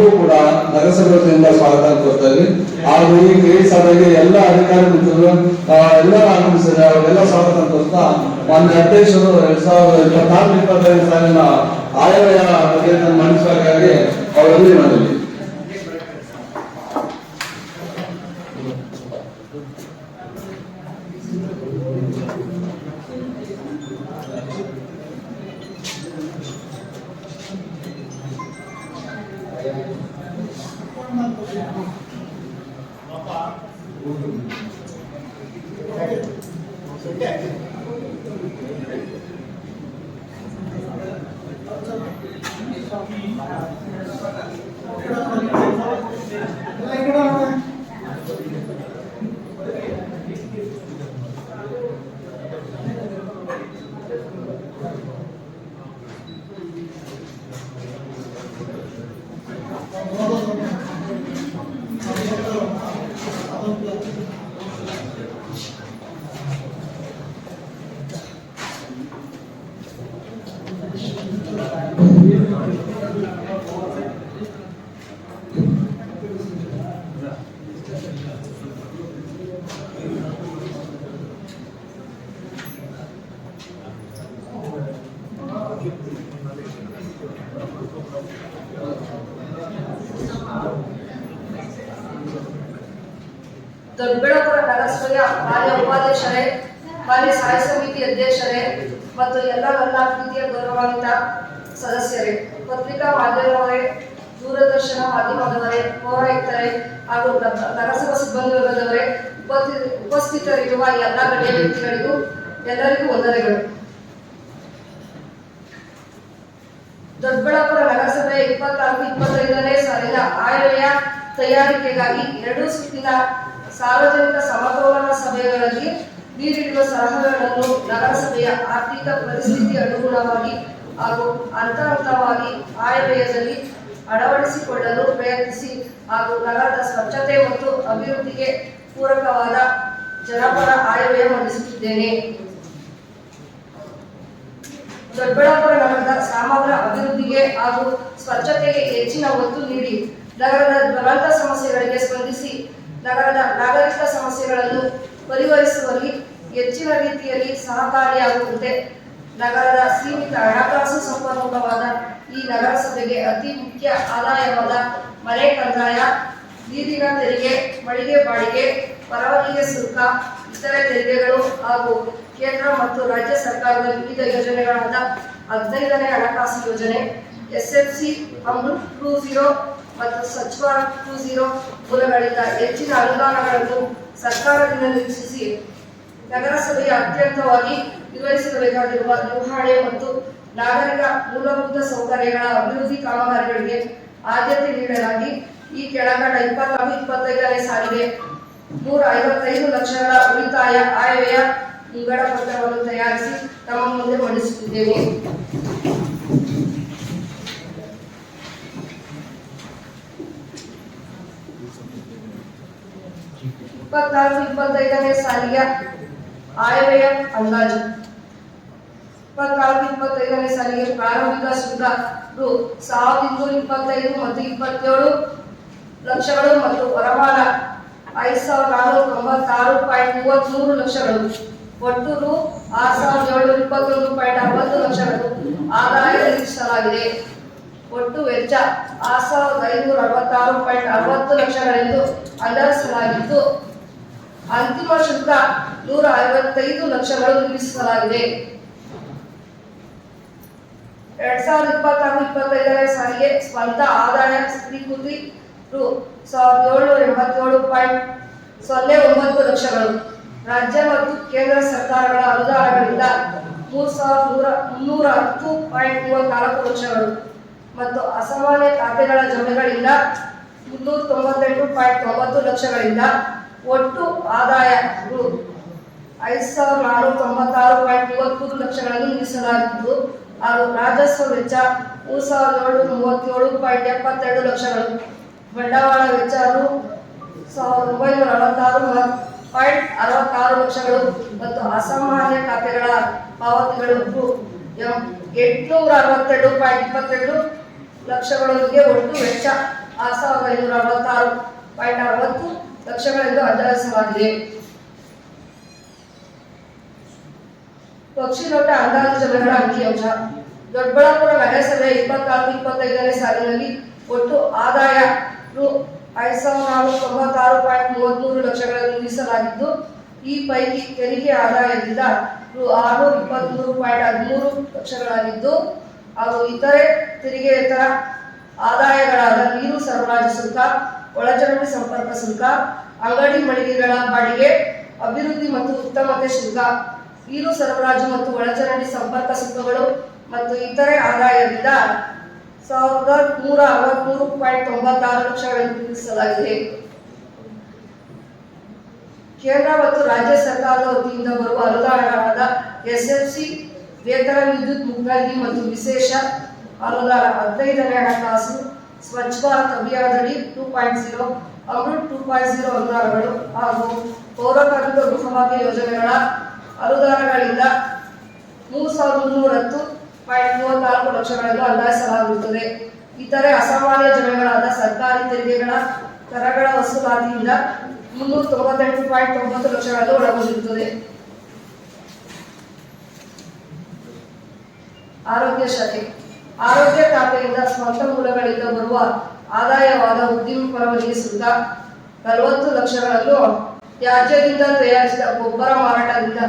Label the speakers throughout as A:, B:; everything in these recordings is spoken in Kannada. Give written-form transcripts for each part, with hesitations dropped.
A: ಅವ್ರಿಗೂ ಕೂಡ ನಗರಸಭೆ ವತಿಯಿಂದ ಸ್ವಾಗತ ಕೊಡ್ತಾರೆ. ಹಾಗೂ ಈ ಸಭೆಗೆ ಎಲ್ಲ ಅಧಿಕಾರಿ ಮಿತ್ರರು ಎಲ್ಲ ಆಗಮಿಸಿದ್ದಾರೆ, ಅವರೆಲ್ಲ ಸ್ವಾಗತ ಕೊಡ್ತಾ ಮಾನ್ಯ ಅಧ್ಯಕ್ಷರು 2024-25 ಸಾಲಿನ ಆಯವ್ಯಯ ಬಜೆಟ್ ಮಂಡಿಸಬೇಕಾಗಿ ಅವರಲ್ಲಿ ಮಾಡಿದ್ವಿ.
B: ದೊಡ್ಡಬಳ್ಳಾಪುರ ನಗರಸಭೆಯ ಮಾನ್ಯ ಉಪಾಧ್ಯಕ್ಷರೇ, ಮಾನ್ಯ ಸಹಾಯ ಸಮಿತಿ ಅಧ್ಯಕ್ಷರೇ ಮತ್ತು ಎಲ್ಲ ನನ್ನ ಪ್ರೀತಿಯ ಗೌರವಾನ್ವಿತ ಸದಸ್ಯರೇ, ಪತ್ರಿಕಾ ಮಾಧ್ಯಮದವರೇ, ದೂರದರ್ಶನ ಮಾಧ್ಯಮದವರೇ, ಪೌರಾಯುಕ್ತರೇ ಹಾಗೂ ನಗರಸಭಾ ಸಿಬ್ಬಂದಿ ವರ್ಗದವರೇ, ಉಪಸ್ಥಿತರಿರುವ ಎಲ್ಲ ಗಣ್ಯ ವ್ಯಕ್ತಿಗಳಿಗೂ ಎಲ್ಲರಿಗೂ ವಂದನೆಗಳು. ದೊಡ್ಡಬಳ್ಳಾಪುರ ನಗರಸಭೆ 24-25ನೇ ಸಾಲಿನ ಆಯವ್ಯಯ ತಯಾರಿಕೆಗಾಗಿ 2 ಸುತ್ತಿನ ಸಾರ್ವಜನಿಕ ಸಮತೋಲನ ಸಭೆಗಳಲ್ಲಿ ನೀಡಿರುವ ಸಲಹೆಗಳನ್ನು ನಗರಸಭೆಯ ಆರ್ಥಿಕ ಪರಿಸ್ಥಿತಿ ಅನುಗುಣವಾಗಿ ಹಾಗೂ ಹಂತ-ಹಂತವಾಗಿ ಆಯವ್ಯಯದಲ್ಲಿ ಅಳವಡಿಸಿಕೊಳ್ಳಲು ಪ್ರಯತ್ನಿಸಿ ಹಾಗೂ ನಗರದ ಸ್ವಚ್ಛತೆ ಮತ್ತು ಅಭಿವೃದ್ಧಿಗೆ ಪೂರಕವಾದ ಜನಪರ ಆಯವ್ಯಯ ಮಂಡಿಸುತ್ತಿದ್ದೇನೆ. ದೊಡ್ಡಬಳ್ಳಾಪುರ ನಗರದ ಸಮಗ್ರ ಅಭಿವೃದ್ಧಿಗೆ ಹಾಗೂ ಸ್ವಚ್ಛತೆಗೆ ಹೆಚ್ಚಿನ ಒತ್ತು ನೀಡಿ ನಗರದ ಜ್ವಲಂತ ಸಮಸ್ಯೆಗಳಿಗೆ ಸ್ಪಂದಿಸಿ ನಗರದ ನಾಗರಿಕ ಸಮಸ್ಯೆಗಳನ್ನು ಪರಿಹರಿಸುವಲ್ಲಿ ಹೆಚ್ಚಿನ ರೀತಿಯಲ್ಲಿ ಸಹಕಾರಿಯಾಗುವಂತೆ ನಗರದ ಸೀಮಿತ ಹಣಕಾಸು ಸಂಪನ್ಮೂಲವಾದ ಈ ನಗರಸಭೆಗೆ ಅತಿ ಮುಖ್ಯ ಆದಾಯವಾದ ಮನೆ ಕಂದಾಯ, ನೀರಿನ ತೆರಿಗೆ, ಮಳಿಗೆ ಬಾಡಿಗೆ, ಪರವಾನಗಿ ಶುಲ್ಕ, ಇತರೆ ತೆರಿಗೆಗಳು ಹಾಗೂ ಕೇಂದ್ರ ಮತ್ತು ರಾಜ್ಯ ಸರ್ಕಾರದ ವಿವಿಧ ಯೋಜನೆಗಳಾದ 15ನೇ ಹಣಕಾಸು ಯೋಜನೆ, SFC, ಅಮೃತ್ 2.0 ಮತ್ತು ಸ್ವಚ್ಛ ಭಾರತ್ 2.0 ಮೂಲಗಳಿಂದ ಹೆಚ್ಚಿನ ಅನುದಾನಗಳನ್ನು ಸರ್ಕಾರದಿಂದ ನಿರೀಕ್ಷಿಸಿ ನಗರಸಭೆಯ ಅತ್ಯಂತವಾಗಿ ನಿರ್ವಹಿಸಬೇಕಾಗಿರುವ ನಿರ್ವಹಣೆ ಮತ್ತು ನಾಗರಿಕ ಮೂಲಭೂತ ಸೌಕರ್ಯಗಳ ಅಭಿವೃದ್ಧಿ ಕಾಮಗಾರಿಗಳಿಗೆ ಆದ್ಯತೆ ನೀಡಲಾಗಿ ಈ ಕೆಳಕಂಡ 24-25ನೇ ಸಾಲಿಗೆ 155 ಲಕ್ಷಗಳ ಉಳಿತಾಯ ಆಯವ್ಯಯ ಮುಂಗಡ ಪತ್ರವನ್ನು ತಯಾರಿಸಿ ತಮ್ಮ ಮುಂದೆ ಮಂಡಿಸುತ್ತಿದ್ದೇನೆ. 24-25ನೇ ಸಾಲಿಗೆ ಆಯವ್ಯಯ ಅಂದಾಜು. 24-25ನೇ ಸಾಲಿಗೆ ಪ್ರಾರಂಭಿಕ ಶುಲ್ಕ ರು 1225 ಮತ್ತು 27 ಲಕ್ಷಗಳು ಮತ್ತು ವರಮಾನ 5496.33 ಲಕ್ಷಗಳು, ಒಟ್ಟು ರು 6721.60 ಲಕ್ಷಗಳು ಆದಾಯ ನಿರೀಕ್ಷಿಸಲಾಗಿದೆ. ಒಟ್ಟು ವೆಚ್ಚ 6566.60 ಲಕ್ಷಗಳೆಂದು ಅಂದಾಜಿಸಲಾಗಿದ್ದು ಅಂತಿಮ ಶುಲ್ಕ 155 ಲಕ್ಷಗಳು ನಿರೀಕ್ಷಿಸಲಾಗಿದೆ. 2024-25ನೇ ಸಾಲಿಗೆ ಸ್ವಂತ ಆದಾಯ ಸ್ವೀಕೃತಿ ರು 1787.09 ಲಕ್ಷಗಳು, ರಾಜ್ಯ ಮತ್ತು ಕೇಂದ್ರ ಸರ್ಕಾರಗಳ ಅನುದಾನಗಳಿಂದ 3310.34 ಲಕ್ಷಗಳು ಮತ್ತು ಅಸಾಮಾನ್ಯ ಖಾತೆಗಳ ಜಮೆಗಳಿಂದ 398.90 ಲಕ್ಷಗಳಿಂದ ಒಟ್ಟು ಆದಾಯ ರು 5496.33 ಲಕ್ಷಗಳನ್ನು ಮೀಸಲಾಗಿದ್ದು ಹಾಗೂ ರಾಜಸ್ವ ವೆಚ್ಚ 3737.72 ಲಕ್ಷಗಳು, ಬಂಡವಾಳ ವೆಚ್ಚ ರು 1946.66 ಲಕ್ಷಗಳು ಮತ್ತು ಅಸಾಮಾನ್ಯ ಖಾತೆಗಳ ಪಾವತಿಗಳು ರು 862.22 ಲಕ್ಷಗಳೊಂದಿಗೆ ಒಟ್ಟು ವೆಚ್ಚ 6,566.60 ಲಕ್ಷಗಳೆಂದು ಅಂದಾಜಿಸಲಾಗಿದೆ. ಪಕ್ಷಿ ನೋಟ ಅಂದಾಜು ಜಮೀನುಗಳ ಅಂಕಿಅಂಶ. ದೊಡ್ಡಬಳ್ಳಾಪುರ ನಗರಸಭೆ 24-25ನೇ ಸಾಲಿನಲ್ಲಿ ಒಟ್ಟು ಆದಾಯ ರು 5,496.33 ಲಕ್ಷಗಳನ್ನು ಮೀಸಲಾಗಿದ್ದು, ಈ ಪೈಕಿ ತೆರಿಗೆ ಆದಾಯದಿಂದ ರು 623.13 ಲಕ್ಷಗಳಾಗಿದ್ದು, ಹಾಗೂ ಇತರೆ ತೆರಿಗೆಯೇತರ ಆದಾಯಗಳಾದ ನೀರು ಸರಬರಾಜು ಶುಲ್ಕ, ಒಳಚರಂಡಿ ಸಂಪರ್ಕ ಶುಲ್ಕ, ಅಂಗಡಿ ಮಳಿಗೆಗಳ ಬಾಡಿಗೆ, ಅಭಿವೃದ್ಧಿ ಮತ್ತು ಉತ್ತಮತೆ ಶುಲ್ಕ, ನೀರು ಸರಬರಾಜು ಮತ್ತು ಒಳಚರಂಡಿ ಸಂಪರ್ಕ ಶುಲ್ಕಗಳು ಮತ್ತು ಇತರೆ ಆದಾಯದಿಂದ 1,163.96 ಲಕ್ಷಗಳನ್ನು ಗುರುತಿಸಲಾಗಿದೆ. ಕೇಂದ್ರ ಮತ್ತು ರಾಜ್ಯ ಸರ್ಕಾರದ ವತಿಯಿಂದ ಬರುವ ಅನುದಾನಗಳಾದ ಎಸ್ಎಫ್ಸಿ, ವೇತನ, ವಿದ್ಯುತ್ ಮುಖಾಗಿ ಮತ್ತು ವಿಶೇಷ ಅನುದಾನ 15ನೇ ಹಣಕಾಸು, ಸ್ವಚ್ಛ ಭಾರತ್ ಅಭಿಯಾನದಡಿ 2.0, ಅಮೃತ್ 2.0 ಅನುದಾನಗಳು ಹಾಗೂ ಪೌರ ಕಾರ್ಮಿಕ ಗೃಹಭಾಗ್ಯ ಯೋಜನೆಗಳ ಅನುದಾನಗಳಿಂದ 3,310.34 ಲಕ್ಷಗಳನ್ನು ಅಂದಾಜಿಸಲಾಗಿರುತ್ತದೆ. ಇತರೆ ಅಸಾಮಾನ್ಯ ಜಮೀನುಗಳಾದ ಸರ್ಕಾರಿ ತೆರಿಗೆಗಳ ಕರಗಳ ವಸೂಲಾತಿಯಿಂದ 398.90 ಲಕ್ಷಗಳನ್ನು ಒಳಗೊಂಡಿರುತ್ತದೆ. ಆರೋಗ್ಯ ಶಾಖೆ. ಆರೋಗ್ಯ ಖಾತೆಯಿಂದ ಸ್ವಂತ ಮೂಲಗಳಿಂದ ಬರುವ ಆದಾಯವಾದ ಉದ್ಯಮ ಪರವಾನಗಿ ಶುಲ್ಕ 40 ಲಕ್ಷಗಳನ್ನು, ತ್ಯಾಜ್ಯದಿಂದ ತಯಾರಿಸಿದ ಗೊಬ್ಬರ ಮಾರಾಟದಿಂದ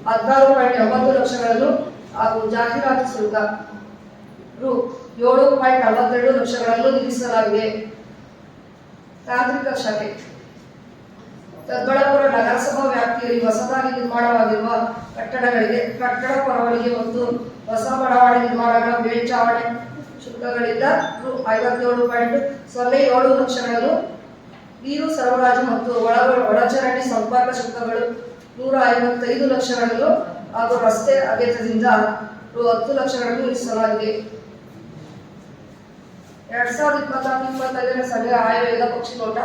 B: 16.80 ಲಕ್ಷಗಳನ್ನು ಹಾಗೂ ಜಾಹೀರಾತು ಶುಲ್ಕ ರು 7.42 ಲಕ್ಷಗಳನ್ನು ವಿಧಿಸಲಾಗಿದೆ. ತಾಂತ್ರಿಕ ಶಾಖೆ. ದೊಡ್ಡಬಳ್ಳಾಪುರ ನಗರಸಭಾ ವ್ಯಾಪ್ತಿಯಲ್ಲಿ ಹೊಸದಾಗಿ ನಿರ್ಮಾಣವಾಗಿರುವ ಕಟ್ಟಡಗಳಿಗೆ ಕಟ್ಟಡ ಪರವಾನಗಿ ಮತ್ತು ಹೊಸ ಬಡಾವಣೆ ನಿರ್ಮಾಣಗಳ ಮೇಲ್ಛಾವಣಿ ಶುಲ್ಕಗಳಿಂದ ರು 57.07 ಲಕ್ಷಗಳನ್ನು, ನೀರು ಸರಬರಾಜು ಮತ್ತು ಒಳಚರಂಡಿ ಸಂಪರ್ಕ ಶುಲ್ಕಗಳು 155 ಲಕ್ಷಗಳನ್ನು ಹಾಗೂ ರಸ್ತೆ ಅಗೆತದಿಂದ ರು 10 ಲಕ್ಷಗಳನ್ನು ವಿಧಿಸಲಾಗಿದೆ. 2024-25ನೇ ಸಾಲಿನ ಆಯವ್ಯಯದ ಪಕ್ಷಿ ನೋಟ.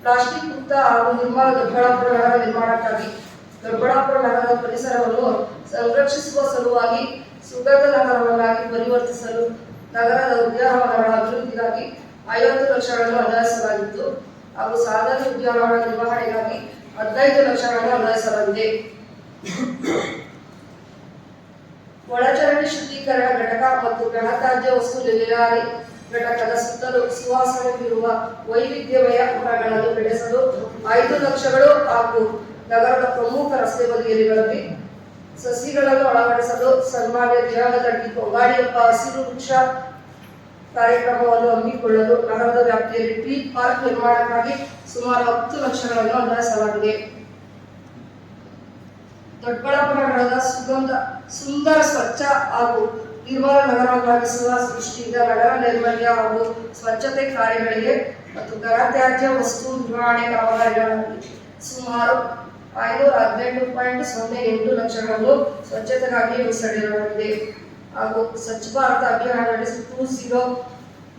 B: ಪ್ಲಾಸ್ಟಿಕ್ ಮುಕ್ತ ಹಾಗೂ ನಿರ್ಮಲ ದೊಡ್ಡಬಳ್ಳಾಪುರ ನಗರ ನಿರ್ಮಾಣಕ್ಕಾಗಿ ದೊಡ್ಡಬಳ್ಳಾಪುರ ನಗರದ ಪರಿಸರವನ್ನು ಸಂರಕ್ಷಿಸುವ ಸಲುವಾಗಿ ಸುಗಂಧ ನಗರವನ್ನಾಗಿ ಪರಿವರ್ತಿಸಲು ನಗರದ ಉದ್ಯಾನವನಗಳ ಅಭಿವೃದ್ಧಿಗಾಗಿ 50 ಲಕ್ಷಗಳನ್ನು ಅಂದಾಜಿಸಲಾಗಿದ್ದು, ಹಾಗೂ ಸಾಧನ ಉದ್ಯಾನವನ ನಿರ್ವಹಣೆಗಾಗಿ 15 ಲಕ್ಷಗಳನ್ನು ಅಂದಾಜಿಸಲಾಗಿದೆ. ಒಳಚರಂಡಿ ಶುದ್ಧೀಕರಣ ಘಟಕ ಮತ್ತು ಘನತ್ಯಾಜ್ಯ ವಸ್ತು ವಿಲೇವಾರಿ ಘಟಕದ ಸುತ್ತಲೂ ಸುವಾಸನೆ ಬೀರುವ ವೈವಿಧ್ಯಮಯ ಮರಗಳನ್ನು ಬೆಳೆಸಲು 5 ಲಕ್ಷಗಳು ಹಾಗೂ ನಗರದ ಪ್ರಮುಖ ರಸ್ತೆ ಬದಿಯಲ್ಲಿ ಸಸಿಗಳನ್ನು ಅಳವಡಿಸಲು ಸನ್ಮಾನ್ಯ ದಿವಂಗತ ಕೊಂಗಾಡಿಯಪ್ಪ ಹಸಿರು ವೃಕ್ಷ ಕಾರ್ಯಕ್ರಮವನ್ನು ಹಮ್ಮಿಕೊಳ್ಳಲು ನಗರದ ವ್ಯಾಪ್ತಿಯಲ್ಲಿ ಟ್ರೀ ಪಾರ್ಕ್ ನಿರ್ಮಾಣಕ್ಕಾಗಿ ಸುಮಾರು 10 ಲಕ್ಷಗಳನ್ನು ಅಂದಾಜಿಸಲಾಗಿದೆ. ದೊಡ್ಡಬಳ್ಳಾಪುರ ನಗರದ ಸುಂದರ ಸ್ವಚ್ಛ ಹಾಗೂ ನಿರ್ಮಲ ನಗರವಾಗಿಸುವ ದೃಷ್ಟಿಯಿಂದ ನಗರ ನೈರ್ಮಲ್ಯ ಹಾಗೂ ಸ್ವಚ್ಛತೆ ಕಾರ್ಯಗಳಿಗೆ ಮತ್ತು ಘನತ್ಯಾಜ್ಯ ವಸ್ತು ನಿರ್ವಹಣೆ ಕಾಮಗಾರಿಗಳಲ್ಲಿ ಸುಮಾರು 518.08 ಲಕ್ಷಗಳನ್ನು ಸ್ವಚ್ಛತೆಗಾಗಿ ಮೀಸಲಿಡಲಾಗಿದೆ. ಹಾಗೂ ಸ್ವಚ್ಛ ಭಾರತ ಅಭಿಯಾನದಲ್ಲಿ 2.0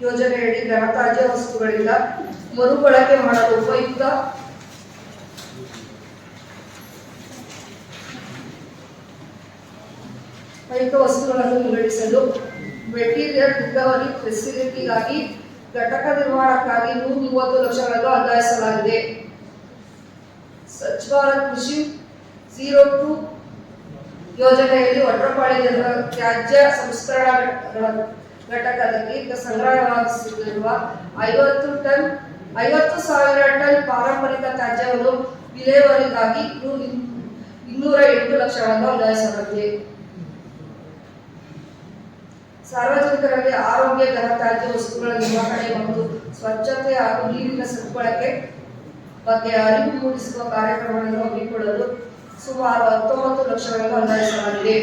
B: ಯೋಜನೆಯಡಿ ಘನತ್ಯಾಜ್ಯ ವಸ್ತುಗಳಿಂದ ಮರುಬಳಕೆ ಮಾಡಲು ಉಪಯುಕ್ತ ವಸ್ತುಗಳನ್ನು ವಿಂಗಡಿಸಲು ಮೆಟೀರಿಯಲ್ ರಿಕವರಿ ಫೆಸಿಲಿಟಿಗಾಗಿ ಘಟಕ ನಿರ್ಮಾಣಕ್ಕಾಗಿ 130 ಲಕ್ಷಗಳನ್ನು ಅಂದಾಜಿಸಲಾಗಿದೆ. ಸ್ವಚ್ಛ ಭಾರತ್ ಮಿಷನ್ 02 ಯೋಜನೆಯಲ್ಲಿ ಒಟ್ರಪಾಳ್ಯದ ತ್ಯಾಜ್ಯ ಸಂಸ್ಕರಣಾ ಘಟಕದಲ್ಲಿ ಸಂಗ್ರಹವಾಗಿರುವ 50,000 ಟನ್ ಪಾರಂಪರಿಕ ತ್ಯಾಜ್ಯವನ್ನು ವಿಲೇವಾರಿಗಾಗಿ 208 ಲಕ್ಷಗಳನ್ನು ಅಂದಾಜಿಸಲಾಗಿದೆ. ಸಾರ್ವಜನಿಕರಲ್ಲಿ ಆರೋಗ್ಯ, ಘನತ್ಯಾಜ್ಯ ವಸ್ತುಗಳ ನಿರ್ವಹಣೆ ಮತ್ತು ಸ್ವಚ್ಛತೆ ಹಾಗೂ ನೀರಿನ ಸದ್ಬಳಕೆ ಬಗ್ಗೆ ಅರಿವು ಮೂಡಿಸುವ ಕಾರ್ಯಕ್ರಮಗಳನ್ನು ಹಮ್ಮಿಕೊಳ್ಳಲು ಸುಮಾರು 19 ಲಕ್ಷಗಳನ್ನು ಅಂದಾಜಿಸಲಾಗಿದೆ.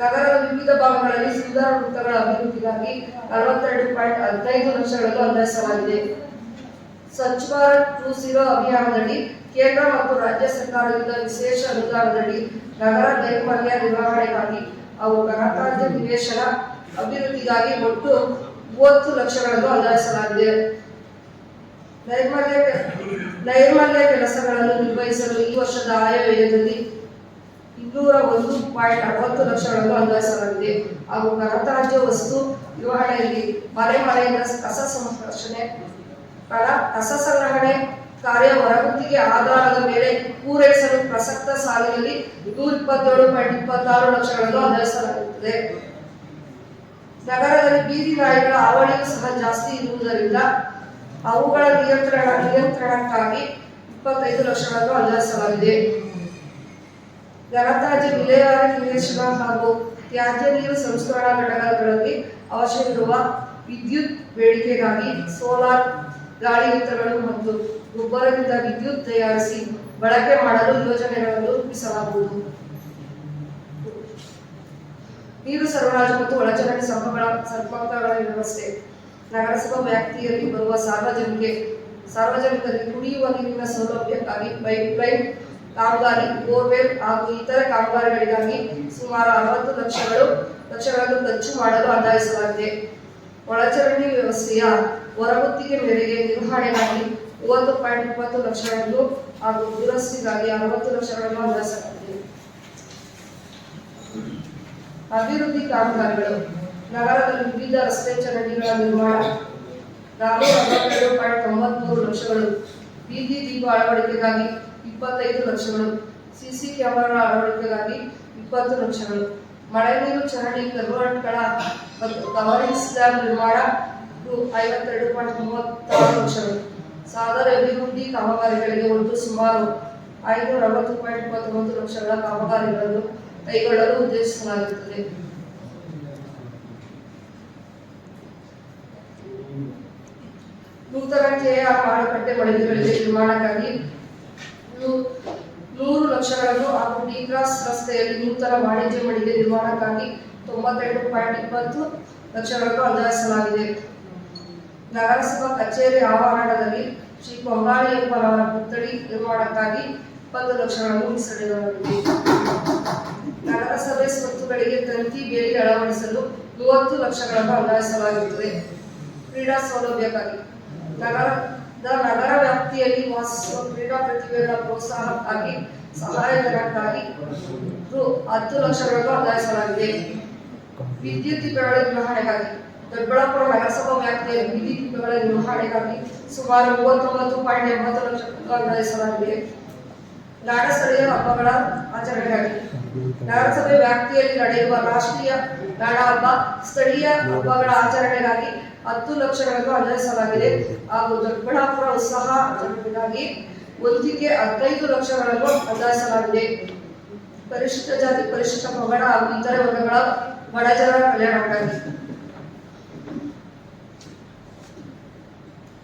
B: ನಗರದ ವಿವಿಧ ಭಾಗಗಳಲ್ಲಿ ಸುಂದರ ವೃತ್ತಗಳ ಅಭಿವೃದ್ಧಿಗಾಗಿ 42.15 ಲಕ್ಷಗಳನ್ನು ಅಂದಾಜಿಸಲಾಗಿದೆ. ಸ್ವಚ್ಛ ಭಾರತ್ 2.0 ಅಭಿಯಾನದಡಿ ಕೇಂದ್ರ ಮತ್ತು ರಾಜ್ಯ ಸರ್ಕಾರದಿಂದ ವಿಶೇಷ ಅನುದಾನದಡಿ ನಗರ ನೈರ್ಮಲ್ಯ ನಿರ್ವಹಣೆಗಾಗಿ ಹಾಗೂ ಘನತ್ಯಾಜ್ಯ ನಿವೇಶನ ಅಭಿವೃದ್ಧಿಗಾಗಿ ಒಟ್ಟು 30 ಲಕ್ಷಗಳನ್ನು ಅಂದಾಜಿಸಲಾಗಿದೆ. ನೈರ್ಮಲ್ಯ ಕೆಲಸಗಳನ್ನು ನಿರ್ವಹಿಸಲು ಈ ವರ್ಷದ ಆಯವ್ಯಯದಲ್ಲಿ 201.60 ಲಕ್ಷಗಳನ್ನು ಅನ್ವಯಿಸಲಾಗಿದೆ. ಹಾಗೂ ಘನತ್ಯಾಜ್ಯ ವಸ್ತು ನಿರ್ವಹಣೆಯಲ್ಲಿ ಮನೆಯಿಂದ ಕಸ ಸಂಗ್ರಹಣೆ ಕಾರ್ಯ ಹೊರಗುತ್ತಿಗೆ ಆಧಾರದ ಮೇಲೆ ಪೂರೈಸಲು ಪ್ರಸಕ್ತ ಸಾಲಿನಲ್ಲಿ 127.26 ಲಕ್ಷಗಳನ್ನು ಅನ್ವಯಿಸಲಾಗುತ್ತದೆ. ನಗರದಲ್ಲಿ ಬೀದಿ ನಾಯಿಗಳ ಹಾವಳಿಯೂ ಸಹ ಜಾಸ್ತಿ ಇರುವುದರಿಂದ ಅವುಗಳ ನಿಯಂತ್ರಣಕ್ಕಾಗಿ 25 ಲಕ್ಷಗಳನ್ನು ಅನ್ವಯಿಸಲಾಗಿದೆ. ಘನತ್ಯಾಜ್ಯ ವಿಲೇವಾರಿ ನಿರ್ದೇಶನ ಹಾಗೂ ತ್ಯಾಜ್ಯ ನೀರು ಸಂಸ್ಕರಣಾ ಘಟಕಗಳಲ್ಲಿ ಅವಶ್ಯವಿರುವ ವಿದ್ಯುತ್ ಬೇಡಿಕೆಗಾಗಿ ಸೋಲಾರ್ ಗಾಳಿ ಯಂತ್ರಗಳು ಮತ್ತು ಗೊಬ್ಬರದಿಂದ ವಿದ್ಯುತ್ ತಯಾರಿಸಿ ಬಳಕೆ ಮಾಡಲು ಯೋಜನೆಗಳನ್ನು ರೂಪಿಸಲಾಗುವುದು. ನೀರು ಸರಬರಾಜು ಮತ್ತು ಒಳಚರಂಡಿ ಸಂಪರ್ಕಗಳ ವ್ಯವಸ್ಥೆ ನಗರಸಭಾ ವ್ಯಾಪ್ತಿಯಲ್ಲಿ ಬರುವ ಸಾರ್ವಜನಿಕರಿಗೆ ಕುಡಿಯುವ ನೀರಿನ ಸೌಲಭ್ಯಕ್ಕಾಗಿ ಪೈಪ್ಲೈನ್ ಕಾಮಗಾರಿ, ಬೋರ್ವೆಲ್ ಹಾಗೂ ಇತರ ಕಾಮಗಾರಿಗಳಿಗಾಗಿ ಸುಮಾರು 60 ಲಕ್ಷಗಳನ್ನು ಖರ್ಚು ಮಾಡಲು ಅಂದಾಜಿಸಲಾಗಿದೆ. ಒಳಚರಂಡಿ ವ್ಯವಸ್ಥೆಯ ಹೊರಗುತ್ತಿಗೆ ಮೇರೆಗೆ ನಿರ್ವಹಣೆಗಾಗಿ 30.20 ಲಕ್ಷಗಳನ್ನು ಹಾಗೂ ದುರಸ್ತಿಗಾಗಿ 60 ಲಕ್ಷಗಳನ್ನು ಅಂದಾಜಿಸಲಾಗಿದೆ. ಅಭಿವೃದ್ಧಿ ಕಾಮಗಾರಿಗಳು ನಗರದಲ್ಲಿ ವಿವಿಧ ರಸ್ತೆ ಚರಂಡಿಗಳ ನಿರ್ಮಾಣ 442.93 ಲಕ್ಷಗಳು, ಬೀದಿ ದೀಪ ಅಳವಡಿಕೆಗಾಗಿ 25 ಲಕ್ಷಗಳು, ಸಿಸಿ ಕ್ಯಾಮೆರಾ ಅಳವಡಿಕೆಗಾಗಿ 20 ಲಕ್ಷಗಳು, ಮಳೆ ನೀರು ಚರಂಡಿ ಕಲ್ವರ್ಟ್ಗಳ ಮತ್ತು ಕವರಿಂಗ್ ಡ್ಯಾಮ್ ನಿರ್ಮಾಣ 52.36 ಲಕ್ಷಗಳು. ಸಾದರ ಅಭಿವೃದ್ಧಿ ಕಾಮಗಾರಿಗಳಿಗೆ ಒಟ್ಟು ಸುಮಾರು 560.29 ಲಕ್ಷಗಳ ಕಾಮಗಾರಿಗಳನ್ನು ಕೈಗೊಳ್ಳಲು ಉದ್ದೇಶಿಸಲಾಗುತ್ತದೆ. ನೂತನ ಕೆಆರ್ ಮಾರುಕಟ್ಟೆ ಮಳಿಗೆಗಳಿಗೆ ನಿರ್ಮಾಣಕ್ಕಾಗಿ 100 ಲಕ್ಷಗಳನ್ನು ಹಾಗೂ ಡಿ ಕ್ರಾಸ್ ರಸ್ತೆಯಲ್ಲಿ ನೂತನ ವಾಣಿಜ್ಯ ಮಳಿಗೆ ನಿರ್ಮಾಣಕ್ಕಾಗಿ 98.20 ಲಕ್ಷಗಳನ್ನು ಅಂದಾಜಿಸಲಾಗಿದೆ. ನಗರಸಭಾ ಕಚೇರಿ ಆವರಣದಲ್ಲಿ ಶ್ರೀ ಕೊಂಗಾಳಿಯಪ್ಪನವರ ಪುತ್ಥಳಿ ನಿರ್ಮಾಣಕ್ಕಾಗಿ 20 ಲಕ್ಷಗಳನ್ನು ಮೀಸಲಿಡಲಾಗಿದೆ. ನಗರಸಭೆ ಸ್ವತ್ತುಗಳಿಗೆ ತಂತಿ ಬೇಲಿ ಅಳವಡಿಸಲು 30 ಲಕ್ಷಗಳನ್ನು ಅಂದಾಜಿಸಲಾಗುತ್ತದೆ. ಕ್ರೀಡಾ ಸೌಲಭ್ಯಕ್ಕಾಗಿ ನಗರ ವ್ಯಾಪ್ತಿಯಲ್ಲಿ ವಾಸಿಸುವ ಕ್ರೀಡಾ ಪ್ರತಿಭೆಗಳ ಪ್ರೋತ್ಸಾಹಕ್ಕಾಗಿ ಸಹಾಯಧನಕ್ಕಾಗಿ 10 ಲಕ್ಷಗಳನ್ನು ಅಂದಾಜಿಸಲಾಗಿದೆ. ವಿದ್ಯುತ್ ದೀಪಗಳ ನಿರ್ವಹಣೆಗಾಗಿ ದೊಡ್ಡಬಳ್ಳಾಪುರ ನಗರಸಭಾ ವ್ಯಾಪ್ತಿಯಲ್ಲಿ ವಿದ್ಯುತ್ ದೀಪಗಳ ನಿರ್ವಹಣೆಗಾಗಿ ಸುಮಾರು 39.80 ಲಕ್ಷಗಳನ್ನು ಅಂದಾಜಿಸಲಾಗಿದೆ. ನಾಡ ಸ್ಥಳೀಯ ಹಬ್ಬಗಳ ಆಚರಣೆಗಾಗಿ ನಗರಸಭೆ ವ್ಯಾಪ್ತಿಯಲ್ಲಿ ನಡೆಯುವ ರಾಷ್ಟ್ರೀಯ ನಾಡ ಹಬ್ಬ, ಸ್ಥಳೀಯ ಹಬ್ಬಗಳ ಆಚರಣೆಗಾಗಿ 10 ಲಕ್ಷಗಳನ್ನು ಅಂದಾಜಿಸಲಾಗಿದೆ. ಹಾಗೂ ದೊಡ್ಡಬಳ್ಳಾಪುರ ಉತ್ಸವ ಆಚರಣೆಗಾಗಿ ಒಂದಿಗೆ 15 ಲಕ್ಷಗಳನ್ನು ಅಂದಾಜಿಸಲಾಗಿದೆ. ಪರಿಶಿಷ್ಟ ಜಾತಿ, ಪರಿಶಿಷ್ಟ ಪಂಗಡ ಹಾಗೂ ಇತರೆ ವರ್ಗಗಳ ಬಡಜನರ ಕಲ್ಯಾಣಕ್ಕಾಗಿ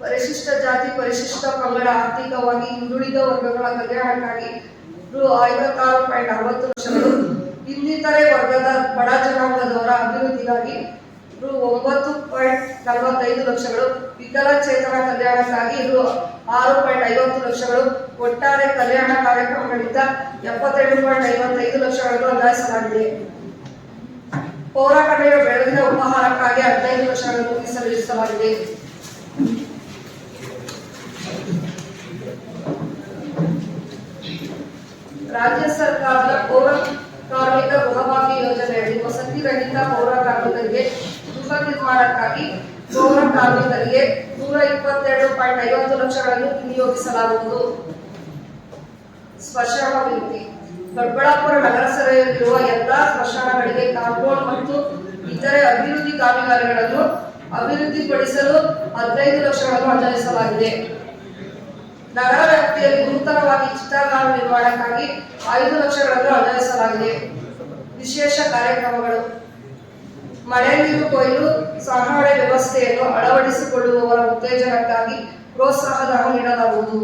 B: ಪರಿಶಿಷ್ಟ ಜಾತಿ, ಪರಿಶಿಷ್ಟ ಪಂಗಡ, ಆರ್ಥಿಕವಾಗಿ ಹಿಂದುಳಿದ ವರ್ಗಗಳ ಕಲ್ಯಾಣಕ್ಕಾಗಿ 56.60 ಲಕ್ಷಗಳು, ಇನ್ನಿತರೆ ವರ್ಗದ ಬಡ ಜನಾಂಗದವರ ಅಭಿವೃದ್ಧಿಗಾಗಿ 9.45 ಲಕ್ಷಗಳು, ವಿಕಲಚೇತನ ಕಲ್ಯಾಣಕ್ಕಾಗಿ 6.50 ಲಕ್ಷಗಳು, ಒಟ್ಟಾರೆ ಕಲ್ಯಾಣ ಕಾರ್ಯಕ್ರಮಗಳಿಂದ 72.55 ಲಕ್ಷಗಳನ್ನು ಅಂದಾಜಿಸಲಾಗಿದೆ. ಪೌರ ಕಡೆಯ ಬೆಳಗಿನ ಉಪಹಾರಕ್ಕಾಗಿ 15 ಲಕ್ಷಗಳನ್ನು ಮೀಸಲಿರಿಸಲಾಗಿದೆ. ರಾಜ್ಯ ಸರ್ಕಾರದ ಪೌರ ಕಾರ್ಮಿಕ ಗೃಹಭಾಗ್ಯ ಯೋಜನೆಯಡಿ ವಸತಿ ರಹಿತ ಪೌರ ಕಾರ್ಮಿಕರಿಗೆ ಗೃಹ ನಿರ್ಮಾಣಕ್ಕಾಗಿ ಪೌರ ಕಾರ್ಮಿಕರಿಗೆ 122.50 ಲಕ್ಷಗಳನ್ನು ವಿನಿಯೋಗಿಸಲಾಗುವುದು. ಸ್ಮಶಾನ ಅಭಿವೃದ್ಧಿ ದೊಡ್ಡಬಳ್ಳಾಪುರ ನಗರಸಭೆಯಲ್ಲಿರುವ ಎಲ್ಲಾ ಸ್ಮಶಾನಗಳಿಗೆ ಕಾಂಪೌಂಡ್ ಮತ್ತು ಇತರೆ ಅಭಿವೃದ್ಧಿ ಕಾಮಗಾರಿಗಳನ್ನು ಅಭಿವೃದ್ಧಿಪಡಿಸಲು 15 ಲಕ್ಷಗಳನ್ನು ಅಂದಾಜಿಸಲಾಗಿದೆ. ನಗರ ವ್ಯಾಪ್ತಿಯಲ್ಲಿ ನೂತನವಾಗಿ ಚಿತಾಗಾರ ನಿರ್ಮಾಣಕ್ಕಾಗಿ 5 ಲಕ್ಷಗಳನ್ನು ಅಂದಾಜಿಸಲಾಗಿದೆ. ವಿಶೇಷ ಕಾರ್ಯಕ್ರಮಗಳು ಮಳೆ ನೀರು ಕೊಯ್ಲು ಸಂಗ್ರಹಣೆ ವ್ಯವಸ್ಥೆಯನ್ನು ಅಳವಡಿಸಿಕೊಳ್ಳುವವರ ಉತ್ತೇಜನಕ್ಕಾಗಿ ಪ್ರೋತ್ಸಾಹಧನ ನೀಡಲಾಗುವುದು.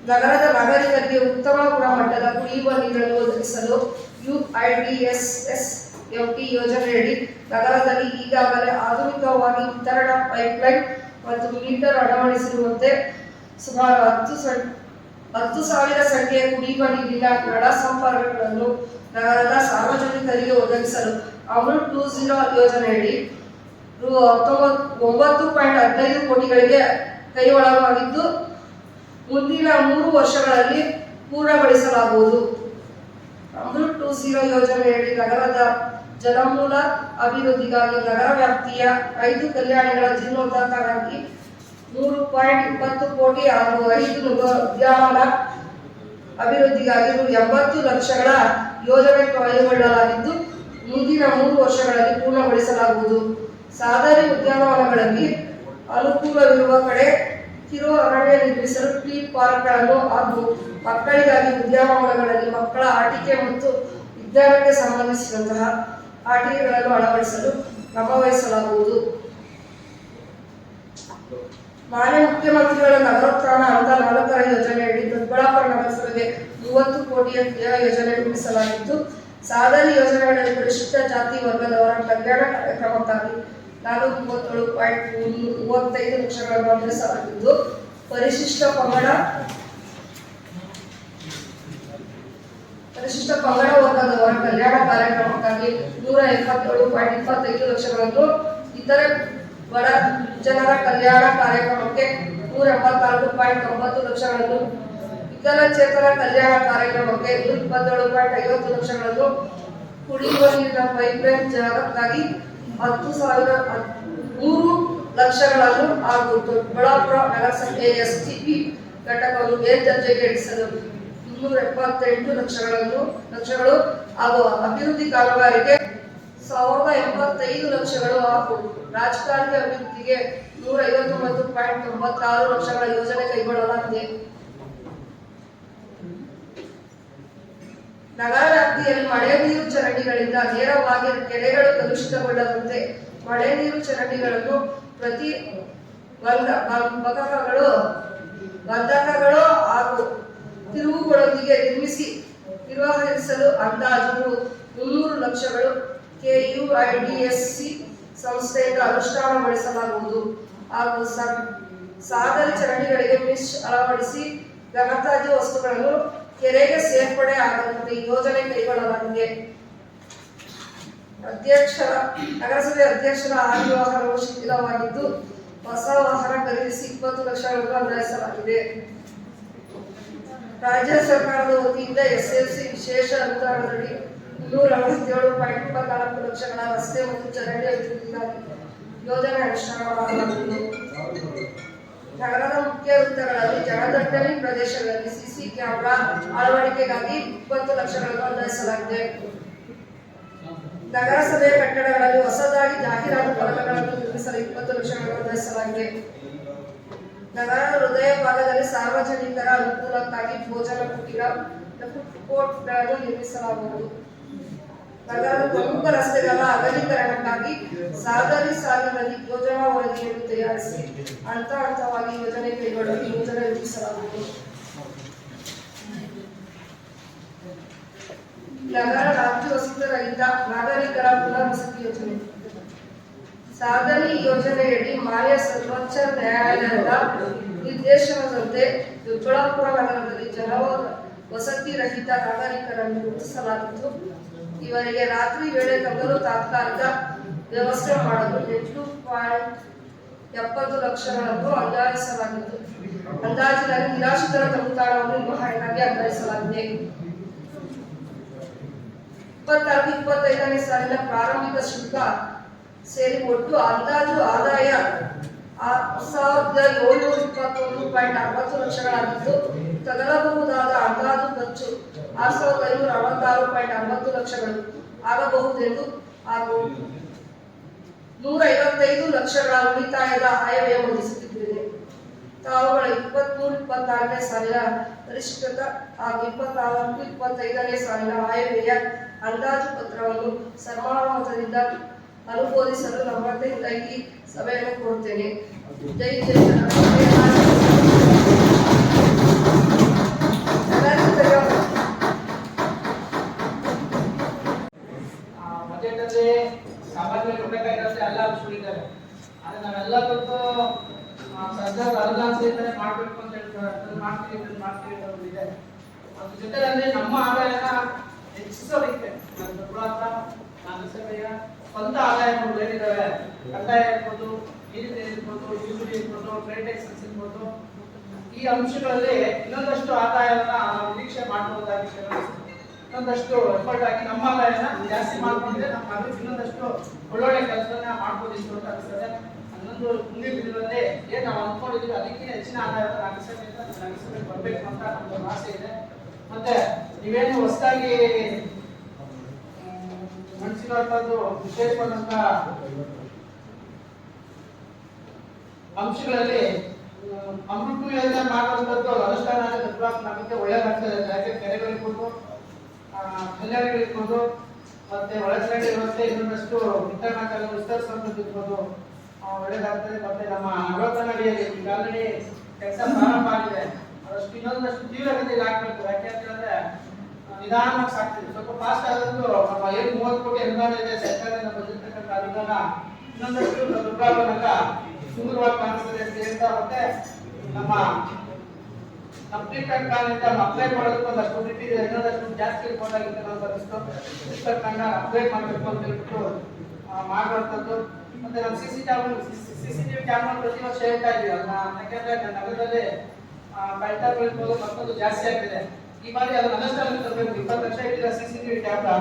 B: ನಗರದ ನಾಗರಿಕರಿಗೆ ಉತ್ತಮ ಗುಣಮಟ್ಟದ ಕುಡಿಯುವ ನೀರನ್ನು ಒದಗಿಸಲು UIDSSMT ಯೋಜನೆಯಡಿ ನಗರದಲ್ಲಿ ಈಗಾಗಲೇ ಆಧುನಿಕವಾಗಿ ವಿತರಣಾ ಪೈಪ್ಲೈನ್ ಮತ್ತು ಮೀಟರ್ ಅಳವಡಿಸಿರುವಂತೆ ಸುಮಾರು 10,000 ಸಂಖ್ಯೆಯ ಕುಡಿಯುವ ನೀರಿನ ನಳ ಸಂಪರ್ಕಗಳನ್ನು ನಗರದ ಸಾರ್ವಜನಿಕರಿಗೆ ಒದಗಿಸಲು ಅಮೃತ್ 2.0 ಯೋಜನೆಯಡಿ 9.15 ಕೋಟಿಗಳಿಗೆ ಅಮೃತ್ 20 ಯೋಜನೆಯಡಿ ನಗರದ ಜಲಮೂಲ ಅಭಿವೃದ್ಧಿಗಾಗಿ ನಗರ ವ್ಯಾಪ್ತಿಯ 5 ಕಲ್ಯಾಣಿಗಳ ಜೀರ್ಣೋದ್ಧಾರಕ್ಕಾಗಿ 3.20 ಕೋಟಿ ಹಾಗೂ 5 ಉದ್ಯಾನವನ ಅಭಿವೃದ್ಧಿಗಾಗಿ 80 ಲಕ್ಷಗಳ ಯೋಜನೆ ಕೈಗೊಳ್ಳಲಾಗಿದ್ದು ಮುಂದಿನ 3 ವರ್ಷಗಳಲ್ಲಿ ಪೂರ್ಣಗೊಳಿಸಲಾಗುವುದು. ಸಾದರಿ ಉದ್ಯಾನವನಗಳಲ್ಲಿ ಅನುಕೂಲವಿರುವ ಕಡೆ ಕಿರು ಅರಣ್ಯ ನಿರ್ಮಿಸಲು ಟ್ರೀ ಪಾರ್ಕ್ಗಳನ್ನು ಹಾಗೂ ಮಕ್ಕಳಿಗಾಗಿ ಉದ್ಯಾನವನಗಳಲ್ಲಿ ಮಕ್ಕಳ ಆಟಿಕೆ ಮತ್ತು ವಿಜ್ಞಾನಕ್ಕೆ ಸಂಬಂಧಿಸಿದಂತಹ ಆಟಿಕೆಗಳನ್ನು ಅಳವಡಿಸಲು ಕ್ರಮ ವಹಿಸಲಾಗುವುದು. ಮಾನ್ಯ ಮುಖ್ಯಮಂತ್ರಿಗಳ ನಗರೋತ್ಥಾನ ಹಂತ 4ರ ಯೋಜನೆಯಡಿ ದೊಡ್ಡಬಳ್ಳಾಪುರ ನಗರಸಭೆಗೆ 30 ಕೋಟಿಯ ಕ್ರಿಯಾ ಯೋಜನೆ ರೂಪಿಸಲಾಗಿದ್ದು, ಸಾದರಿ ಯೋಜನೆಗಳಲ್ಲಿ ಪರಿಶಿಷ್ಟ ಜಾತಿ ವರ್ಗದವರ ಕಲ್ಯಾಣ ಕಾರ್ಯಕ್ರಮಕ್ಕಾಗಿ 437.35 ಲಕ್ಷಗಳನ್ನು ಹೊಂದಿಸಲಾಗಿದ್ದು, ಪರಿಶಿಷ್ಟ ಪಂಗಡ ವರ್ಗದವರ ಕಲ್ಯಾಣ ಕಾರ್ಯಕ್ರಮಕ್ಕಾಗಿ 177.25 ಲಕ್ಷಗಳನ್ನು, ಇತರೆ ಬಡ ಜನರ ಕಲ್ಯಾಣ ಕಾರ್ಯಕ್ರಮಕ್ಕೆ 184.90 ಲಕ್ಷಗಳನ್ನು, ವಿಕಲಚೇತನ ಕಲ್ಯಾಣ ಕಾರ್ಯಕ್ರಮಕ್ಕೆ 127.50 ಲಕ್ಷಗಳನ್ನು, ಕುಡಿಯುವ ನೀರಿನ ಪೈಪ್ಲೈನ್ ಜಾಗಕ್ಕಾಗಿ 10,003 ಲಕ್ಷಗಳನ್ನು ಹಾಗೂ ದೊಡ್ಡಬಳ್ಳಾಪುರ ನಗರಸಭೆ ಎಸ್ಟಿಪಿ ಘಟಕವನ್ನು ಮೇಲ್ದರ್ಜೆಗೆ ಇಳಿಸಲು 278 ಲಕ್ಷಗಳು ಹಾಗೂ ಅಭಿವೃದ್ಧಿ ಕಾಮಗಾರಿಗೆ 1,085 ಲಕ್ಷಗಳು ಹಾಗೂ ರಾಜಕಾರಣಿ ಅಭಿವೃದ್ಧಿಗೆ 159.96 ಲಕ್ಷಗಳ ಯೋಜನೆ ಕೈಗೊಳ್ಳಲಾಗಿದೆ. ನಗರ ವ್ಯಾಪ್ತಿಯಲ್ಲಿ ಮಳೆ ನೀರು ಚರಂಡಿಗಳಿಂದ ನೇರವಾಗಿ ಕೆರೆಗಳು ಕಲುಷಿತಗೊಳ್ಳದಂತೆ ಮಳೆ ನೀರು ಚರಂಡಿಗಳನ್ನು ಪ್ರತಿ ಬಂಧಕಗಳು ಹಾಗೂ ತಿರುವುಗಳೊಂದಿಗೆ ನಿರ್ವಹಿಸಲು ಅಂದಾಜು 300 ಲಕ್ಷಗಳು ಕೆಯುಐಡಿಎಸ್ಸಿ ಸಂಸ್ಥೆಯಿಂದ ಅನುಷ್ಠಾನಗೊಳಿಸಲಾಗುವುದು ಹಾಗೂ ಸಾದರಿ ಚರಂಡಿಗಳಿಗೆ ಮಿಶ್ ಅಳವಡಿಸಿ ಘನತ್ಯಾಜ್ಯ ವಸ್ತುಗಳನ್ನು ಕೆರೆಗೆ ಸೇರ್ಪಡೆ ಆಗದಂತೆ ಯೋಜನೆ ಕೈಗೊಳ್ಳಲಾಗಿದೆ. ನಗರಸಭೆ ಅಧ್ಯಕ್ಷರ ಆದಿವಾಹನವು ಶಿಥಿಲವಾಗಿದ್ದು ಹೊಸ ವಾಹನ ಖರೀದಿಸಿ 20 ಲಕ್ಷಗಳನ್ನು ಅನ್ವಯಿಸಲಾಗಿದೆ. ರಾಜ್ಯ ಸರ್ಕಾರದ ವತಿಯಿಂದ ಎಸ್ಎಲ್ಸಿ ವಿಶೇಷ ಅನುದಾನದಡಿ 247.24 ಲಕ್ಷಗಳ ರಸ್ತೆ ಮತ್ತು ಚರಂಡಿ ಅಭಿವೃದ್ಧಿಗಾಗಿ ಯೋಜನೆ ಅನುಷ್ಠಾನ ಮಾಡಲಾಗುವುದು. ನಗರದ ಮುಖ್ಯ ವೃತ್ತಗಳಲ್ಲಿ ಜನದಟ್ಟಣೆ ಪ್ರದೇಶಗಳಲ್ಲಿ ಸಿಸಿ ಕ್ಯಾಮೆರಾ ಅಳವಡಿಕೆಗಾಗಿ 20 ಲಕ್ಷಗಳನ್ನು ಅನ್ವಯಿಸಲಾಗಿದೆ. ನಗರಸಭೆ ಕಟ್ಟಡಗಳಲ್ಲಿ ಹೊಸದಾಗಿ ಜಾಹೀರಾತು ಫಲಕಗಳನ್ನು ನಿರ್ಮಿಸಲು 20 ಲಕ್ಷಗಳನ್ನು ಅನ್ವಯಿಸಲಾಗಿದೆ. ನಗರದ ಹೃದಯ ಭಾಗದಲ್ಲಿ ಸಾರ್ವಜನಿಕರ ಅನುಕೂಲಕ್ಕಾಗಿ ಭೋಜನ ಕುಟೀರ ಫುಡ್ ಕೋರ್ಟ್ಗಳನ್ನು ನಿರ್ಮಿಸಲಾಗುವುದು. ನಗರದ ಪ್ರಮುಖ ರಸ್ತೆಗಳ ಅಗಲೀಕರಣಕ್ಕಾಗಿ ಸಾದರಿ ಸಾಲಿನಲ್ಲಿ ಯೋಜನಾ ವರದಿಯನ್ನು ತಯಾರಿಸಿ ಹಂತವಾಗಿ ಯೋಜನೆ ಕೈಗೊಳ್ಳಲು ಯೋಜನೆ ರೂಪಿಸಲಾಗುವುದು. ನಗರ ರಾಜ್ಯ ವಸತಿ ರಹಿತ ನಾಗರಿಕರ ಪುನರ್ವಸತಿ ಯೋಜನೆ. ಸಾದರಿ ಯೋಜನೆಯಡಿ ಮಾನ್ಯ ಸರ್ವೋಚ್ಚ ನ್ಯಾಯಾಲಯದ ನಿರ್ದೇಶನದಂತೆ ದೊಡ್ಡಬಳ್ಳಾಪುರ ನಗರದಲ್ಲಿ ವಸತಿ ರಹಿತ ನಾಗರಿಕರನ್ನು ಗುರುತಿಸಲಾಗಿದ್ದು, ಇವರಿಗೆ ರಾತ್ರಿ ವೇಳೆ ತಂಗಲು ತಾತ್ಕಾಲಿಕ ವ್ಯವಸ್ಥೆ ಮಾಡಲು 8.70 ಲಕ್ಷಗಳನ್ನು ಅಂದಾಜಿಸಲಾಗಿದ್ದು, ಅಂದಾಜಿನಲ್ಲಿ ನಿರಾಶ್ರಿತರ ತಂಗುತಾಣವನ್ನು ನಿರ್ವಹಣೆಗಾಗಿ ಅಂದಾಜಿಸಲಾಗಿದೆ. 24-25ನೇ ಸಾಲಿನ ಪ್ರಾರಂಭಿಕ ಶುಲ್ಕ ಸೇರಿ ಒಟ್ಟು ಅಂದಾಜು ಆದಾಯ 1,721.60 ಲಕ್ಷಗಳಾಗಿದ್ದು, ತಗಲಬಹುದಾದ ಅಂದಾಜು ಖರ್ಚು 6,566.60 ಲಕ್ಷಗಳು ಆಗಬಹುದೆಂದು ಹಾಗೂ 155 ಲಕ್ಷಗಳ ಉಳಿತಾಯದ ಆಯವ್ಯಯ ಹೊಂದಿಸುತ್ತಿದ್ದೇವೆ. ತಾವುಗಳ 23-24ನೇ ಸಾಲಿನ ಪರಿಷ್ಕೃತ ಹಾಗೂ 24-25ನೇ ಸಾಲಿನ ಆಯವ್ಯಯ ಅಂದಾಜು ಪತ್ರವನ್ನು ಸರ್ವಾನುಮತದಿಂದ ಅನುಮೋದಿಸಲು ನಮ್ಮದಿಂದ ಈ ಸಭೆಯನ್ನು ಕೋರುತ್ತೇನೆ. ಜೈ ಜೈ
C: ಬಜೆಟ್ ಅಲ್ಲಿ ಸಾಮಾನ್ಯ ಕೊಡಬೇಕಾಗಿರುತ್ತೆ ಎಲ್ಲ ಸುಳಿದ್ದಾರೆ. ಆದ್ರೆ ನಾವೆಲ್ಲ ಕೊಟ್ಟು ಸರ್ಕಾರ ಅನುದಾನ ಸೇರ್ಪಡೆ ಮಾಡಬೇಕು ಅಂತ ಹೇಳ್ತಾರೆ, ಮಾಡ್ತೀವಿ ಇದೆ. ಅದ್ರ ಜೊತೆಯಲ್ಲಿ ನಮ್ಮ ಆದಾಯನ ಹೆಚ್ಚಿಸೋದಕ್ಕೆ ದೊಡ್ಡಬಳ್ಳಾಪುರ ನಗರಸಭೆಯ ಸ್ವಂತ ಆದಾಯಗಳು ಏನಿದ್ದಾವೆ, ಕಂದಾಯ ಇರ್ಬೋದು, ನೀರಿನ ಇರ್ಬೋದು, ಯೂಸಿಡಿ ಇರ್ಬೋದು, ಟ್ರೇಡ್ ಟ್ಯಾಕ್ಸಸ್ ಇರ್ಬೋದು, ಈ ಅಂಶಗಳಲ್ಲಿ ಇನ್ನೊಂದಷ್ಟು ಆದಾಯವನ್ನು ನಾವು ನಿರೀಕ್ಷೆ ಮಾಡಬಹುದಾಗಿ ಇನ್ನೊಂದಷ್ಟು ಎಫರ್ಟ್ ಆಗಿ ನಮ್ಮ ಆದಾಯನ ಜಾಸ್ತಿ ಮಾಡ್ಕೊಂಡ್ರೆ ನಮ್ಮ ಅದು ಇನ್ನೊಂದಷ್ಟು ಒಳ್ಳೊಳ್ಳೆ ಕೆಲಸವನ್ನ ಮಾಡ್ಬೋದಿತ್ತು ಅಂತ ಅನಿಸ್ತದೆ. ಅನ್ನೊಂದು ಮುಂದಿನ ದಿನದಲ್ಲಿ ಏನ್ ನಾವು ಅಂದ್ಕೊಂಡಿದೀವಿ ಅದಕ್ಕೆ ಹೆಚ್ಚಿನ ಆದಾಯದ ನಗರಸಭೆಗೆ ಬರ್ಬೇಕು ಅಂತ ನಮ್ದು ಆಸೆ ಇದೆ. ಮತ್ತೆ ನೀವೇನು ಹೊಸದಾಗಿ ಮನಸ್ಸಿನದ್ದು ವಿಶೇಷವಾದಂತ ಅಂಶಗಳಲ್ಲಿ ಅಮೃತ ಯೋಜನೆ ಮಾಡುವಂಥದ್ದು ಅನುಷ್ಠಾನ ನಮಗೆ ಒಳ್ಳೆಯದಾಗ್ತದೆ. ಯಾಕೆ ಕೆರೆಗಳಿರ್ಬೋದು, ಕಲ್ಯಾಣಿಗಳಿರ್ಬೋದು, ಮತ್ತೆ ಒಳಚರಂಡಿ ವ್ಯವಸ್ಥೆ ಇನ್ನೊಂದಷ್ಟು ವಿತರಣಾ ವಿಸ್ತರಿಸುವಂಥದ್ದು ಇರ್ಬೋದು ಒಳ್ಳೆಯದಾಗ್ತದೆ. ಮತ್ತೆ ನಮ್ಮ ನವರತ್ನಡಿಯಲ್ಲಿ ಈಗಾಗಲೇ ಕೆಲಸ ಪ್ರಾರಂಭ ಆಗಿದೆ, ಅದಷ್ಟು ಇನ್ನೊಂದಷ್ಟು ತೀವ್ರಗತಿಯಲ್ಲಿ ಆಗ್ಬೇಕು. ಯಾಕೆ ಅಂತ ಹೇಳಿದ್ರೆ ನಿಧಾನವಾಗಿ ಸಾಕ್ತಿದೆ, ಸ್ವಲ್ಪ ಫಾಸ್ಟ್ ಆದದ್ದು ನಮ್ಮ ಏನು 30 ಕೋಟಿ ಅನುದಾನ ಇದೆ ಸರ್ಕಾರದಿಂದ ಬಂದಿರತಕ್ಕಂಥ ಅನುದಾನ ಇನ್ನೊಂದಷ್ಟು ದುರ್ಬಲವಾದಾಗ ಸುಂದರವಾಗಿ ಕಾಣಿಸ್ತದೆ ಅಂತ ಹೇಳ್ತಾ, ಮತ್ತೆ ನಮ್ಮ ಟ್ರೀಟ್ಮೆಂಟ್ ಪ್ಲಾನ್ ಅಪ್ಲೈ ಮಾಡೋದಕ್ಕೆ ಒಂದಷ್ಟು ಬಿಟ್ಟಿದೆ, ಇನ್ನೊಂದಷ್ಟು ಜಾಸ್ತಿ ಇರ್ಬೋದಾಗಿತ್ತು ಅಂತ ಅನಿಸ್ತು. ಟ್ರೀಟ್ಮೆಂಟ್ ಪ್ಲಾನ್ ಅಪ್ಲೈ ಮಾಡಬೇಕು ಅಂತ ಹೇಳ್ಬಿಟ್ಟು ಮಾಡುವಂಥದ್ದು. ಮತ್ತೆ ನಮ್ಮ CCTV ಕ್ಯಾಮ್ರಾ ಪ್ರತಿ ವರ್ಷ ಹೇಳ್ತಾ ಇದ್ದೀವಿ ಅದನ್ನ, ಯಾಕೆಂದ್ರೆ ನಗರದಲ್ಲಿ ಕಳ್ತನಗಳಿರ್ಬೋದು ಮತ್ತೊಂದು ಜಾಸ್ತಿ ಆಗ್ತಿದೆ. ಈ ಬಾರಿ ಅದನ್ನ ಅನುಷ್ಠಾನಕ್ಕೆ ತರಬೇಕು. 20 ಲಕ್ಷ ಇಟ್ಟಿಲ್ಲ CCTV ಕ್ಯಾಮ್ರಾ.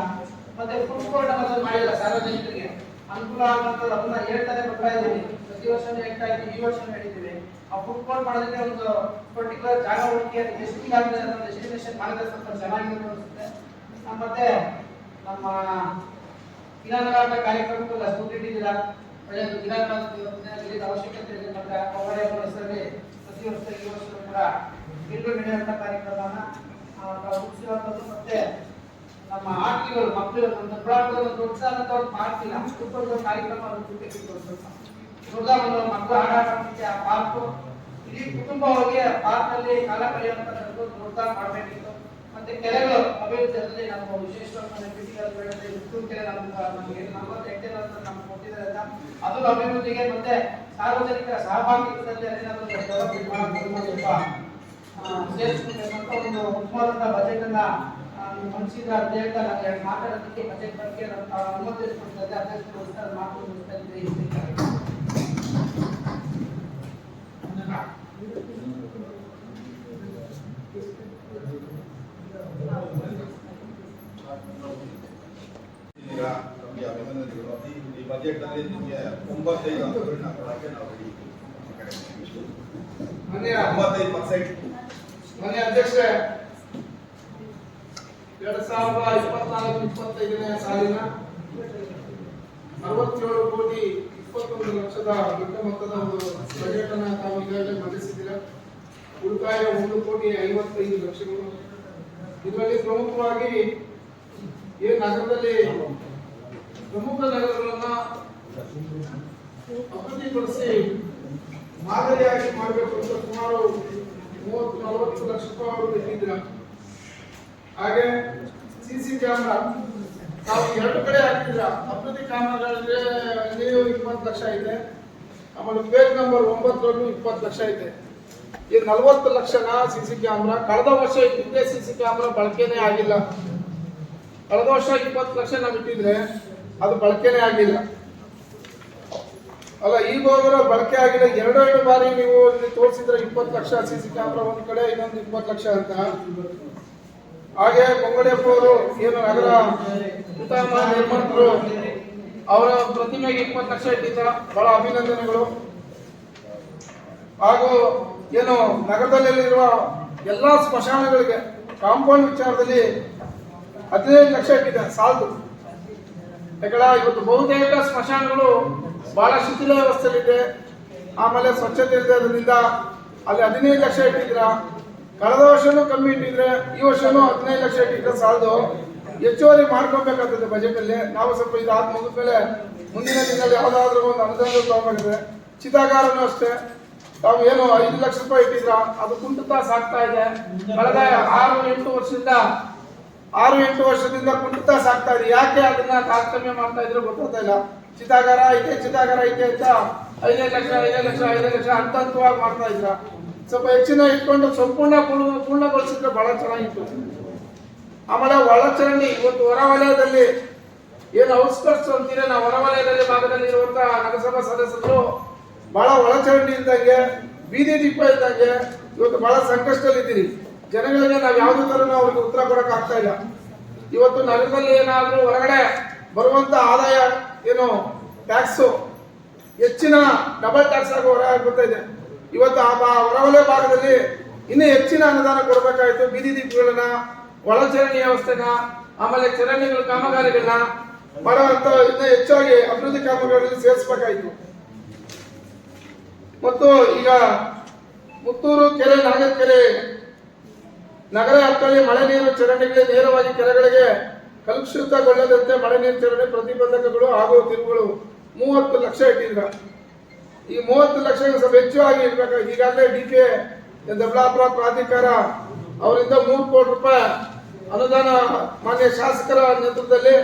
C: ಮತ್ತೆ ಫುಡ್ ಕೋರ್ಟ್ ಅನ್ನೋದು ಮಾಡಿಲ್ಲ, ಸಾರ್ವಜನಿಕರಿಗೆ ಅನುಕೂಲ ಆಗುವಂಥದ್ದು ಅದನ್ನ ಹೇಳ್ತಾನೆ ಬರ್ತಾ ಇದ್ದೀವಿ. ಪ್ರತಿ ವರ್ಷನೂ ಹೇಳ್ತಾ ಇದ್ದೀವಿ, ಈ ವರ್ಷ ಹೇಳಿದ್ದೀವಿ. ಆ ಫುಡ್ ಕೋರ್ಟ್ ಮಾಡೋದಕ್ಕೆ ಒಂದು ಪರ್ಟಿಕ್ಯುಲರ್ ಜಾಗ ಹುಡುಕಿ ಎಷ್ಟು ಆಗಿದೆ ಅನ್ನೋ ಎಸ್ಟಿಮೇಷನ್ ಮಾಡಿದ್ರೆ ಸ್ವಲ್ಪ ಚೆನ್ನಾಗಿರುತ್ತೆ ಅನಿಸುತ್ತೆ. ಮತ್ತೆ ನಮ್ಮ ಗಿಡಾನುರಾಟ ಕಾರ್ಯಕ್ರಮಕ್ಕೂ ಅಷ್ಟು ಇಟ್ಟಿದ್ದೀರಾ, ಒಳ್ಳೆಯದು. ಗಿಡಾನುರಾಟ ಅವಶ್ಯಕತೆ ಇದೆ. ಮತ್ತೆ ಅವರ ಹೆಸರಲ್ಲಿ ಪ್ರತಿ ವರ್ಷ ಈ ವರ್ಷ ಕೂಡ ಗಿಡ ನೆಡುವಂಥ ಕಾರ್ಯಕ್ರಮನ ಮುಗಿಸಿರುವಂಥದ್ದು. ಮತ್ತೆ ನಮ್ಮ ಆಟಗಳು ಮಕ್ಕಳು ಒಂದು ಪ್ರೋತ್ಸಾಹ ಮಾಡ್ತಿಲ್ಲ, ಒಂದು ಕಾರ್ಯಕ್ರಮ ಒಂದು ಮಕ್ಕಳು ಆಟ ಆಡೋದಕ್ಕೆ ಆ ಪಾರ್ಕ್ ಇಡೀ ಕುಟುಂಬವಾಗಿ ಪಾರ್ಕ್ ನಲ್ಲಿ ಕಾಲ ಕಳೆಯುವಂಥದ್ದು ಪ್ರೋತ್ಸಾಹ ಮಾಡಬೇಕಿತ್ತು. ಮತ್ತೆ ಕೆರೆಗಳು ಅಭಿವೃದ್ಧಿಯಲ್ಲಿ ನಮ್ಮ ವಿಶೇಷವಾಗಿ ಕೆರೆ ನಮಗೆ 40 ಹೆಕ್ಟೇರ್ ಅಂತ ನಮ್ಗೆ ಕೊಟ್ಟಿದ್ದಾರೆ. ಅದು ಅಭಿವೃದ್ಧಿಗೆ ಮತ್ತೆ ಸಾರ್ವಜನಿಕರ ಸಹಭಾಗಿತ್ವದಲ್ಲಿ ಸೇರಿಸಬೇಕಂತ ಒಂದು ಉತ್ತಮವಾದಂತ ಬಜೆಟ್ ಅನ್ನ ಮನಸ್ಸಿಂದ ಅಂತ ಹೇಳ್ತಾ ನಾನು ಎರಡು ಮಾತಾಡೋದಕ್ಕೆ ಬಜೆಟ್ ಬಗ್ಗೆ ಅನುಮತಿಸಿಕೊಡ್ತಾ ಅಧ್ಯಕ್ಷರು ಮಾತು
D: ನಮಗೆ ಅಭಿನಂದನೆಗಳು. ಈ ಬಜೆಟ್ ಅಲ್ಲಿ ನಿಮಗೆ 95 ಅಂಕಗಳನ್ನ ಕೊಡಕ್ಕೆ ನಾವು ರೆಡಿ ಇದ್ದೀವಿ. 95%.
E: ಮನೆ ಅಧ್ಯಕ್ಷರೇ, 2024-25ನೇ ಸಾಲಿನ 67 ಕೋಟಿ 21 ಲಕ್ಷದ ದೊಡ್ಡ ಮೊತ್ತದ ಒಂದು ಬಜೆಟ್ ಅನ್ನು ತಾವು ಈಗಾಗಲೇ ಮಂಡಿಸಿದ್ದೀರಾ. ಉಳಿತಾಯ 1 ಕೋಟಿ 55 ಲಕ್ಷಗಳು. ಇದರಲ್ಲಿ ಪ್ರಮುಖವಾಗಿ ಈ ನಗರದಲ್ಲಿ ಪ್ರಮುಖ ನಗರಗಳನ್ನ ಅಭಿವೃದ್ಧಿಪಡಿಸಿ ಮಾದರಿಯಾಗಿ ಮಾಡಬೇಕು ಅಂತ ಸುಮಾರು 30-40 ಲಕ್ಷ ರೂಪಾಯಿ ಅವರು ಇಟ್ಟಿದ್ದೀರಾ. ಹಾಗೆ CC ಕ್ಯಾಮ್ರಾ ನಾವು 2 ಕಡೆ ಹಾಕಿದ್ರ. ಅಭಿವೃದ್ಧಿ ಕ್ಯಾಮ್ರಾಗಳಿಗೆ 20 ಲಕ್ಷ ಇದೆ, ಆಮೇಲೆ ಪೇಜ್ ನಂಬರ್ 9 20 ಲಕ್ಷ ಇದೆ. ಈ 40 ಲಕ್ಷನ CC ಕ್ಯಾಮ್ರಾ ಕಳೆದ ವರ್ಷ ಇಟ್ಟಿದ್ದೆ. CC ಕ್ಯಾಮ್ರಾ ಬಳಕೆನೇ ಆಗಿಲ್ಲ. ಕಳೆದ ವರ್ಷ 20 ಲಕ್ಷ ನಾವು ಇಟ್ಟಿದ್ರೆ ಅದು ಬಳಕೆನೇ ಆಗಿಲ್ಲ ಅಲ್ಲ. ಈಗ ಹೋಗಿರೋ ಬಳಕೆ ಆಗಿಲ್ಲ. 2 ಬಾರಿ ನೀವು ಇಲ್ಲಿ ತೋರಿಸಿದ್ರೆ 20 ಲಕ್ಷ CC ಕ್ಯಾಮ್ರಾ ಒಂದ್ ಕಡೆ, ಇನ್ನೊಂದು 20 ಲಕ್ಷ ಅಂತ. ಹಾಗೆ ಕೊಂಗಡಿಯಪ್ಪ ಅವರು ಏನು ನಗರ ಉತ್ತಮ ನಿರ್ಮಾತರು, ಅವರ ಪ್ರತಿಮೆಗೆ 20 ಲಕ್ಷ ಇಟ್ಟಿದ್ದ, ಬಹಳ ಅಭಿನಂದನೆಗಳು. ಹಾಗೂ ಏನು ನಗರದಲ್ಲಿರುವ ಎಲ್ಲಾ ಸ್ಮಶಾನಗಳಿಗೆ ಕಾಂಪೌಂಡ್ ವಿಚಾರದಲ್ಲಿ 15 ಲಕ್ಷ ಇಟ್ಟಿದೆ, ಸಾಲದು. ಯಾಕಂದ್ರೆ ಇವತ್ತು ಬಹುತೇಕ ಸ್ಮಶಾನಗಳು ಬಹಳ ಶಿಥಿಲ ವ್ಯವಸ್ಥೆಯಲ್ಲಿದೆ, ಆಮೇಲೆ ಸ್ವಚ್ಛತೆ ಇರೋದ್ರಿಂದ ಅಲ್ಲಿ 15 ಲಕ್ಷ ಇಟ್ಟಿದ್ರ. ಕಳೆದ ವರ್ಷನೂ ಕಮ್ಮಿ ಇಟ್ಟಿದ್ರೆ, ಈ ವರ್ಷನೂ 15 ಲಕ್ಷ ಇಟ್ಟಿದ್ರೆ ಸಾಲದು. ಹೆಚ್ಚುವರಿ ಮಾಡ್ಕೊಬೇಕಾಗ್ತದೆ ಬಜೆಟ್ ಅಲ್ಲಿ. ನಾವು ಸ್ವಲ್ಪ ಇದಾದ ಮುಗಿದ್ಮೇಲೆ ಮುಂದಿನ ದಿನದಲ್ಲಿ ಯಾವ್ದಾದ್ರು ಒಂದು ಅನುದಾನ ತಗೋಬೇಕಿದೆ. ಚಿತಾಗಾರನು ಅಷ್ಟೇ, ತಾವು ಏನು 5 ಲಕ್ಷ ರೂಪಾಯಿ ಇಟ್ಟಿದ್ರ, ಅದು ಕುಂಟುತ್ತಾ ಸಾಕ್ತಾ ಇದೆ. ಕಳೆದ 6-8 ವರ್ಷದಿಂದ ಕುಂಟುತ್ತಾ ಸಾಕ್ತಾ ಇದೆ. ಯಾಕೆ ಅದನ್ನ ತಾರತಮ್ಯ ಮಾಡ್ತಾ ಇದ್ರು ಗೊತ್ತಾಗ್ತಾ ಇಲ್ಲ. ಚಿತಾಗಾರ ಐತೆ ಅಂತ 5 ಲಕ್ಷ ಹಂತವಾಗಿ ಮಾಡ್ತಾ ಇದ್ರ. ಸ್ವಲ್ಪ ಹೆಚ್ಚಿನ ಇಟ್ಕೊಂಡು ಪೂರ್ಣಗೊಳಿಸಿದ್ರೆ ಬಹಳ ಚೆನ್ನಾಗಿತ್ತು. ಆಮೇಲೆ ಒಳಚರಂಡಿ, ಇವತ್ತು ಹೊರವಲಯದಲ್ಲಿ ಏನು ಔಟ್ಸ್ಕರ್ಟ್ಸ್ ಅಂತೀರ, ನಾವು ಹೊರವಲಯದಲ್ಲಿ ಭಾಗದಲ್ಲಿ ಇರುವಂತಹ ನಗರಸಭಾ ಸದಸ್ಯರು ಬಹಳ ಒಳಚರಂಡಿ ಇದ್ದಂಗೆ, ಬೀದಿ ದೀಪ ಇದ್ದಂಗೆ ಇವತ್ತು ಬಹಳ ಸಂಕಷ್ಟದಲ್ಲಿದ್ದೀರಿ. ಜನಗಳಿಗೆ ನಾವು ಯಾವುದೇ ತರ ಅವ್ರಿಗೆ ಉತ್ತರ ಕೊಡಕ್ ಆಗ್ತಾ ಇಲ್ಲ. ಇವತ್ತು ನಗರದಲ್ಲಿ ಏನಾದರೂ ಹೊರಗಡೆ ಬರುವಂತ ಆದಾಯ ಏನು ಟ್ಯಾಕ್ಸ್ ಹೆಚ್ಚಿನ ಡಬಲ್ ಟ್ಯಾಕ್ಸ್ ಆಗಿ ಹೊರ ಆಗ್ಬಿಡ್ತಾ ಇದೆ. ಇವತ್ತು ಆ ಹೊರವಲಯ ಭಾಗದಲ್ಲಿ ಇನ್ನೂ ಹೆಚ್ಚಿನ ಅನುದಾನ ಕೊಡಬೇಕಾಯಿತು. ಬೀದಿ ದೀಪಗಳನ್ನ, ಒಳಚರಂಡಿ ವ್ಯವಸ್ಥೆನ, ಆಮೇಲೆ ಚರಂಡಿಗಳ ಕಾಮಗಾರಿಗಳನ್ನ ಮಾಡುವಂತ ಇನ್ನೂ ಹೆಚ್ಚಾಗಿ ಅಭಿವೃದ್ಧಿ ಕಾಮಗಾರಿಗಳಲ್ಲಿ ಸೇರಿಸಬೇಕಾಯಿತು. ಮತ್ತು ಈಗ ಮುತ್ತೂರು ಕೆರೆ, ನಾಗಕೆರೆ ನಗರ ವ್ಯಾಪ್ತಿಯಲ್ಲಿ ಮಳೆ ನೀರು ಚರಂಡಿಗಳಿಗೆ ನೇರವಾಗಿ ಕೆರೆಗಳಿಗೆ ಕಲುಷಿತಗೊಳ್ಳದಂತೆ ಮಳೆ ನೀರು ಚರಂಡಿ ಪ್ರತಿಬಂಧಕಗಳು ಹಾಗೂ ತಿರುವುಗಳು 30 ಲಕ್ಷ ಇಟ್ಟಿದ್ರ. ಈ 30 ಲಕ್ಷ ಸ್ವಲ್ಪ ಹೆಚ್ಚಾಗಿ ಇರ್ಬೇಕು. ಈಗಾಗಲೇ DK ದೊಡ್ಡಬಳ್ಳಾಪುರ ಪ್ರಾಧಿಕಾರ ಅವರಿಂದ 3 ಕೋಟಿ ರೂಪಾಯಿ ಅನುದಾನ ಮಾನ್ಯ ಶಾಸಕರ ನೇತೃತ್ವದಲ್ಲಿ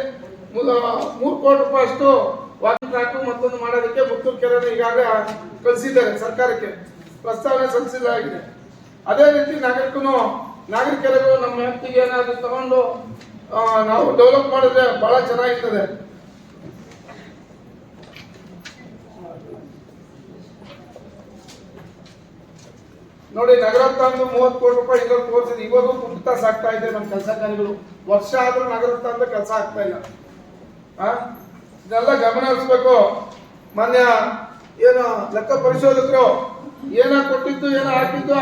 E: 3 ಕೋಟಿ ರೂಪಾಯಿ ಅಷ್ಟು ವಾಕಿಂಗ್ ಟ್ರ್ಯಾಕ್ ಮತ್ತೊಂದು ಮಾಡೋದಕ್ಕೆ ಮುತ್ತೂರು ಕೆರೆಯನ್ನು ಈಗಾಗಲೇ ಕಳಿಸಿದ್ದಾರೆ, ಸರ್ಕಾರಕ್ಕೆ ಪ್ರಸ್ತಾವನೆ ಸಲ್ಲಿಸಲಾಗಿದೆ. ಅದೇ ರೀತಿ ನಾಗರಿಕರಿಗೂ ನಮ್ಮ ವ್ಯಾಪ್ತಿಗೆ ಏನಾದರೂ ತಗೊಂಡು ನಾವು ಡೆವಲಪ್ ಮಾಡಿದ್ರೆ ಬಹಳ ಚೆನ್ನಾಗಿರ್ತದೆ. ನೋಡಿ, ನಗರ ತಂದು 30 ಕೋಟಿ ರೂಪಾಯಿ ಈಗ ತೋರಿಸಿದ್ರೆ ಇವಾಗೂ ಕುಂಠಿತ ಸಾಕ್ತಾ ಇದೆ ನಮ್ಮ ಕೆಲಸ ಕಾರ್ಯಗಳು. ವರ್ಷ ಆದ್ರೂ ನಗರ ತಂದು ಕೆಲಸ ಆಗ್ತಾ ಇಲ್ಲ. ಇದೆಲ್ಲ ಗಮನ ಹರಿಸ್ಬೇಕು. ಮಾನ್ಯ ಏನು ಲೆಕ್ಕ ಪರಿಶೋಧಕರು ಏನ ಕೊಟ್ಟಿದ್ದು, ಏನ ಹಾಕಿದ್ದು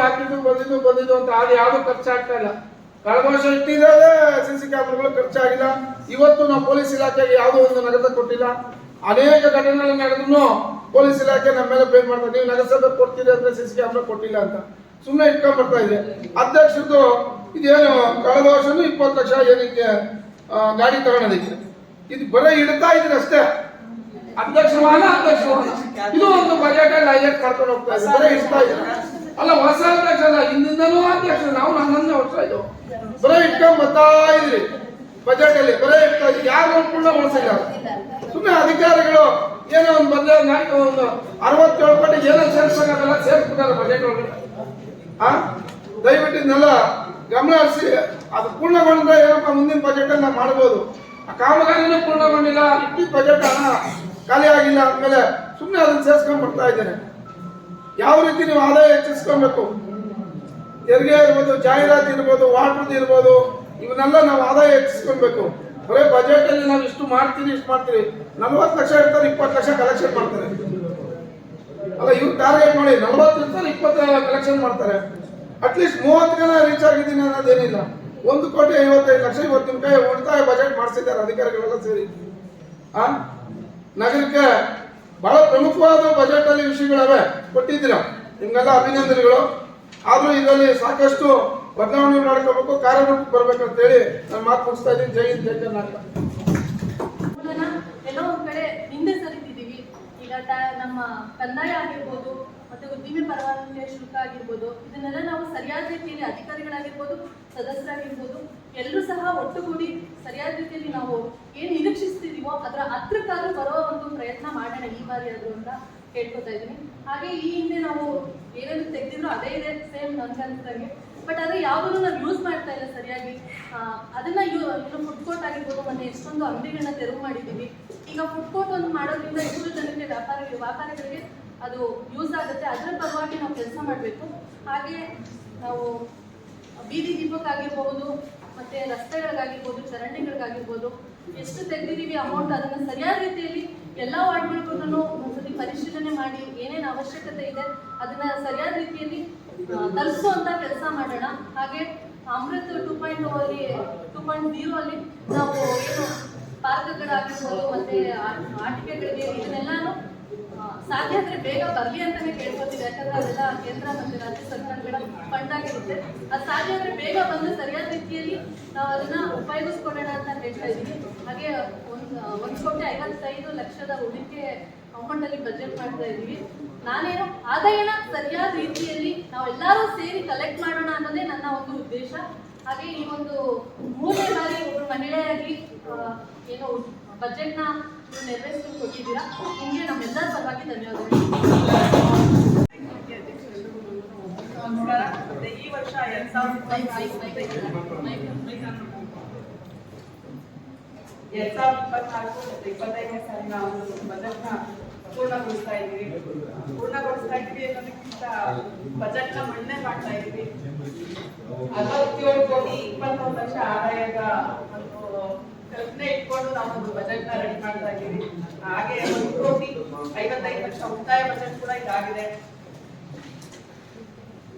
E: ಬಂದಿದ್ದು ಅಂತ ಅದು ಯಾವ್ದು ಖರ್ಚಾಗ್ತಾ ಇಲ್ಲ. ಕಳೆದ ವರ್ಷ ಇಟ್ಟಿದ್ರೆ CC ಕ್ಯಾಮ್ರಾಗಳು ಖರ್ಚಾಗಿಲ್ಲ. ಇವತ್ತು ನಾವು ಪೊಲೀಸ್ ಇಲಾಖೆಗೆ ಯಾವುದೋ ಒಂದು ನಗದ ಕೊಟ್ಟಿಲ್ಲ. ಅನೇಕ ಘಟನೆಗಳು ನಡೆದ್ರು ಪೊಲೀಸ್ ಇಲಾಖೆ ನಮ್ಮ ಮೇಲೆ ಪೇ ಮಾಡ್ತಾರೆ. ನೀವು ನಗರಸಭೆ ಕೊಡ್ತೀರಿ ಅಂದ್ರೆ CC ಕ್ಯಾಮ್ರಾ ಕೊಟ್ಟಿಲ್ಲ ಅಂತ ಸುಮ್ಮನೆ ಇಟ್ಕೊಂಡ್ ಬರ್ತಾ ಇದೆ. ಅಧ್ಯಕ್ಷದ್ದು ಇದೇನು ಕಳೆದ ವರ್ಷನೂ 20 ಲಕ್ಷ ಏನಕ್ಕೆ ಗಾಡಿ ತಗೊಳೋದಕ್ಕೆ, ಇದು ಬರೀ ಇಡ್ತಾ ಇದ್ರೆ ಅಷ್ಟೇ. ಅಧ್ಯಕ್ಷ ಇದು ಒಂದು ಬಜೆಟ್ ಅಲ್ಲಿ ಹೈಲೈಟ್ ಮಾಡ್ಕೊಂಡು ಹೋಗ್ತಾ ಇದೆ. ಬರೀ ಇಡ್ತಾ ಇದ್ರೆ ಅಲ್ಲ, ಹೊಸ ಅಧ್ಯಕ್ಷ ಅಲ್ಲ, ಹಿಂದಿಂದನೂ ಅಧ್ಯಕ್ಷ. ನಾವು 11ನೇ ವರ್ಷ ಇದು ಬರೀ ಇಟ್ಕೊಂಡ್ ಬರ್ತಾ ಇದ್ರಿ. ಬಜೆಟ್ ಅಲ್ಲಿ ಬರೀ ಇಡ್ತಾ ಇದ್ರಿ. ಯಾರು ಪೂರ್ಣ ಬಳಸಿಲ್ಲ. ಸುಮ್ಮನೆ ಅಧಿಕಾರಿಗಳು ಏನೋ ಒಂದು ಬದಲಾವಣೆ ಒಂದು 67 ಕೋಟಿ ಏನೋ ಸೇರಿಸೋಕ್ಕಾಗಲ್ಲ, ಸೇರಿಸ್ಬಿಟ್ಟಾರೆ ಬಜೆಟ್ ಒಳಗಡೆ. ದಯವಿಟ್ಟು ಇದನ್ನೆಲ್ಲ ಗಮನ ಹರಿಸಿ ಅದು ಪೂರ್ಣಗೊಂಡ್ರೆ ಏನಪ್ಪ ಮುಂದಿನ ಬಜೆಟ್ ಅಲ್ಲಿ ನಾವು ಮಾಡಬಹುದು. ಆ ಕಾಮಗಾರಿನೂ ಪೂರ್ಣಗೊಂಡಿಲ್ಲ, ಇಟ್ಟು ಬಜೆಟ್ ಹಣ ಖಾಲಿ ಆಗಿಲ್ಲ ಅಂದ್ಮೇಲೆ ಸುಮ್ಮನೆ ಅದನ್ನ ಸೇರಿಸ್ಕೊಂಡ್ ಬರ್ತಾ ಇದ್ದೇನೆ. ಯಾವ ರೀತಿ ನೀವು ಆದಾಯ ಹೆಚ್ಚಿಸ್ಕೊಬೇಕು, ತೆರಿಗೆ ಇರ್ಬೋದು, ಜಾಹೀರಾತು ಇರ್ಬೋದು, ವಾಟರ್ದು ಇರ್ಬೋದು, ಇವನ್ನೆಲ್ಲ ನಾವು ಆದಾಯ ಹೆಚ್ಚಿಸ್ಕೊಬೇಕು. ಬರೀ ಬಜೆಟ್ ಅಲ್ಲಿ ನಾವು ಇಷ್ಟು ಮಾಡ್ತೀವಿ 40 ಲಕ್ಷ ಇರ್ತಾರೆ, 20 ಲಕ್ಷ ಕಲೆಕ್ಷನ್ ಮಾಡ್ತಾರೆ. ಅಲ್ಲ, ಇವ್ರು ಟಾರ್ಗೆಟ್ ಮಾಡಿ 40 ಇರ್ತಾರೆ, 20 ಕಲೆಕ್ಷನ್ ಮಾಡ್ತಾರೆ. ಅಟ್ಲೀಸ್ಟ್ 30 ಜನ ರೀಚ್ ಆಗಿದ್ದೀನಿ ಅನ್ನೋದೇನಿಲ್ಲ. 1,55,00,000 ಇವತ್ತು ನಿಮ್ಮ ಕೈ ಉಳಿತಾಯ ಬಜೆಟ್ ಮಾಡಿಸಿದ್ದಾರೆ ಅಧಿಕಾರಿಗಳೆಲ್ಲ ಸೇರಿ. ನಗರಕ್ಕೆ ಬಹಳ ಪ್ರಮುಖವಾದ ಬಜೆಟ್ ಅಲ್ಲಿ ವಿಷಯಗಳವೆ ಕೊಟ್ಟಿದ್ದೀರಾ, ನಿಮ್ಗೆಲ್ಲ ಅಭಿನಂದನೆಗಳು. ಆದ್ರೂ ಇದರಲ್ಲಿ ಸಾಕಷ್ಟು ಬದಲಾವಣೆ ಮಾಡ್ಕೋಬೇಕು, ಕಾರ್ಯರೂಪಕ್ಕೆ ಬರ್ಬೇಕಂತ ಹೇಳಿ ನಾನು ಮಾತು ಮುಗಿಸ್ತಾ ಇದ್ದೀನಿ. ಜೈ ಹಿಂದ್, ಜೈ ಕರ್ನಾಟಕ.
F: ಎಲ್ಲೋ ಒಂದ್ ಕಡೆ ಹಿಂದೆ ಸರಿತಿದ್ದೀವಿ. ಈಗ ನಮ್ಮ ಕಂದಾಯ ಆಗಿರ್ಬೋದು, ಮತ್ತೆ ಉದ್ದಿಮೆ ಪರವಾನಗಿ ಶುಲ್ಕ ಆಗಿರ್ಬೋದು, ಇದನ್ನೆಲ್ಲ ನಾವು ಸರಿಯಾದ ರೀತಿಯಲ್ಲಿ ಅಧಿಕಾರಿಗಳಾಗಿರ್ಬೋದು, ಸದಸ್ಯರಾಗಿರ್ಬೋದು, ಎಲ್ಲರೂ ಸಹ ಒಟ್ಟುಗೂಡಿ ಸರಿಯಾದ ರೀತಿಯಲ್ಲಿ ನಾವು ಏನ್ ನಿರೀಕ್ಷಿಸ್ತಿದೀವೋ ಅದರ ಹತ್ರಕ್ಕಾದ್ರೂ ಬರೋ ಒಂದು ಪ್ರಯತ್ನ ಮಾಡೋಣ ಈ ಬಾರಿ ಆದ್ರೂ ಅಂತ ಕೇಳ್ಕೊತಾ ಇದ್ದೀನಿ. ಹಾಗೆ ಈ ಹಿಂದೆ ನಾವು ಏನೇನು ತೆಗೆದಿದ್ರು ಅದೇ ಇದೆ ಸೇಮ್ ನನ್ಗನ್ಸ್ದಂಗೆ. ಬಟ್ ಆದರೆ ಯಾವುದನ್ನು ನಾವು ಯೂಸ್ ಮಾಡ್ತಾ ಇಲ್ಲ ಸರಿಯಾಗಿ. ಅದನ್ನ ಫುಡ್ ಕೋರ್ಟ್ ಆಗಿರ್ಬೋದು, ಮತ್ತೆ ಎಷ್ಟೊಂದು ಅಂಗಡಿಗಳನ್ನ ತೆರವು ಮಾಡಿದ್ದೀವಿ. ಈಗ ಫುಡ್ ಕೋರ್ಟ್ ಒಂದು ಮಾಡೋದ್ರಿಂದ ಎಷ್ಟು ಜನಕ್ಕೆ ವ್ಯಾಪಾರಿಗಳಿಗೆ ಅದು ಯೂಸ್ ಆಗುತ್ತೆ. ಅದರ ಪರವಾಗಿ ನಾವು ಕೆಲಸ ಮಾಡಬೇಕು. ಹಾಗೆ ನಾವು ಬೀದಿ ದೀಪಕ್ಕಾಗಿರ್ಬೋದು, ಮತ್ತೆ ರಸ್ತೆಗಳಿಗಾಗಿರ್ಬೋದು, ಚರಂಡಿಗಳಿಗಾಗಿರ್ಬೋದು ಎಷ್ಟು ತೆಗೆದಿದ್ದೀವಿ ಅಮೌಂಟ್, ಅದನ್ನು ಸರಿಯಾದ ರೀತಿಯಲ್ಲಿ ಎಲ್ಲ ವಾರ್ಡ್ಗಳಿಗೂ ಒಂದ್ಸತಿ ಪರಿಶೀಲನೆ ಮಾಡಿ ಏನೇನು ಅವಶ್ಯಕತೆ ಇದೆ ಅದನ್ನ ಸರಿಯಾದ ರೀತಿಯಲ್ಲಿ ತಲುಪಿಸುವಂತ ಕೆಲಸ ಮಾಡೋಣ. ಹಾಗೆ ಅಮೃತ್ 2.0 ಅಲ್ಲಿ ನಾವು ಏನು ಪಾರ್ಕ್ಗಳಾಗಿರ್ಬೋದು, ಮತ್ತೆ ಆಟಿಕೆಗಳಿಗೆ ಇದನ್ನೆಲ್ಲಾನು ಸಾಧ್ಯ ಆದ್ರೆ ಬೇಗ ಬರಲಿ ಅಂತಾನೆ ಕೇಳ್ಕೊತೀವಿ. ಯಾಕಂದ್ರೆ ಅದೆಲ್ಲ ಕೇಂದ್ರ ಮತ್ತೆ ರಾಜ್ಯ ಸರ್ಕಾರಗಳ ಫಂಡ್ ಆಗಿರುತ್ತೆ. ಅದು ಸಾಧ್ಯ ಆದ್ರೆ ಬೇಗ ಬಂದು ಸರಿಯಾದ ರೀತಿಯಲ್ಲಿ ನಾವು ಅದನ್ನ ಉಪಯೋಗಿಸ್ಕೊಳ್ಳೋಣ ಅಂತ ಹೇಳ್ತಾ ಇದ್ದೀವಿ. ಹಾಗೆ 1,55,00,000 ಹೂಡಿಕೆ ಅಮೌಂಟ್ ಅಲ್ಲಿ ಬಜೆಟ್ ಮಾಡ್ತಾ ಇದ್ದೀವಿ. ನಾನೇನು ಆದಾಯನ ಸರಿಯಾದ ರೀತಿಯಲ್ಲಿ ನಾವೆಲ್ಲರೂ ಸೇರಿ ಕಲೆಕ್ಟ್ ಮಾಡೋಣ ಅನ್ನೋದೇ ನನ್ನ ಒಂದು ಉದ್ದೇಶ. ಹಾಗೆ ಈ ಒಂದು 3ನೇ ಬಾರಿ ಒಬ್ಬರು ಮಹಿಳೆಯಾಗಿ ಏನು ಬಜೆಟ್ನ ನೆರವೇರಿಸಲು ಕೊಟ್ಟಿದ್ದೀರಾ, ನಿಮಗೆ ನಮ್ಮೆಲ್ಲರ ಪರವಾಗಿ ಧನ್ಯವಾದಗಳು.
G: ಈ ವರ್ಷ 2024-25ನೇ ಸಾಲಿನ ಒಂದು ಬಜೆಟ್ನ ಪೂರ್ಣಗೊಳಿಸ್ತಾ ಇದ್ದೀವಿ ಅನ್ನೋದಕ್ಕಿಂತ ಬಜೆಟ್ನ ಮಂಡನೆ ಮಾಡ್ತಾ ಇದ್ದೀವಿ. 67 ಕೋಟಿ 21 ಲಕ್ಷ ಆದಾಯದ ಒಂದು ಕಲ್ಪನೆ ಇಟ್ಕೊಂಡು ನಾವು ಒಂದು ಬಜೆಟ್ ನ ರೆಡಿ ಮಾಡ್ತಾ ಇದ್ದೀವಿ. ಹಾಗೆ 1,55 ಲಕ್ಷ ಉಳಿತಾಯ ಬಜೆಟ್ ಕೂಡ ಇದಾಗಿದೆ.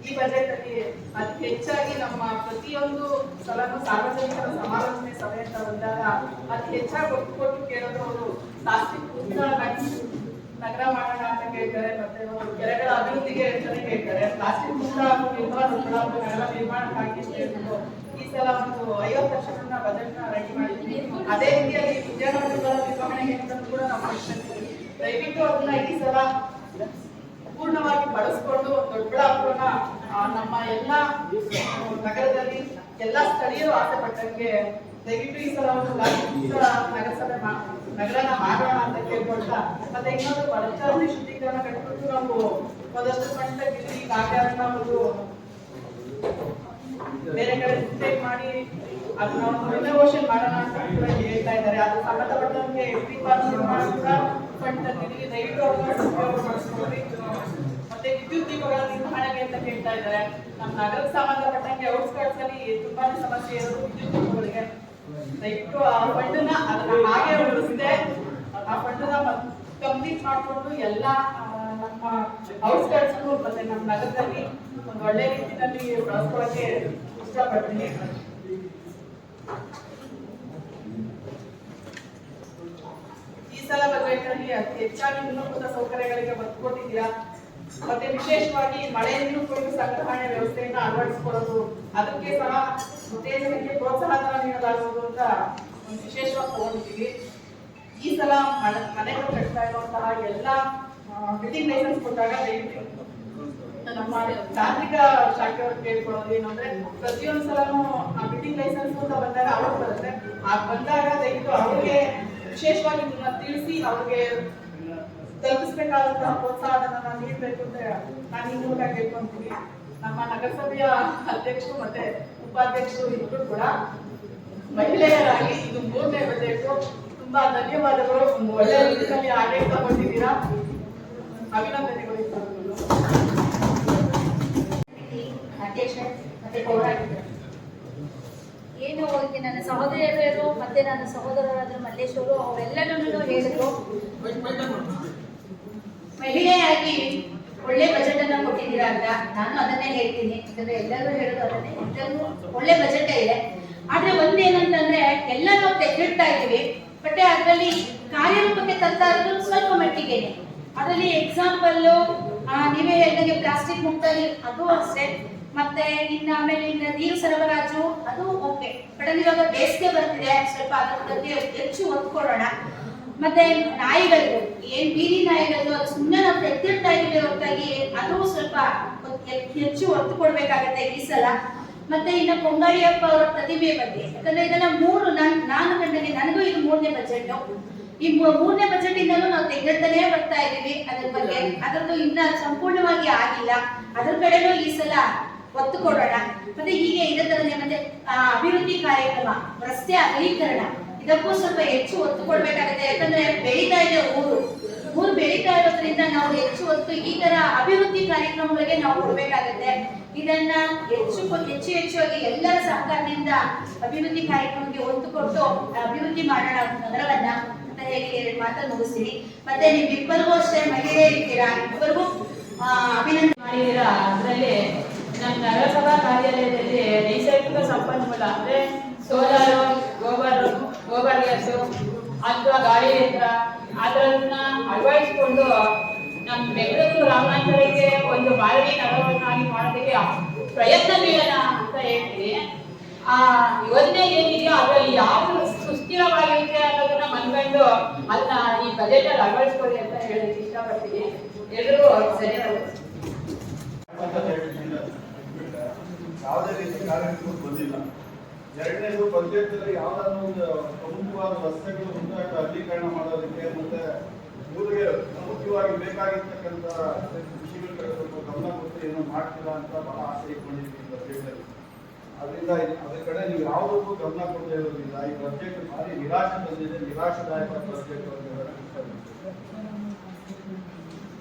G: ಈ ಬಜೆಟ್ ಅಲ್ಲಿ ಅತಿ ಹೆಚ್ಚಾಗಿ ನಮ್ಮ ಪ್ರತಿಯೊಂದು ಸಲನೂ ಸಾರ್ವಜನಿಕರ ಸಮಾಲೋಚನೆ ಸಭೆ ಅಂತ ಬಂದಾಗ ಅತಿ ಹೆಚ್ಚಾಗಿ ಒತ್ತು ಕೊಟ್ಟು ಕೇಳೋದು ಅವರು ಪ್ಲಾಸ್ಟಿಕ್ ಮುಕ್ತ ನಗರ ಮಾಡೋಣ ಅಂತ ಕೇಳ್ತಾರೆ. ಮತ್ತೆ ಕೆರೆಗಳ ಅಭಿವೃದ್ಧಿಗೆ ಅಂತಾನೆ ಕೇಳ್ತಾರೆ. ಪ್ಲಾಸ್ಟಿಕ್ ಮುಕ್ತ ನಗರ ನಿರ್ಮಾಣಕ್ಕಾಗಿ ಹೇಳ್ಬಿಟ್ಟು ಈ ಸಲ ಒಂದು 50 ಲಕ್ಷಗಳನ್ನ ಬಜೆಟ್ ನ ರೆಡಿ ಮಾಡಿದ್ವಿ. ಅದೇ ರೀತಿಯಾಗಿ ಉದ್ಯಾನವನಗಳ ನಿರ್ವಹಣೆಗೆ ಅಂತ ಕೂಡ ನಾವು ಮಾಡ್ತಿದ್ದೀವಿ. ದಯವಿಟ್ಟು ಅದನ್ನ ಈ ಸಲ ಪೂರ್ಣವಾಗಿ ಬಳಸ್ಕೊಂಡು ದೊಡ್ಡಬಳ್ಳಾಪುರನ ನಮ್ಮ ಎಲ್ಲ ನಗರದಲ್ಲಿ ಎಲ್ಲ ಸ್ಥಳೀಯರು ಆಸೆ ಪಟ್ಟಂಗೆ ದಯವಿಟ್ಟು ಈ ಸಲ ಒಂದು ನಗರಸಭೆ ನಗರನ ಮಾಡೋಣ ಅಂತ ಕೇಳ್ಕೊಳ್ತಾ, ಮತ್ತೆ ಇನ್ನೊಂದು ಒಳಚರಂಡಿ ಶುದ್ಧೀಕರಣ ಕಟ್ಬಿಟ್ಟು ನಾವು ಒಂದಷ್ಟು ಮಟ್ಟದಲ್ಲಿ ಈಗಾಗಲೇ ಒಂದು ಬೇರೆ ಕಡೆ ಮಿಸ್ಟೇಕ್ ಮಾಡಿ ಅದನ್ನ ಒಂದು ರಿನೋವೇಷನ್ ಮಾಡೋಣ ಅಂತ ಕೂಡ ಹೇಳ್ತಾ ಇದ್ದಾರೆ. ಅದು ಸಂಬಂಧಪಟ್ಟಂಗೆ ಎಫ್ಡಿ ಪಾರ್ಕ್ ನಿರ್ಮಾಣ ಕೂಡ ಫಂಡ್ ತಂದಿದ್ದೀವಿ. ದಯವಿಟ್ಟು ಅವ್ರನ್ನ ಉಪಯೋಗಪಡಿಸ್ಕೊಳ್ಳಿ. ಮತ್ತೆ ವಿದ್ಯುತ್ ದೀಪಗಳ ನಿರ್ವಹಣೆಗೆ ಅಂತ ಕೇಳ್ತಾ ಇದ್ದಾರೆ. ನಮ್ಮ ನಗರಕ್ಕೆ ಸಂಬಂಧಪಟ್ಟಂಗೆ ಔಟ್ಸ್ಕರ್ಟ್ಸ್ ಅಲ್ಲಿ ತುಂಬಾನೇ ಸಮಸ್ಯೆ ಇರೋದು ವಿದ್ಯುತ್ ದೀಪಗಳಿಗೆ. ದಯವಿಟ್ಟು ಆ ಫಂಡ್ ಅದನ್ನ ಹಾಗೆ ಉಳಿಸಿದೆ ಆ ಫಂಡ್ ಕಂಪ್ಲೀಟ್ ಮಾಡಿಕೊಂಡು ಎಲ್ಲ ನಮ್ಮ ಔಟ್ಸ್ಕರ್ಟ್ಸ್ ಮತ್ತೆ ನಮ್ಮ ನಗರದಲ್ಲಿ ಒಂದು ಒಳ್ಳೆ ರೀತಿಯಲ್ಲಿ ಬಳಸ್ಕೊಳ್ಳಕ್ಕೆ ಇಷ್ಟಪಡ್ತೀನಿ. ಈ ಸಲ ಬಜೆಟ್ ಅಲ್ಲಿ ಅತಿ ಹೆಚ್ಚಾಗಿ ಮೂಲಭೂತ ಸೌಕರ್ಯಗಳಿಗೆ ಒತ್ತು ಕೊಟ್ಟಿದ್ದೀರಾ. ಮತ್ತೆ ವಿಶೇಷವಾಗಿ ಮಳೆ ನೀರು ಕೊಯ್ಲು ಸಂಗ್ರಹಣೆ ವ್ಯವಸ್ಥೆಯನ್ನು ಅಳವಡಿಸಿಕೊಳ್ಳೋದು, ಅದಕ್ಕೆ ಸಹ ಉತ್ತೇಜನಕ್ಕೆ ಪ್ರೋತ್ಸಾಹ ನೀಡಲಾಗುವುದು ಅಂತ ಒಂದು ವಿಶೇಷವಾಗಿ ತಗೊಂಡಿದ್ದೀವಿ. ಈ ಸಲ ಮನೆಗಳು ಕಟ್ತಾ ಇರುವಂತಹ ಎಲ್ಲ ಬಿಲ್ಡಿಂಗ್ ಲೈಸೆನ್ಸ್ ಕೊಟ್ಟಾಗ ದಯವಿಟ್ಟು ನಮ್ಮ ತಾಂತ್ರಿಕ ಶಾಖೆಯವರು ಕೇಳ್ಕೊಳ್ಳೋದು ಏನಂದ್ರೆ ಪ್ರತಿಯೊಂದು ಸಲನೂ ಬಿಲ್ಡಿಂಗ್ ಲೈಸೆನ್ಸ್ ಅಂತ ಬಂದಾಗ ಅವ್ರಿಗೆ ಬರುತ್ತೆ. ಬಂದಾಗ ದಯವಿಟ್ಟು ಅವ್ರಿಗೆ ವಿಶೇಷವಾಗಿ ಇದನ್ನ ತಿಳಿಸಿ ಅವ್ರಿಗೆ ತಲುಪಿಸಬೇಕಾದಂತಹ ಪ್ರೋತ್ಸಾಹನ ನೀಡಬೇಕು ಅಂತ ನಾನು ಈ ಮೂಲಕ ಕೇಳ್ಕೊಂತೀನಿ. ನಮ್ಮ ನಗರಸಭೆಯ ಅಧ್ಯಕ್ಷರು ಮತ್ತೆ ಉಪಾಧ್ಯಕ್ಷರು ಇಬ್ಬರು ಕೂಡ ಮಹಿಳೆಯರಾಗಿ ಇದು 3ನೇ ಬಜೆಟ್. ತುಂಬಾ ಧನ್ಯವಾದಗಳು. ಒಂದು ಒಳ್ಳೆಯ ರೀತಿಯಲ್ಲಿ ಆಡಳಿತ ಕೊಟ್ಟಿದ್ದೀರಾ. ಅಭಿನಂದನೆಗಳು.
H: ಅಧ್ಯಕ್ಷ ಮತ್ತೆ ಪೌರಾಯುಕ್ತರು ಏನು ಈಗ ನನ್ನ ಸಹೋದರಿಯರು ಮತ್ತೆ ನನ್ನ ಸಹೋದರರಾದ ಮಲ್ಲೇಶ್ವರು ಅವರೆಲ್ಲರನ್ನೂ ಹೇಳಿದ್ರು. ಮಹಿಳೆಯಾಗಿ ಒಳ್ಳೆ ಬಜೆಟ್ ಅನ್ನ ಕೊಟ್ಟಿದ್ದೀರಾ ಅಂತ ನಾನು ಅದನ್ನೇ ಹೇಳ್ತೀನಿ. ಯಾಕಂದ್ರೆ ಎಲ್ಲರೂ ಹೇಳೋದು ಅದನ್ನೇ, ಎಲ್ಲರೂ ಒಳ್ಳೆ ಬಜೆಟ್ ಇದೆ. ಆದ್ರೆ ಒಂದೇನಂತಂದ್ರೆ ಎಲ್ಲ ನಾವು ತೆಗೆದಿಡ್ತಾ ಇದ್ದೀವಿ, ಬಟ್ ಅದರಲ್ಲಿ ಕಾರ್ಯರೂಪಕ್ಕೆ ತರ್ತಾ ಇರೋದು ಸ್ವಲ್ಪ ಮಟ್ಟಿಗೆ. ಅದರಲ್ಲಿ ಎಕ್ಸಾಂಪಲ್ ನೀವೇ ಹೇಳಿದಂಗೆ ಪ್ಲಾಸ್ಟಿಕ್ ಮುಕ್ತ ಅದು ಅಷ್ಟೇ. ಮತ್ತೆ ಆಮೇಲೆ ನೀರು ಸರಬರಾಜು ಅದು ಓಕೆ, ಬಟ್ ಇವಾಗ ಬೇಸಿಗೆ ಬರ್ತಿದೆ, ಸ್ವಲ್ಪ ಅದರ ಬಗ್ಗೆ ಹೆಚ್ಚು ಒತ್ತು ಕೊಡೋಣ. ಮತ್ತೆ ನಾಯಿಗಳು ಏನ್ ಬೀದಿ ನಾಯಿಗಳು ಅದು ಸುಮ್ಮನೆ ನಾವು ತೆಗೆದಿಡ್ತಾ ಇದೀವಿ ಹೊರತಾಗಿ ಅದು ಸ್ವಲ್ಪ ಹೆಚ್ಚು ಒತ್ತು ಕೊಡ್ಬೇಕಾಗತ್ತೆ ಈ ಸಲ. ಮತ್ತೆ ಇನ್ನು ಕೊಂಗಾಳಿಯಪ್ಪ ಅವರ ಪ್ರತಿಭೆ ಬಗ್ಗೆ, ಯಾಕಂದ್ರೆ ಇದನ್ನ ನಾನು ಕಂಡಂಗೆ ನನಗೂ ಇದು 3ನೇ ಬಜೆಟ್. ಈ 3ನೇ ಬಜೆಟ್ ಇಂದಲೂ ನಾವು ತೆಗೆದುತ್ತಾನೆ ಬರ್ತಾ ಇದೀವಿ. ಅದ್ರ ಬಗ್ಗೆ ಅದರದ್ದು ಇನ್ನ ಸಂಪೂರ್ಣವಾಗಿ ಆಗಿಲ್ಲ, ಅದ್ರ ಕಡೆನೂ ಈ ಸಲ ಒತ್ತು ಕೊಡೋಣ. ಮತ್ತೆ ಹೀಗೆ ಇದೇ ತರನೇ ಮತ್ತೆ ಅಭಿವೃದ್ಧಿ ಕಾರ್ಯಕ್ರಮ, ರಸ್ತೆ ಅಗಲೀಕರಣ ಇದಕ್ಕೂ ಸ್ವಲ್ಪ ಹೆಚ್ಚು ಒತ್ತು ಕೊಡ್ಬೇಕಾಗತ್ತೆ. ಯಾಕಂದ್ರೆ ಬೆಳೀತಾ ಇದೆ ಊರು ಬೆಳೀತಾ ಇರೋದ್ರಿಂದ ನಾವು ಹೆಚ್ಚು ಒತ್ತು ಈ ತರ ಅಭಿವೃದ್ಧಿ ಕಾರ್ಯಕ್ರಮಗಳಿಗೆ ನಾವು ಕೊಡ್ಬೇಕಾಗತ್ತೆ. ಇದನ್ನ ಹೆಚ್ಚಾಗಿ ಎಲ್ಲರ ಸಹಕಾರದಿಂದ ಅಭಿವೃದ್ಧಿ ಕಾರ್ಯಕ್ರಮಕ್ಕೆ ಒತ್ತು ಕೊಟ್ಟು ಅಭಿವೃದ್ಧಿ ಮಾಡೋಣ ನಗರವನ್ನ ಅಂತ ಹೇಳಿ ಮಾತನ್ನು ಮುಗಿಸ್ತೀನಿ. ಮತ್ತೆ ನೀವಿಬ್ಬರಿಗೂ ಅಷ್ಟೇ ಮಹಿಳೆ ಇರ್ತೀರಾ, ಇಬ್ಬರಿಗೂ ಅಭಿನಂದನೆ
I: ಮಾಡಿದ್ದೀರಾ. ಅದರಲ್ಲಿ ನಮ್ಮ ನಗರಸಭಾ ಕಾರ್ಯಾಲಯದಲ್ಲಿ ನೈಸರ್ಗಿಕ ಸಂಪನ್ಮೂಲ ಅಂದ್ರೆ ಸೋಲಾರು, ಗೋಬರ್ ಗ್ಯಾಸು ಅಥವಾ ಗಾಳಿ ಯಂತ್ರ ಅದನ್ನ ಅಳವಡಿಸಿಕೊಂಡು ನಮ್ಮ ಬೆಂಗಳೂರು ಗ್ರಾಮಾಂತರಕ್ಕೆ ಒಂದು ಮಾದರಿ ನಗರವನ್ನಾಗಿ ಮಾಡೋದಕ್ಕೆ ಪ್ರಯತ್ನ ಬೀಳೋಣ ಅಂತ ಹೇಳ್ತೀನಿ. ಆ ಯೋಜನೆ ಏನಿದೆಯೋ ಅದರಲ್ಲಿ ಯಾವುದು ಸುಸ್ಥಿರವಾಗಿರುತ್ತೆ ಅನ್ನೋದನ್ನ ಮನ್ಕೊಂಡು ಅದನ್ನ ಈ ಬಜೆಟ್ ಅಲ್ಲಿ ಅಳವಡಿಸ್ಕೊಳ್ಳಿ ಅಂತ ಹೇಳಲಿಕ್ಕೆ ಇಷ್ಟಪಡ್ತೀನಿ. ಎಲ್ಲರೂ ಧನ್ಯವಾದಗಳು.
D: ಯಾವುದೇ ರೀತಿ ಕಾರ್ಯಕ್ರಮ ಬಂದಿಲ್ಲ. ಎರಡನೇದು ಬಜೆಟ್ ಅಲ್ಲಿ ಯಾವ್ದಾದ್ರು ಒಂದು ಪ್ರಮುಖವಾದ ರಸ್ತೆಗಳು ಮುಂದಾಟ ಅಗಲೀಕರಣ ಮಾಡೋದಕ್ಕೆ ಮತ್ತೆ ಊರಿಗೆ ಮುಖ್ಯವಾಗಿ ಬೇಕಾಗಿರ್ತಕ್ಕಂಥ ವಿಷಯಗಳ ಕಡೆ ಸ್ವಲ್ಪ ಗಮನ ಕೊಟ್ಟು ಏನೋ ಮಾಡ್ತೀರಾ ಅಂತ ಬಹಳ ಆಸೆ ಇಟ್ಕೊಂಡಿದ್ದೀವಿ ಬಜೆಟ್ ಅಲ್ಲಿ. ಅದರಿಂದ ಅದ್ರ ಕಡೆ ನೀವು ಯಾವುದಕ್ಕೂ ಗಮನ ಕೊಡದೇ ಇರೋದ್ರಿಂದ ಈ ಬಜೆಟ್ ಭಾರಿ ನಿರಾಶೆ ತಂದಿದೆ, ನಿರಾಶಾದಾಯಕ ಬಜೆಟ್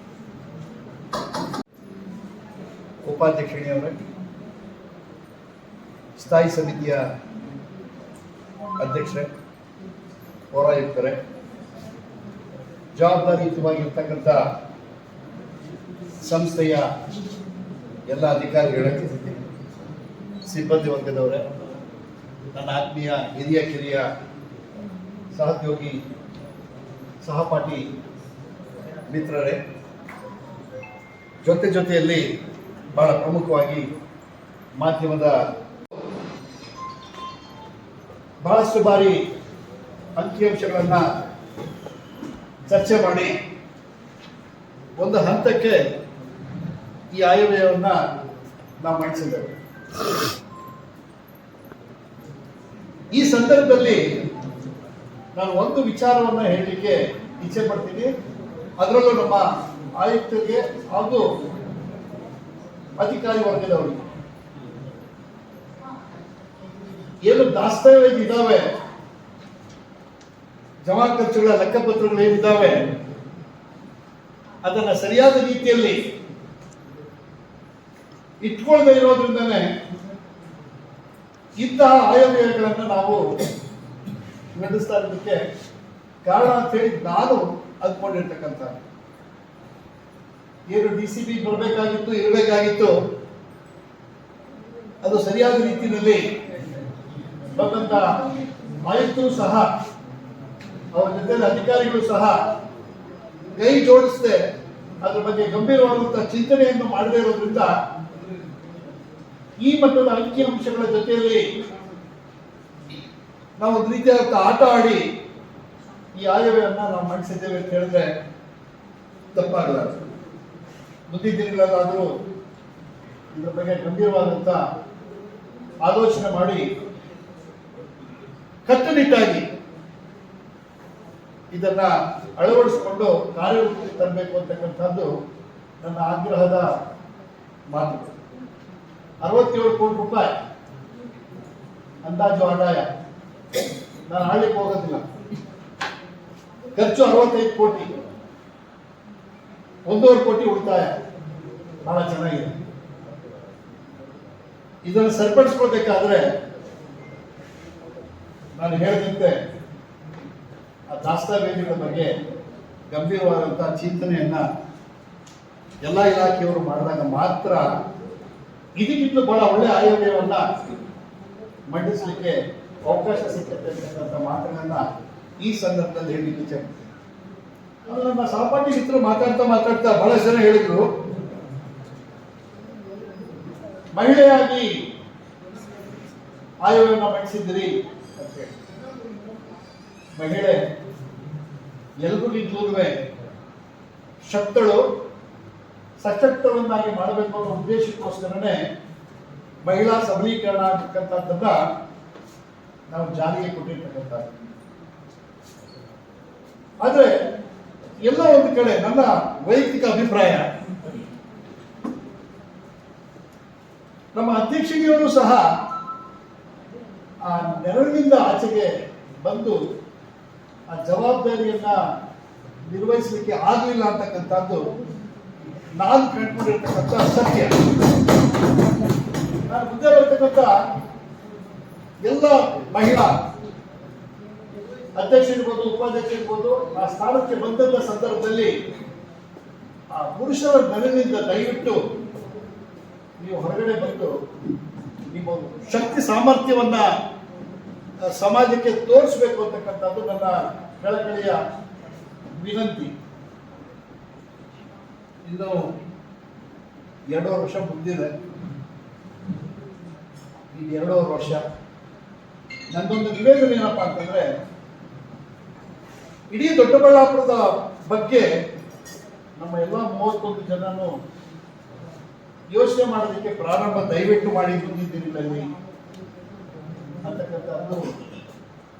J: ಉಪಾಧ್ಯಕ್ಷಿಣಿಯವರೇ, ಸ್ಥಾಯಿ ಸಮಿತಿಯ
D: ಅಧ್ಯಕ್ಷರೇ, ಪೌರಾಯುಕ್ತರೇ, ಜವಾಬ್ದಾರಿಯುತವಾಗಿರ್ತಕ್ಕಂಥ ಸಂಸ್ಥೆಯ ಎಲ್ಲ ಅಧಿಕಾರಿಗಳೇ, ಸಿಬ್ಬಂದಿ ವರ್ಗದವರೇ, ನನ್ನ ಆತ್ಮೀಯ ಹಿರಿಯ ಕಿರಿಯ ಸಹೋದ್ಯೋಗಿ ಸಹಪಾಠಿ ಮಿತ್ರರೇ, ಜೊತೆಯಲ್ಲಿ ಬಹಳ ಪ್ರಮುಖವಾಗಿ ಮಾಧ್ಯಮದ ಬಹಳಷ್ಟು ಬಾರಿ ಅಂಕಿಅಂಶಗಳನ್ನು ಚರ್ಚೆ ಮಾಡಿ ಒಂದು ಹಂತಕ್ಕೆ ಈ ಆಯವ್ಯಯವನ್ನು ನಾವು ಮಂಡಿಸಿದ್ದೇವೆ. ಈ ಸಂದರ್ಭದಲ್ಲಿ ನಾನು ಒಂದು ವಿಚಾರವನ್ನು ಹೇಳಲಿಕ್ಕೆ ಇಚ್ಛೆ ಪಡ್ತೀನಿ. ಅದರಲ್ಲೂ ನಮ್ಮ ಆಯುಕ್ತರಿಗೆ ಹಾಗೂ ಅಧಿಕಾರಿ ವರ್ಗದವರಿಗೆ ಏನು ದಾಸ್ತಾವೇಜ್ ಇದ್ದಾವೆ, ಜಮಾ ಖರ್ಚುಗಳ ಲೆಕ್ಕಪತ್ರಗಳು ಏನಿದ್ದಾವೆ, ಅದನ್ನ ಸರಿಯಾದ ರೀತಿಯಲ್ಲಿ ಇಟ್ಕೊಳ್ದೇ ಇರೋದ್ರಿಂದನೇ ಇಂತಹ ಆಯವ್ಯಯಗಳನ್ನು ನಾವು ನಡೆಸ್ತಾ ಇರೋದಕ್ಕೆ ಕಾರಣ ಅಂತ ಹೇಳಿ ನಾನು ಅಂದ್ಕೊಂಡಿರ್ತಕ್ಕಂಥ ಏನು DCP ಇರಬೇಕಾಗಿತ್ತು ಅದು ಸರಿಯಾದ ರೀತಿಯಲ್ಲಿ ಬಂದಂತ ಆಯುಕ್ತರು ಸಹ ಅವರ ಜೊತೆಯಲ್ಲಿ ಅಧಿಕಾರಿಗಳು ಸಹ ಕೈ ಜೋಡಿಸದೆ ಅದ್ರ ಬಗ್ಗೆ ಗಂಭೀರವಾದಂತಹ ಚಿಂತನೆಯನ್ನು ಮಾಡದೇ ಇರೋದ್ರಿಂದ ಈ ಮಟ್ಟದ ಅಂಕಿಅಂಶಗಳ ಜೊತೆಯಲ್ಲಿ ನಾವು ಒಂದು ರೀತಿಯಾದ ಆಟ ಆಡಿ ಈ ಆಯವ್ಯಯನ್ನ ನಾವು ಮಂಡಿಸಿದ್ದೇವೆ ಅಂತ ಹೇಳಿದ್ರೆ ತಪ್ಪಾಗಲ್ಲ. ಮುಂದಿನ ದಿನಗಳಲ್ಲಾದರೂ ಇದರ ಬಗ್ಗೆ ಗಂಭೀರವಾದಂತ ಆಲೋಚನೆ ಮಾಡಿ ಕಟ್ಟುನಿಟ್ಟಾಗಿ ಇದನ್ನ ಅಳವಡಿಸಿಕೊಂಡು ಕಾರ್ಯರೂಪಕ್ಕೆ ತರಬೇಕು ಅಂತಕ್ಕಂಥದ್ದು ನನ್ನ ಆಗ್ರಹದ ಮಾತು. 67 ಕೋಟಿ ರೂಪಾಯಿ ಅಂದಾಜು ಆದಾಯ. ನಾನು ಆಳ್ಲಿಕ್ಕೆ ಹೋಗೋದಿಲ್ಲ. ಖರ್ಚು 65 ಕೋಟಿ, 1.5 ಕೋಟಿ ಉಳಿತಾಯ. ಬಹಳ ಚೆನ್ನಾಗಿದೆ. ಇದನ್ನು ಸರಿಪಡಿಸ್ಕೊಳ್ಬೇಕಾದ್ರೆ ನಾನು ಹೇಳಿದಂತೆ ಆ ದಾಸ್ತಾವೇಜುಗಳ ಬಗ್ಗೆ ಗಂಭೀರವಾದಂತಹ ಚಿಂತನೆಯನ್ನ ಎಲ್ಲ ಇಲಾಖೆಯವರು ಮಾಡಿದಾಗ ಮಾತ್ರ ಇದಕ್ಕಿಂತ ಬಹಳ ಒಳ್ಳೆ ಆಯವ್ಯಯವನ್ನ ಮಂಡಿಸಲಿಕ್ಕೆ ಅವಕಾಶ ಸಿಕ್ಕತ್ತೆ ಅಂತಕ್ಕಂಥ ಮಾತುಗಳನ್ನ ಈ ಸಂದರ್ಭದಲ್ಲಿ ಹೇಳಲಿಕ್ಕೆ ಇಚ್ಛೆ. ನಮ್ಮ ಸಹಪಾಠಿ ಮಿತ್ರರು ಮಾತಾಡ್ತಾ ಬಹಳ ಜನ ಹೇಳಿದ್ರು, ಮಹಿಳೆಯಾಗಿ ಆಯವ್ಯವನ್ನು ಮಂಡಿಸಿದ್ರಿ ಅಂತ ಹೇಳಿ. ಮಹಿಳೆ ಎಲ್ರಿಗಿಂತಲೂ ಶಕ್ತಳು, ಸಶಕ್ತವನ್ನಾಗಿ ಮಾಡಬೇಕು ಅನ್ನೋ ಉದ್ದೇಶಕ್ಕೋಸ್ಕರನೇ ಮಹಿಳಾ ಸಬಲೀಕರಣ ಅಂತಕ್ಕಂಥದ್ದನ್ನ ನಾವು ಜಾರಿಗೆ ಕೊಟ್ಟಿರ್ತಕ್ಕಂಥದ್ದು. ಆದ್ರೆ ಎಲ್ಲ ಒಂದು ಕಡೆ ನನ್ನ ವೈಯಕ್ತಿಕ ಅಭಿಪ್ರಾಯ, ನಮ್ಮ ಅಧ್ಯಕ್ಷಗಿಯವರು ಸಹ ಆ ನೆರಳಿನಿಂದ ಆಚೆಗೆ ಬಂದು ಆ ಜವಾಬ್ದಾರಿಯನ್ನ ನಿರ್ವಹಿಸಲಿಕ್ಕೆ ಆಗಲಿಲ್ಲ ಅಂತಕ್ಕಂಥದ್ದು ನಾನು ಕಂಡುಕೊಂಡಿರ್ತಕ್ಕಂಥ ಸತ್ಯ. ನಾನು ಮುಂದೆ ಬರ್ತಕ್ಕಂಥ ಎಲ್ಲ ಮಹಿಳಾ ಅಧ್ಯಕ್ಷರಿರ್ಬೋದು, ಉಪಾಧ್ಯಕ್ಷರಿರ್ಬೋದು, ಆ ಸ್ಥಾನಕ್ಕೆ ಬಂದಂತ ಸಂದರ್ಭದಲ್ಲಿ ಆ ಪುರುಷರ ನೆರಳಿನಿಂದ ದಯವಿಟ್ಟು ನೀವು ಹೊರಗಡೆ ಬಂದು ನಿಮ್ಮ ಶಕ್ತಿ ಸಾಮರ್ಥ್ಯವನ್ನ ಸಮಾಜಕ್ಕೆ ತೋರಿಸಬೇಕು ಅಂತಕ್ಕಂಥದ್ದು ನನ್ನ ಕಳಕಳಿಯ ವಿನಂತಿ. ಇನ್ನು 2.5 ವರ್ಷ ಮುಗಿದಿದೆ. ಈ 2.5 ವರ್ಷ ನನ್ನೊಂದು ನಿವೇದನೆ ಏನಪ್ಪಾ ಅಂತಂದ್ರೆ, ಇಡೀ ದೊಡ್ಡಬಳ್ಳಾಪುರದ ಬಗ್ಗೆ ನಮ್ಮ ಎಲ್ಲ 31 ಜನನು ಯೋಚನೆ ಮಾಡೋದಕ್ಕೆ ಪ್ರಾರಂಭ ದಯವಿಟ್ಟು ಮಾಡಿ ಮುಂದಿನ ದಿನಗಳಲ್ಲಿ ಅಂತಕ್ಕಂಥದ್ದು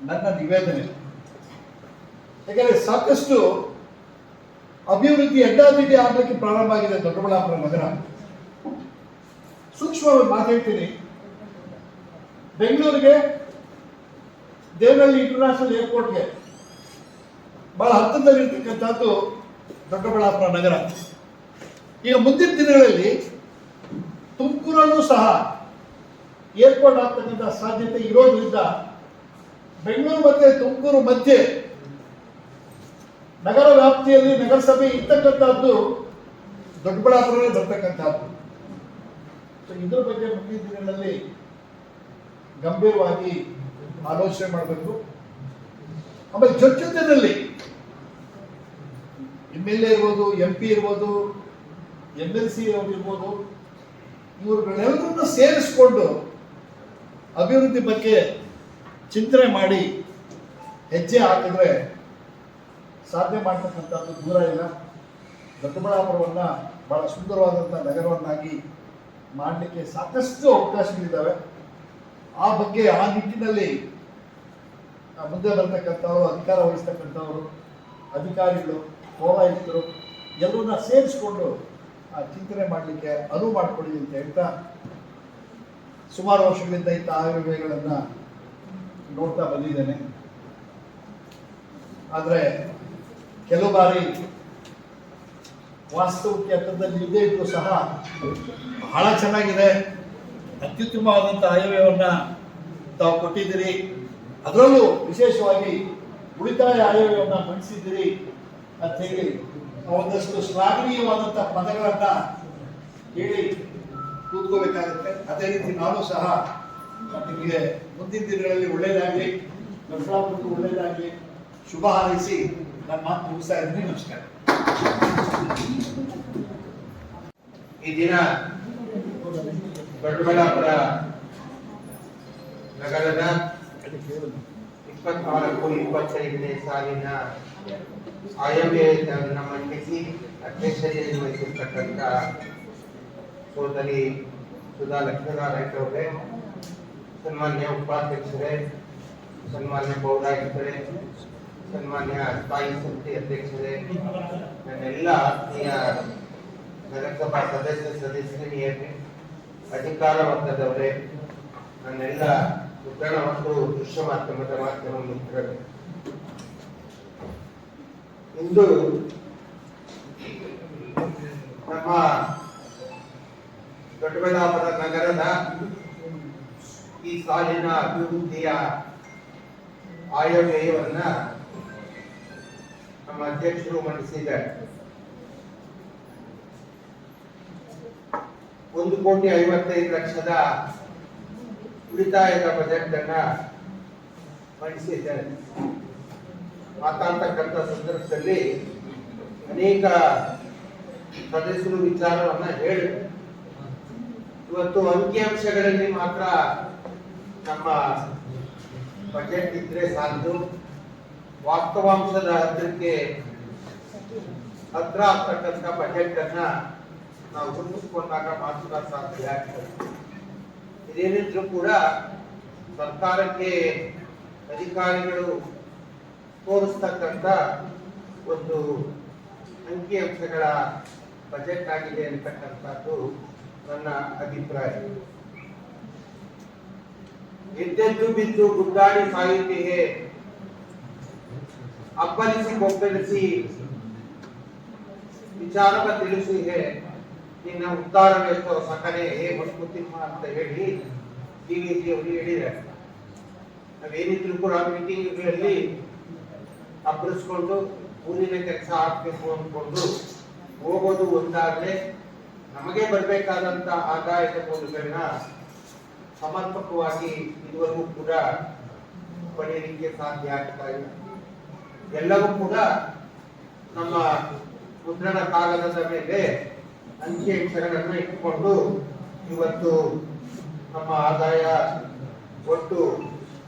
D: ನನ್ನ ನಿವೇದನೆ. ಯಾಕಂದ್ರೆ ಸಾಕಷ್ಟು ಅಭಿವೃದ್ಧಿ ಅಡ್ಡಾದಿಡ್ಡಿ ಆಗಲಿಕ್ಕೆ ಪ್ರಾರಂಭ ಆಗಿದೆ ದೊಡ್ಡಬಳ್ಳಾಪುರ ನಗರ. ಸೂಕ್ಷ್ಮವಾಗಿ ಮಾತಾಡ್ತೀನಿ, ಬೆಂಗಳೂರಿಗೆ ದೇವನಹಳ್ಳಿ ಇಂಟರ್ನ್ಯಾಷನಲ್ ಏರ್ಪೋರ್ಟ್ಗೆ ಬಹಳ ಹತ್ತಿರದಲ್ಲಿರ್ತಕ್ಕಂಥದ್ದು ದೊಡ್ಡಬಳ್ಳಾಪುರ ನಗರ. ಈಗ ಮುಂದಿನ ದಿನಗಳಲ್ಲಿ ತುಮಕೂರಲ್ಲೂ ಸಹ ಏರ್ಪೋರ್ಟ್ ಆಗ್ತಕ್ಕಂಥ ಸಾಧ್ಯತೆ ಇರೋದ್ರಿಂದ ಬೆಂಗಳೂರು ಮತ್ತೆ ತುಮಕೂರು ಮಧ್ಯೆ ನಗರ ವ್ಯಾಪ್ತಿಯಲ್ಲಿ ನಗರಸಭೆ ಇರ್ತಕ್ಕಂಥದ್ದು ದೊಡ್ಡಬಳ್ಳಾಪುರವೇ ಬರ್ತಕ್ಕಂಥದ್ದು. ಇದ್ರ ಬಗ್ಗೆ ಮುಂದಿನ ದಿನಗಳಲ್ಲಿ ಗಂಭೀರವಾಗಿ ಆಲೋಚನೆ ಮಾಡಬೇಕು. ಆಮೇಲೆ ಜೊತೆಯಲ್ಲಿ MLA ಇರ್ಬೋದು, MP ಇರ್ಬೋದು, MLC ಇರ್ಬೋದು, ಇವ್ರುಗಳೆಲ್ಲರನ್ನ ಸೇರಿಸ್ಕೊಂಡು ಅಭಿವೃದ್ಧಿ ಬಗ್ಗೆ ಚಿಂತನೆ ಮಾಡಿ ಹೆಜ್ಜೆ ಹಾಕಿದ್ರೆ ಸಾಧನೆ ಮಾಡ್ತಕ್ಕಂಥದ್ದು ದೂರ ಇಲ್ಲ. ದೊಡ್ಡಬಳ್ಳಾಪುರವನ್ನ ಬಹಳ ಸುಂದರವಾದಂಥ ನಗರವನ್ನಾಗಿ ಮಾಡಲಿಕ್ಕೆ ಸಾಕಷ್ಟು ಅವಕಾಶಗಳಿದ್ದಾವೆ. ಆ ಬಗ್ಗೆ ಆ ನಿಟ್ಟಿನಲ್ಲಿ ಮುಂದೆ ಬರ್ತಕ್ಕಂಥವ್ರು, ಅಧಿಕಾರ ವಹಿಸ್ತಕ್ಕಂಥವ್ರು, ಅಧಿಕಾರಿಗಳು, ಪೌರಾಯುಕ್ತರು ಎಲ್ಲರನ್ನ ಸೇರಿಸ್ಕೊಂಡು ಚಿಂತನೆ ಮಾಡಲಿಕ್ಕೆ ಅನುವು ಮಾಡಿಕೊಡಿ ಅಂತ ಹೇಳ್ತಾ, ಸುಮಾರು ವರ್ಷಗಳಿಂದ ಇಂಥ ಆಯವ್ಯಯಗಳನ್ನು ನೋಡ್ತಾ ಬಂದಿದ್ದೇನೆ. ಆದರೆ ಕೆಲವು ಬಾರಿ ವಾಸ್ತವಕ್ಕೆ ಹತ್ತಿರದಲ್ಲಿ ಇಲ್ಲದೇ ಇದ್ರೂ ಸಹ ಬಹಳ ಚೆನ್ನಾಗಿದೆ, ಅತ್ಯುತ್ತಮವಾದಂಥ ಆಯವ್ಯಯವನ್ನು ತಾವು ಕೊಟ್ಟಿದ್ದೀರಿ, ಅದರಲ್ಲೂ ವಿಶೇಷವಾಗಿ ಉಳಿತಾಯ ಆಯವ್ಯಯವನ್ನು ಮಂಡಿಸಿದ್ದೀರಿ ಅಂತ ಹೇಳಿ ಒಂದಷ್ಟು ಶ್ಲಾಘನೀಯವಾದಂಥ ಪದಗಳನ್ನ ಹೇಳಿ ಕೂತ್ಕೋಬೇಕಾಗುತ್ತೆ. ಅದೇ ರೀತಿ ನಾನು ಸಹ ನಿಮಗೆ ಮುಂದಿನ ದಿನಗಳಲ್ಲಿ ಒಳ್ಳೆಯದಾಗಲಿ, ದೊಡ್ಡಬಳ್ಳಾಪುರಕ್ಕೂ ಒಳ್ಳೆಯದಾಗಲಿ ಶುಭ ಹಾರೈಸಿ ನನ್ನ ಮಾತು ಮುಗಿಸ್ತಾ ಇದ್ದೀನಿ. ನಮಸ್ಕಾರ.
J: ಈ ದಿನ ದೊಡ್ಡಬಳ್ಳಾಪುರ ನಗರದ 24-25ನೇ ಸಾಲಿನ ಆಯವ್ಯಯವನ್ನು ಮಂಡಿಸಿ ಅಧ್ಯಕ್ಷತೆಯನ್ನು ವಹಿಸಿರ್ತಕ್ಕಂಥ ಸೋದರಿ ಸುಧಾ ಲಕ್ಷ್ಮೀನಾರಾಯಣ ಅವರೇ, ಸನ್ಮಾನ್ಯ ಉಪಾಧ್ಯಕ್ಷರೇ, ಸನ್ಮಾನ್ಯ ಪೌರಾಯುಕ್ತರೇ, ಸನ್ಮಾನ್ಯ ಸ್ಥಾಯಿ ಸಮಿತಿ ಅಧ್ಯಕ್ಷರೇ, ನನ್ನೆಲ್ಲ ಆತ್ಮೀಯ ನಗರಸಭಾ ಸದಸ್ಯರಿಯರೇ, ಅಧಿಕಾರ ವರ್ಗದವರೇ, ನನ್ನೆಲ್ಲ ಮುದ್ರಣ ಮತ್ತು ದೃಶ್ಯ ಮಾಧ್ಯಮ ಮಿತ್ರರೇ, ಇಂದು ನಮ್ಮ ದೊಡ್ಡಬಳ್ಳಾಪುರ ನಗರದ ಈ ಸಾಲಿನ ಅಭಿವೃದ್ಧಿಯ ಆಯವ್ಯಯವನ್ನ ನಮ್ಮ ಅಧ್ಯಕ್ಷರು ಮಂಡಿಸಿದ್ದಾರೆ. 1,55,00,000 ಉಳಿತಾಯದ ಬಜೆಟ್ ಅನ್ನ ಮಂಡಿಸಿದ್ದಾರೆ. ಮಾತಾಡ್ತಕ್ಕಂಥ ಸಂದರ್ಭದಲ್ಲಿ ಅನೇಕ ಸದಸ್ಯರು ವಿಚಾರವನ್ನ ಹೇಳಿದರು. ಇವತ್ತು ಅಂಕಿಅಂಶಗಳಲ್ಲಿ ಮಾತ್ರ ನಮ್ಮ ಬಜೆಟ್ ಇದ್ರೆ ಸಾಲದು, ವಾಸ್ತವಾಂಶದ ಹತ್ತಿರಕ್ಕೆ ಹತ್ರ ಆಗ್ತಕ್ಕಂಥ ಬಜೆಟ್ ಅನ್ನ ನಾವು ರೂಪಿಸಿಕೊಂಡಾಗ ಮಾತ್ರ ಸಾಧ್ಯ ಆಗ್ತದೆ. ಇದೇನಿದ್ರು ಕೂಡ ಸರ್ಕಾರಕ್ಕೆ ಅಧಿಕಾರಿಗಳು ತೋರಿಸ್ತಕ್ಕಂಥ ಒಂದು ಅಂಕಿಅಂಶಗಳ ಬಜೆಟ್ ಆಗಿದೆ ಅಂತಕ್ಕಂಥದ್ದು ನನ್ನ ಅಭಿಪ್ರಾಯ. ಎದ್ದೆದ್ದು ಬಿದ್ದು ಗುದ್ದಾಡಿ ಸಾಯುತ್ತಿಗೆ, ಅಬ್ಬಲಿಸಿ ಕೊಬ್ಬಲಿಸಿ ವಿಚಾರವ ತಿಳಿಸಿಗೆ, ನಿನ್ನ ಉತ್ತಾರವೆಷ್ಟೋ ಸಕನೆ ಹೇ ಮಸ್ಕುತಿಮ್ಮ ಅಂತ ಹೇಳಿ DVC ಅವರು ಹೇಳಿದ್ದಾರೆ. ನಾವೇನಿದ್ರು ಕೂಡ ಮೀಟಿಂಗ್ಗಳಲ್ಲಿ ಅಬ್ಬರಿಸ್ಕೊಂಡು ಊರಿನ ಕೆಲಸ ಆಗ್ಬೇಕು ಅಂದ್ಕೊಂಡು ಹೋಗೋದು ಒಂದಾದ್ರೆ, ನಮಗೆ ಬರಬೇಕಾದಂತ ಆದಾಯದ ಮೂಲಗಳನ್ನ ಸಮರ್ಪಕವಾಗಿ ಇದುವರೆಗೂ ಕೂಡ ಪಡೆಯಲಿಕ್ಕೆ ಸಾಧ್ಯ ಆಗ್ತಾ ಇಲ್ಲ. ಎಲ್ಲವೂ ಕೂಡ ನಮ್ಮ ಮುದ್ರಣ ಕಾಗದದ ಮೇಲೆ ಅಂಕಿಅಂಶಗಳನ್ನು ಇಟ್ಟುಕೊಂಡು ಇವತ್ತು ನಮ್ಮ ಆದಾಯ ಒಟ್ಟು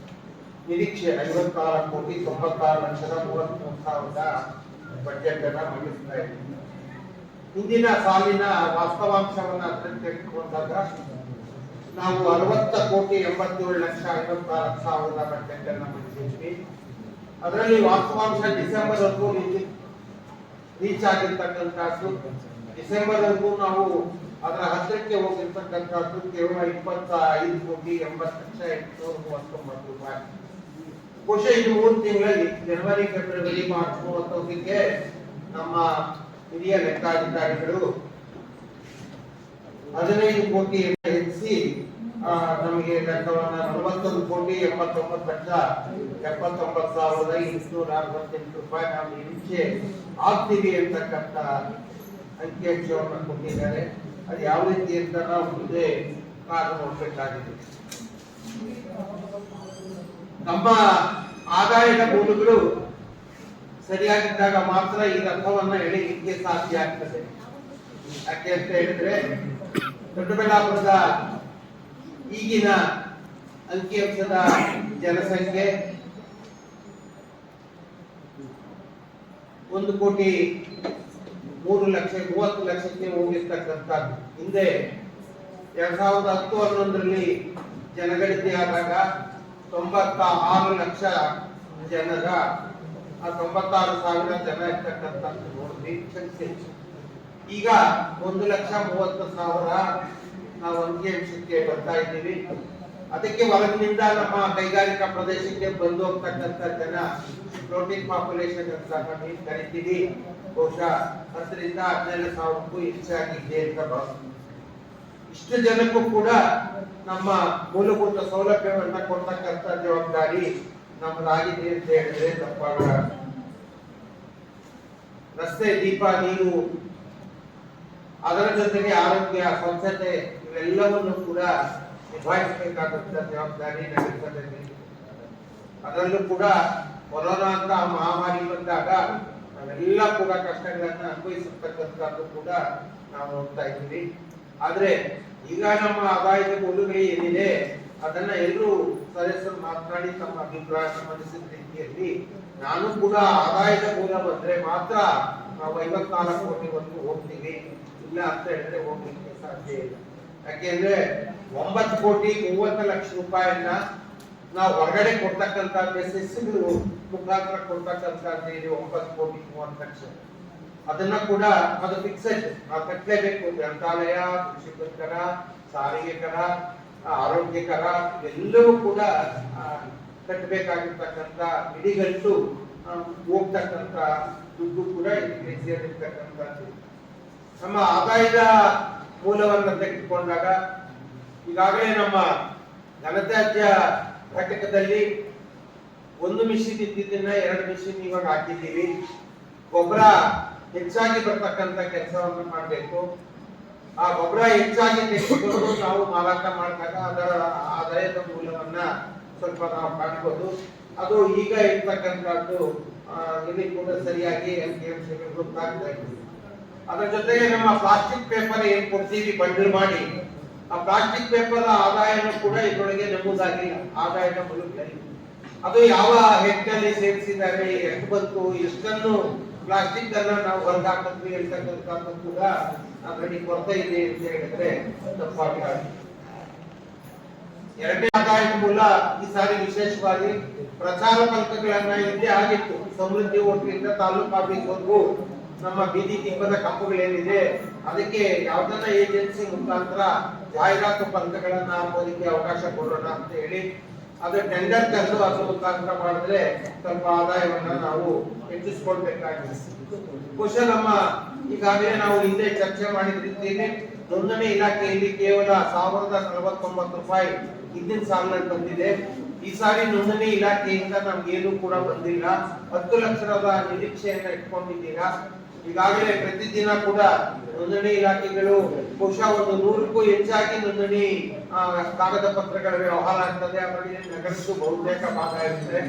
J: ನಿರೀಕ್ಷೆ 56,96,33,000 ಬಜೆಟ್ ಅನ್ನ ಮಂಡಿಸ್ತಾ ಇದ್ದೀವಿ. ಹಿಂದಿನ ಸಾಲಿನ ವಾಸ್ತವಾಂಶವನ್ನ ತೆಗೆದುಕೊಂಡಾಗ ನಾವು 60,87,56,000 ಬಜೆಟ್ ಅನ್ನ ಮಂಡಿಸಿದ್ವಿ. ಅದರಲ್ಲಿ ವಾಸ್ತವಾಂಶ ಡಿಸೆಂಬರ್ ವರೆಗೂ ರೀಚ್ ಆಗಿರ್ತಕ್ಕಂಥದ್ದು. ಡಿಸೆಂಬರ್ ವರೆಗೂ ನಾವು ಅದರ ಹತ್ತಿರಕ್ಕೆ ಹೋಗಿರ್ತಕ್ಕಂಥದ್ದು ಕೇವಲ 25,80,819 ರೂಪಾಯಿ. ಬಹುಶಃ ಇದು 3 ತಿಂಗಳಲ್ಲಿ ಜನವರಿ, ಫೆಬ್ರವರಿ, ಮಾರ್ಚ್ 31ಕ್ಕೆ ನಮ್ಮ ಹಿರಿಯ ಲೆಕ್ಕಾಧಿಕಾರಿಗಳು 15 ಕೋಟಿ ಹೆಚ್ಚಿಸಿ ನಮಗೆ ಲೆಕ್ಕವನ್ನ 41,89,79,868 ರೂಪಾಯಿ ನಾವು ನಿರೀಕ್ಷೆ ಆಗ್ತೀವಿ ಅಂತಕ್ಕಂಥ ಅಂಕಿಅಂಶವನ್ನು ಕೊಟ್ಟಿದ್ದಾರೆ. ಅದು ಯಾವ ರೀತಿ ಅಂತ ನಾವು ಮುಂದೆ ಕಾದು ನೋಡ್ಬೇಕಾಗಿದೆ. ನಮ್ಮ ಆದಾಯದ ಮೂಲಗಳು ಸರಿಯಾಗಿದ್ದಾಗ ಮಾತ್ರ ಈ ರಥವನ್ನ ಎಳೆಯಲಿಕ್ಕೆ ಸಾಧ್ಯ ಆಗ್ತದೆ. ಯಾಕೆ ಅಂತ ಹೇಳಿದ್ರೆ ದೊಡ್ಡಬಳ್ಳಾಪುರದ ಈಗಿನ ಅಂಕಿಅಂಶದ ಜನಸಂಖ್ಯೆ 1,30,30,00,000ಕ್ಕೆ ಹೋಗಿರ್ತಕ್ಕಂಥದ್ದು. ಹಿಂದೆ 2010-11ರಲ್ಲಿ ಜನಗಣತಿ ಆದಾಗ 96 ಲಕ್ಷ ಜನರ 96,000 ಜನ ಇರ್ತಕ್ಕಂಥದ್ದು ನೋಡಿದ್ವಿ ಸಂಖ್ಯೆ. ಈಗ 1,30,30,000 ನಾವು ಅಂಕಿಅಂಶಕ್ಕೆ ಬರ್ತಾ ಇದ್ದೀವಿ. ಅದಕ್ಕೆ ಹೊರಗಿನಿಂದ ನಮ್ಮ ಕೈಗಾರಿಕಾ ಪ್ರದೇಶಕ್ಕೆ ಬಂದು ಹೋಗ್ತಕ್ಕಂಥ ಜನ ಫ್ಲೋಟಿಂಗ್ ಪಾಪ್ಯುಲೇಷನ್ ಅಂತ ನಾವು ಕರಿತೀವಿ. ಬಹುಶಃ 10,000-12,000ಕ್ಕೂ ಹೆಚ್ಚಾಗಿದೆ ಅಂತ ಭಾವಿಸ್ತೀವಿ. ಇಷ್ಟು ಜನಕ್ಕೂ ಕೂಡ ನಮ್ಮ ಮೂಲಭೂತ ಸೌಲಭ್ಯವನ್ನ ಕೊಡ್ತಕ್ಕಂಥ ಜವಾಬ್ದಾರಿ ನಮ್ಮದಾಗಿದೆ ಅಂತ ಹೇಳಿದ್ರೆ ತಪ್ಪಾಗಲ್ಲ. ರಸ್ತೆ, ದೀಪ, ನೀರು, ಅದರ ಜೊತೆಗೆ ಆರೋಗ್ಯ, ಸ್ವಚ್ಛತೆ ಇವೆಲ್ಲವನ್ನು ಕೂಡ ನಿಭಾಯಿಸಬೇಕಾದಂತ ಜವಾಬ್ದಾರಿ ನಗರಸಭೆಯಲ್ಲಿ. ಅದರಲ್ಲೂ ಕೂಡ ಕೊರೋನಾ ಅಂತ ಮಹಾಮಾರಿ ಬಂದಾಗ ನಾವೆಲ್ಲ ಕೂಡ ಕಷ್ಟಗಳನ್ನ ಅನುಭವಿಸತಕ್ಕಂಥದ್ದು ಕೂಡ ನಾವು ನೋಡ್ತಾ ಇದ್ದೀವಿ. ಆದ್ರೆ ಈಗ ನಮ್ಮ ಆದಾಯದ ಮೂಲಗಳು ಏನಿದೆ ಅದನ್ನ ಎಲ್ಲರೂ ಸದಸ್ಯರು ಮಾತನಾಡಿ ತಮ್ಮ ಅಭಿಪ್ರಾಯ ಸಂಬಂಧಿಸಿದ ರೀತಿಯಲ್ಲಿ ನಾನು ಕೂಡ ಆದಾಯದ ಮೂಲ ಬಂದ್ರೆ ಮಾತ್ರ ನಾವು 54 ಕೋಟಿವರೆಗೂ ಹೋಗ್ತೀವಿ, ಇಲ್ಲ ಅಂತ ಹೇಳಿದ್ರೆ ಹೋಗ್ಲಿಕ್ಕೆ ಸಾಧ್ಯ ಇಲ್ಲ. ಯಾಕೆಂದ್ರೆ 9,30,00,000 ರೂಪಾಯಿಯನ್ನ ನಾವು ಹೊರಗಡೆ ಕೊಡ್ತಕ್ಕಂಥ ಎಸ್ಎಸ್ಗಳು ಮುಖಾಂತರ ಕೊಡ್ತಕ್ಕಂಥದ್ದು 9,30,00,000. ಅದನ್ನ ಕೂಡ ಅದು ಫಿಕ್ಸೆಡ್ ನಾವು ಕಟ್ಟಲೇಬೇಕು. ಗ್ರಂಥಾಲಯ, ಶಿಕ್ಷಕರ, ಸಾರಿಗೆ ಕರ, ಆರೋಗ್ಯಕರ ಎಲ್ಲವೂ ಕೂಡ ಕಟ್ಟಬೇಕಾಗಿರ್ತಕ್ಕಂಥ ಇಡಿಗಟ್ಟು ಹೋಗ್ತಕ್ಕಂಥ ದುಡ್ಡು ಕೂಡ ಇದಕ್ಕೆ ಸೇರಿರ್ತಕ್ಕಂಥದ್ದು. ನಮ್ಮ ಆದಾಯದ ಮೂಲವನ್ನು ತೆಗೆದುಕೊಂಡಾಗ ಈಗಾಗಲೇ ನಮ್ಮ ಘನತ್ಯಾಜ್ಯ ಘಟಕದಲ್ಲಿ 1 ಮಿಷಿನ್ ಇದ್ದಿದ್ದನ್ನ 2 ಮಿಷಿನ್ ಇವಾಗ ಹಾಕಿದ್ದೀವಿ. ಗೊಬ್ಬರ ಹೆಚ್ಚಾಗಿ ಬರ್ತಕ್ಕಂಥ ಕೆಲಸವನ್ನು ಮಾಡಬೇಕು. ಆ ಗೊಬ್ಬರ ಹೆಚ್ಚಾಗಿ ತೆಗೆದುಕೊಂಡು ನಾವು ಮಾರಾಟ ಮಾಡಿದಾಗ ಅದರ ಆದಾಯದ ಮೂಲವನ್ನ ಸ್ವಲ್ಪ ನಾವು ಕಾಣಬಹುದು. ಅದು ಈಗ ಇರ್ತಕ್ಕಂಥದ್ದು ಇಲ್ಲಿ ಕೂಡ ಸರಿಯಾಗಿ ಅಂಕಿಅಂಶಗಳು ಗೊತ್ತಾಗ್ತಾ ಇದೆ. ಅದರ ಜೊತೆಗೆ ನಮ್ಮ ಪ್ಲಾಸ್ಟಿಕ್ ಪೇಪರ್ ಏನ್ ಕೊಡ್ತೀವಿ ಬಂಡಲ್ ಮಾಡಿ, ಆ ಪ್ಲಾಸ್ಟಿಕ್ ಪೇಪರ್ ಆದಾಯನೂ ಕೂಡ ಇದರೊಳಗೆ ನಮೂದಾಗಿಲ್ಲ. ಆದಾಯದ ಮೂಲಗಳಲ್ಲಿ ಅದು ಯಾವ ಹೆಕ್ಟಲ್ಲಿ ಸೇರಿಸಿದ್ದಾರೆ, ಎಷ್ಟು ಬಂತು, ಎಷ್ಟನ್ನು ಪ್ಲಾಸ್ಟಿಕ್ ಅನ್ನ ನಾವು ಹೊರಗೆ ಹಾಕಿದ್ವಿ ಹೇಳ್ತಕ್ಕಂಥದ್ದು ಕೂಡ ಅದರಲ್ಲಿ ಕೊರತೆ ಇದೆ ಅಂತ ಹೇಳಿದ್ರೆ ತಪ್ಪಾಗಲ್ಲ. ಎರಡನೇ ಆದಾಯದ ಮೂಲ ಈ ಸಾರಿ ವಿಶೇಷವಾಗಿ ಪ್ರಚಾರ ಫಲಕಗಳನ್ನ ಹಿಂದೆ ಆಗಿತ್ತು. ಸಮೃದ್ಧಿ ಹೋಟೆಲಿಂದ ತಾಲೂಕು ಆಫೀಸ್ವರೆಗೂ ನಮ್ಮ ಬೀದಿ ದೀಪದ ಕಂಬಗಳೇನಿದೆ ಅದಕ್ಕೆ ಯಾವ್ದನ್ನ ಏಜೆನ್ಸಿ ಮುಖಾಂತರ ಜಾಹೀರಾತು ಫಲಕಗಳನ್ನ ಹಾಕೋದಕ್ಕೆ ಅವಕಾಶ ಕೊಡೋಣ ಅಂತ ಹೇಳಿ ಅದು ಟೆಂಡರ್ ಕರೆದು ಅದ್ರ ಮುಖಾಂತರ ಮಾಡಿದ್ರೆ ಸ್ವಲ್ಪ ಆದಾಯವನ್ನ ನಾವು ಹೆಚ್ಚಿಸ್ಕೊಳ್ಬೇಕಾಗಿದೆ. ಬಹುಶಃ ನಮ್ಮ ಈಗಾಗಲೇ ನಾವು ಹಿಂದೆ ಚರ್ಚೆ ಮಾಡಿದ್ರಿದ್ದೇನೆ, ನೋಂದಣಿ ಇಲಾಖೆಯಲ್ಲಿ ಕೇವಲ 1,049 ರೂಪಾಯಿ ಹಿಂದಿನ ಸಾಲಿನಲ್ಲಿ ಬಂದಿದೆ. ಈ ಸಾರಿ ನೋಂದಣಿ ಇಲಾಖೆಯಿಂದ ನಮ್ಗೇನು ಕೂಡ ಬಂದಿಲ್ಲ. 10 ಲಕ್ಷದ ನಿರೀಕ್ಷೆಯನ್ನ ಇಟ್ಕೊಂಡಿದ್ದೀರಾ. ಈಗಾಗಲೇ ಪ್ರತಿದಿನ ಕೂಡ ನೋಂದಣಿ ಇಲಾಖೆಗಳು ಬಹುಶಃ 100ಕ್ಕೂ ಹೆಚ್ಚಾಗಿ ನೋಂದಣಿ ಕಾಗದ ಪತ್ರಗಳ ವ್ಯವಹಾರ ಆಗ್ತದೆ. ಅದರಲ್ಲಿ ನಗರಕ್ಕೂ ಬಹುತೇಕ ಭಾಗ ಇರ್ತದೆ.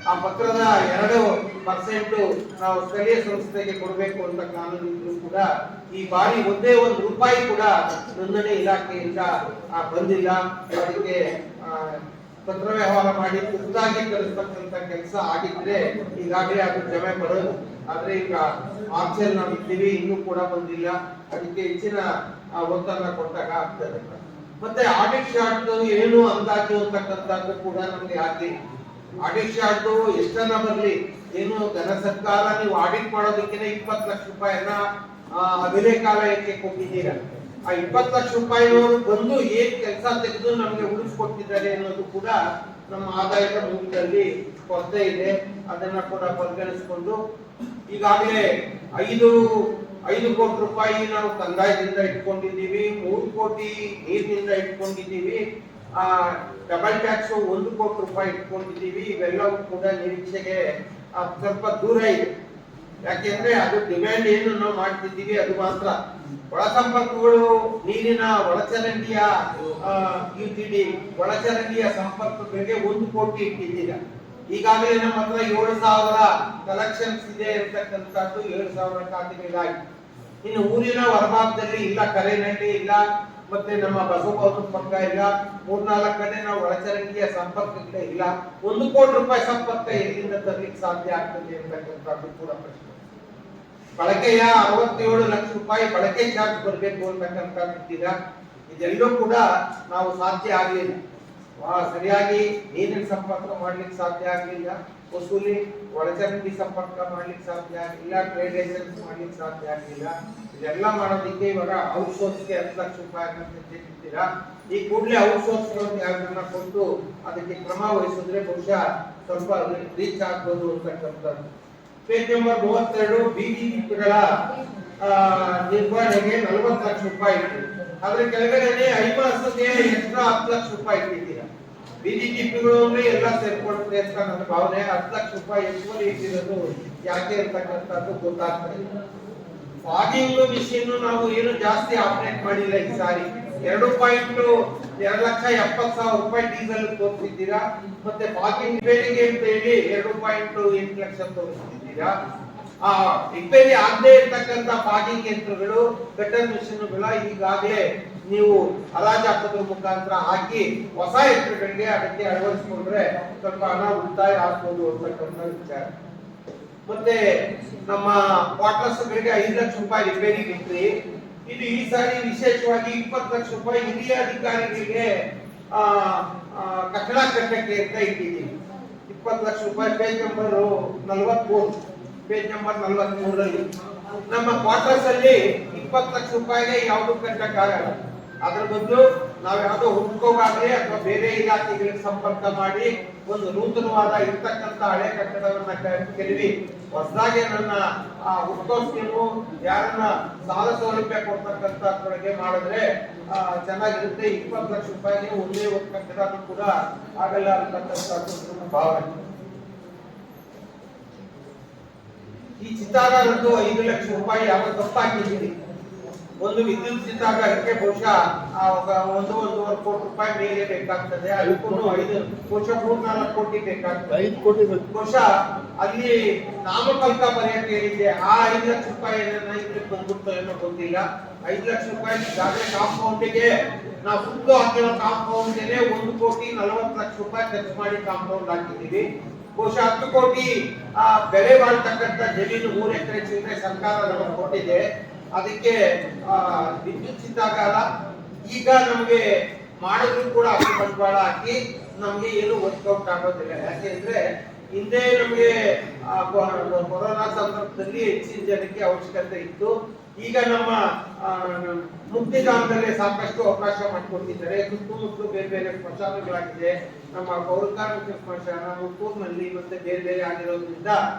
J: ಆ ಪತ್ರದ 2% ನಾವು ಸ್ಥಳೀಯ ಸಂಸ್ಥೆಗೆ ಕೊಡಬೇಕು ಅಂತ ಕಾನೂನು ಇದ್ರೂ ಕೂಡ ಈ ಬಾರಿ ಒಂದೇ 1 ರೂಪಾಯಿ ಕೂಡ ನೋಂದಣಿ ಇಲಾಖೆಯಿಂದ ಬಂದಿಲ್ಲ. ಅದಕ್ಕೆ ಪತ್ರ ವ್ಯವಹಾರ ಮಾಡಿ ಖುದ್ದಾಗಿ ಕಳಿಸ್ತಕ್ಕಂಥ ಕೆಲಸ ಆಗಿದ್ರೆ ಈಗಾಗಲೇ ಅದು ಜಮೆ ಬರೋದು. ಆದ್ರೆ ಈಗ ಆಪ್ಷನ್ ನಾವು ಇದ್ದೀವಿ, ಇನ್ನೂ ಕೂಡ ಬಂದಿಲ್ಲ. ಅದಕ್ಕೆ ಹೆಚ್ಚಿನ ಒತ್ತನ್ನ ಕೊಟ್ಟಾಗ ಆಗ್ತದೆ. ಮತ್ತೆ ಆಡಿಟ್ ಶಾರ್ಟ್ ಏನು ಅಂದಾಜು ಅಂತಕ್ಕಂಥದ್ದು ಕೂಡ ನಮ್ಗೆ ಹಾಕಿ ಆಡಿಟ್ ಶಾರ್ಟ್ ಎಷ್ಟನ್ನ ಬರ್ಲಿ, ಏನು ಘನ ಸರ್ಕಾರ ನೀವು ಆಡಿಟ್ ಮಾಡೋದಕ್ಕೆ 20 ಲಕ್ಷ ರೂಪಾಯಿಯನ್ನ ಅಭಿಲೇಖಾಲಯಕ್ಕೆ ಕೊಟ್ಟಿದ್ದೀರಾ. ಆ 20 ಲಕ್ಷ ರೂಪಾಯಿನವರು ಬಂದು ಏನ್ ಕೆಲಸ ತೆಗೆದು ನಮ್ಗೆ ಉಳಿಸ್ಕೊಟ್ಟಿದ್ದಾರೆ ಅನ್ನೋದು ಕೂಡ ನಮ್ಮ ಆದಾಯದ ಮೂಲದಲ್ಲಿ ಕೊರತೆ ಇದೆ. ಅದನ್ನ ಕೂಡ ಪರಿಗಣಿಸಿಕೊಂಡು ಈಗಾಗಲೇ 5 ಕೋಟಿ ರೂಪಾಯಿ ನಾವು ಕಂದಾಯದಿಂದ ಇಟ್ಕೊಂಡಿದ್ದೀವಿ, 3 ಕೋಟಿ ನೀರಿನಿಂದ ಇಟ್ಕೊಂಡಿದ್ದೀವಿ. ಡಬಲ್ ಟ್ಯಾಕ್ಸ್ 1 ಕೋಟಿ ರೂಪಾಯಿ ಇಟ್ಕೊಂಡಿದ್ದೀವಿ. ಇವೆಲ್ಲವೂ ಕೂಡ ನಿರೀಕ್ಷೆಗೆ ಸ್ವಲ್ಪ ದೂರ ಇದೆ. ಯಾಕೆಂದ್ರೆ ಅದು ಡಿಮ್ಯಾಂಡ್ ಏನು ನಾವು ಮಾಡ್ತಿದ್ದೀವಿ ಅದು ಮಾತ್ರ. ಒಳ ಸಂಪರ್ಕಗಳು, ನೀರಿನ ಒಳಚರಂಡಿಯ ಯುಟಿಡಿ ಒಳಚರಂಡಿಯ ಸಂಪರ್ಕಗಳಿಗೆ 1 ಕೋಟಿ ಇಟ್ಟಿದ್ದೀರಾ. ಈಗಾಗಲೇ ನಮ್ಮ ಹತ್ರ 7,000 ಕಲೆಕ್ಷನ್ಸ್ ಇದೆ ಇರತಕ್ಕಂಥದ್ದು 7,000 ಖಾತೆಗಳಾಗಿ. ಇನ್ನು ಊರಿನ ಹೊರಭಾಗದಲ್ಲಿ ಇಲ್ಲ, ಕರೇನಹಳ್ಳಿ ಇಲ್ಲ, ಮತ್ತೆ ನಮ್ಮ ಬಸವಭವನ ಪಕ್ಕ ಇಲ್ಲ, 3-4 ಕಡೆ ನಾವು ಒಳಚರಂಡಿಯ ಸಂಪರ್ಕಕ್ಕೆ ಇಲ್ಲ. 1 ಕೋಟಿ ರೂಪಾಯಿ ಸಂಪರ್ಕ ಎಲ್ಲಿಂದ ತರಲಿಕ್ಕೆ ಸಾಧ್ಯ ಆಗ್ತದೆ ಅಂತಕ್ಕಂಥದ್ದು ಕೂಡ ಪ್ರಶ್ನೆ. ಬಳಕೆಯ 67 ಲಕ್ಷ ರೂಪಾಯಿ ಬಳಕೆ ಚಾರ್ಜ್ ಬರಬೇಕು ಅಂತಕ್ಕಂಥದ್ದಿದ್ದೀರಾ. ಇದೆಲ್ಲೂ ಕೂಡ ನಾವು ಸಾಧ್ಯ ಆಗಲಿಲ್ಲ. ಸರಿಯಾಗಿ ನೀರಿನ ಸಂಪರ್ಕ ಮಾಡ್ಲಿಕ್ಕೆ ಸಾಧ್ಯ ಆಗಲಿಲ್ಲ, ವಸೂಲಿ ಒಳಚರಂಡಿ ಸಂಪರ್ಕ ಮಾಡ್ಲಿಕ್ಕೆ ಸಾಧ್ಯ ಆಗಲಿಲ್ಲ, ಟ್ರೇಡ್ ಲೈಸೆನ್ಸ್ ಮಾಡ್ಲಿಕ್ಕೆ ಸಾಧ್ಯ ಆಗಲಿಲ್ಲ. ಇದೆಲ್ಲ ಮಾಡೋದಕ್ಕೆ ಇವಾಗ ಔಟ್ಸೋರ್ಸ್ಗೆ 10 ಲಕ್ಷ ರೂಪಾಯಿ ತೆಗೆದಿದ್ದೀರಾ. ಈ ಕೂಡಲೇ ಔಟ್ಸೋರ್ಸ್ ಯಾರನ್ನ ಕೊಟ್ಟು ಅದಕ್ಕೆ ಕ್ರಮ ವಹಿಸಿದ್ರೆ ಬಹುಶಃ ಸ್ವಲ್ಪ ರೀಚ್ ಆಗ್ಬೋದು ಅಂತಕ್ಕಂಥದ್ದು. ಪೇಜ್ ನಂಬರ್ 32 ಬಿಬಿಎಂಪಿಗಳ ನಿರ್ವಹಣೆಗೆ 40 ಲಕ್ಷ ರೂಪಾಯಿ ಇತ್ತು. ಅದ್ರ ಕೆಳಗಡೆ ಐಮಾಸ್ಗೆ ಎಕ್ಸ್ಟ್ರಾ 10 ಲಕ್ಷ ರೂಪಾಯಿ ಇಟ್ಟಿದ್ದೀರಾ. ಬಿಬಿಎಂಪಿಗಳು ಅಂದ್ರೆ ಎಲ್ಲ ಸೇರ್ಕೊಳ್ತದೆ ಅಂತ ನನ್ನ ಭಾವನೆ. 10 ಲಕ್ಷ ರೂಪಾಯಿ ಹೆಚ್ಚುವರಿ ಇಟ್ಟಿರೋದು ಯಾಕೆ ಅಂತಕ್ಕಂಥದ್ದು ಗೊತ್ತಾಗ್ತಾ ಇಲ್ಲ. ಫಾಗಿಂಗ್ ಮಿಷಿನ್ ನಾವು ಏನು ಜಾಸ್ತಿ ಆಪರೇಟ್ ಮಾಡಿಲ್ಲ ಈ ಸಾರಿ. 2,70,000 ರೂಪಾಯಿ ಡೀಸೆಲ್ ತೋರಿಸಿದ್ದೀರಾ. ಮತ್ತೆ ಫಾಗಿಂಗ್ ರಿಪೇರಿಗೆ ಅಂತ ಹೇಳಿ 2.8 ಲಕ್ಷ ತೋರಿಸಿದ್ದೀರಾ. ರಿಪೇರಿ ಆಗದೆ ಇರ್ತಕ್ಕಂಥ ಫಾಗಿಂಗ್ ಯಂತ್ರಗಳು, ಗಟರ್ ಮಿಷಿನ್ಗಳ ಈಗಾಗಲೇ ನೀವು ಹರಾಜು ಹಾಕೋದ್ರ ಮುಖಾಂತರ ಹಾಕಿ ಹೊಸ ಯಂತ್ರಗಳಿಗೆ ಅದಕ್ಕೆ ಅಳವಡಿಸಿಕೊಂಡ್ರೆ ಸ್ವಲ್ಪ ಹಣ ಉಳಿತಾಯ ಆಗ್ಬೋದು ಅಂತಕ್ಕಂಥ ವಿಚಾರ. ಮತ್ತೆ ನಮ್ಮ ಕ್ವಾರ್ಟರ್ಸ್ ಗಳಿಗೆ 5 ಲಕ್ಷ ರೂಪಾಯಿ ರಿಪೇರಿ ಇಟ್ರಿ. ಇದು ಈ ಸಾರಿ ವಿಶೇಷವಾಗಿ 20 ಲಕ್ಷ ರೂಪಾಯಿ ಹಿರಿಯ ಅಧಿಕಾರಿಗಳಿಗೆ ಕಟ್ಟಡ ಕಟ್ಟಕ್ಕೆ ಅಂತ ಇಟ್ಟಿದ್ದೀವಿ. 20 ಲಕ್ಷ ರೂಪಾಯಿ ಪೇಜ್ ನಂಬರ್ 43. ಪೇಜ್ ನಂಬರ್ 43ರಲ್ಲಿ ನಮ್ಮ ಕ್ವಾರ್ಟರ್ಸ್ ಅಲ್ಲಿ 20 ಲಕ್ಷ ರೂಪಾಯಿಗೆ ಯಾವುದು ಕಟ್ಟಕ್ಕಾಗಲ್ಲ. ಅದ್ರ ಬದಲು ನಾವ್ ಯಾವ್ದೋ ಹುಡ್ಕೋಗಾಗ್ಲಿ ಅಥವಾ ಬೇರೆ ಇಲಾಖೆಗಳಿಗೆ ಸಂಪರ್ಕ ಮಾಡಿ ಒಂದು ನೂತನವಾದ ಇರ್ತಕ್ಕಂಥ ಹಳೆ ಕಟ್ಟಡವನ್ನ ಕೆಡವಿ ಹೊಸದಾಗಿ ನನ್ನ ಹುಡ್ಕೋ ಸ್ಕೀಮು ಯಾರನ್ನ ಸಾಲ ಸೌಲಭ್ಯ ಕೊಡ್ತಕ್ಕಂಥ ಮಾಡಿದ್ರೆ ಚೆನ್ನಾಗಿರುತ್ತೆ. 20 ಲಕ್ಷ ರೂಪಾಯಿಗೆ ಒಂದೇ ಒಂದು ಕಟ್ಟಡ ಕೂಡ ಆಗಲ್ಲ ಅಂತಕ್ಕಂಥ ಭಾವನೆ. ಈ ಚಿತಾಗಾರದ್ದು 5 ಲಕ್ಷ ರೂಪಾಯಿ ಯಾವ ತಪ್ಪಾಕಿದ್ದೀರಿ. ಒಂದು ವಿದ್ಯುತ್ ಚಿತಾಗಾರಕ್ಕೆ ಬಹುಶಃ 1-1.5 ಕೋಟಿ ರೂಪಾಯಿ ಮೇಲೆ ಬೇಕಾಗ್ತದೆ. ಅದಕ್ಕೂ 3-4 ಕೋಟಿ ಬೇಕಾಗ್ತದೆ.
D: 5 ಕೋಟಿ
J: ಬಹುಶಃ ಅಲ್ಲಿ ನಾಮಫಲಕ ಬರೆಯಕ್ಕೆ ಹೇಳಿದ್ದೆ. ಆ 5 ಲಕ್ಷ ರೂಪಾಯಿ ಇದಕ್ಕೆ ಬಂದ್ಬಿಡ್ತೋ ಏನೋ ಗೊತ್ತಿಲ್ಲ. 5 ಲಕ್ಷ ರೂಪಾಯಿ ಈಗಾಗಲೇ ಕಾಂಪೌಂಡಿಗೆ ನಾವು ಸುತ್ತು ಹಾಕಿರೋ ಕಾಂಪೌಂಡ್ಗೆ 1,40,00,000 ರೂಪಾಯಿ ಖರ್ಚು ಮಾಡಿ ಕಾಂಪೌಂಡ್ ಹಾಕಿದ್ದೀವಿ. ಬಹುಶಃ 10 ಕೋಟಿ ಬೆಲೆ ಬಾಳ್ತಕ್ಕಂಥ ಜಮೀನು 3 ಎಕರೆ ಚಿಲ್ಲರೆ ಸರ್ಕಾರ ನಮಗೆ ಕೊಟ್ಟಿದೆ. ಅದಕ್ಕೆ ವಿದ್ಯುತ್ ಚಿತಾಗಾರ ಈಗ ನಮಗೆ ಮಾಡಿದ್ರು ಕೂಡ ಅಷ್ಟು ಬಂಡವಾಳ ಹಾಕಿ ನಮ್ಗೆ ಏನು ವರ್ಕೌಟ್ ಆಗೋದಿಲ್ಲ. ಯಾಕೆಂದ್ರೆ ಹಿಂದೆ ನಮಗೆ ಕೊರೋನಾ ಸಂದರ್ಭದಲ್ಲಿ ಹೆಚ್ಚಿನ ಜನಕ್ಕೆ ಅವಶ್ಯಕತೆ ಇತ್ತು. ಈಗ ನಮ್ಮ ಮುಕ್ತಿಧಾಮದಲ್ಲಿ ಸಾಕಷ್ಟು ಅವಕಾಶ ಮಾಡಿಕೊಟ್ಟಿದ್ದಾರೆ. ಸುತ್ತಮುತ್ತಲು ಬೇರೆ ಬೇರೆ ಸ್ಮಶಾನಗಳಾಗಿದೆ. ನಮ್ಮ ಪೌರಕಾರ್ಮಿಕ ಸ್ಮಶಾನ ಮುತ್ತೂರಿನಲ್ಲಿ ಮತ್ತೆ ಬೇರೆ ಬೇರೆ ಆಗಿರೋದ್ರಿಂದ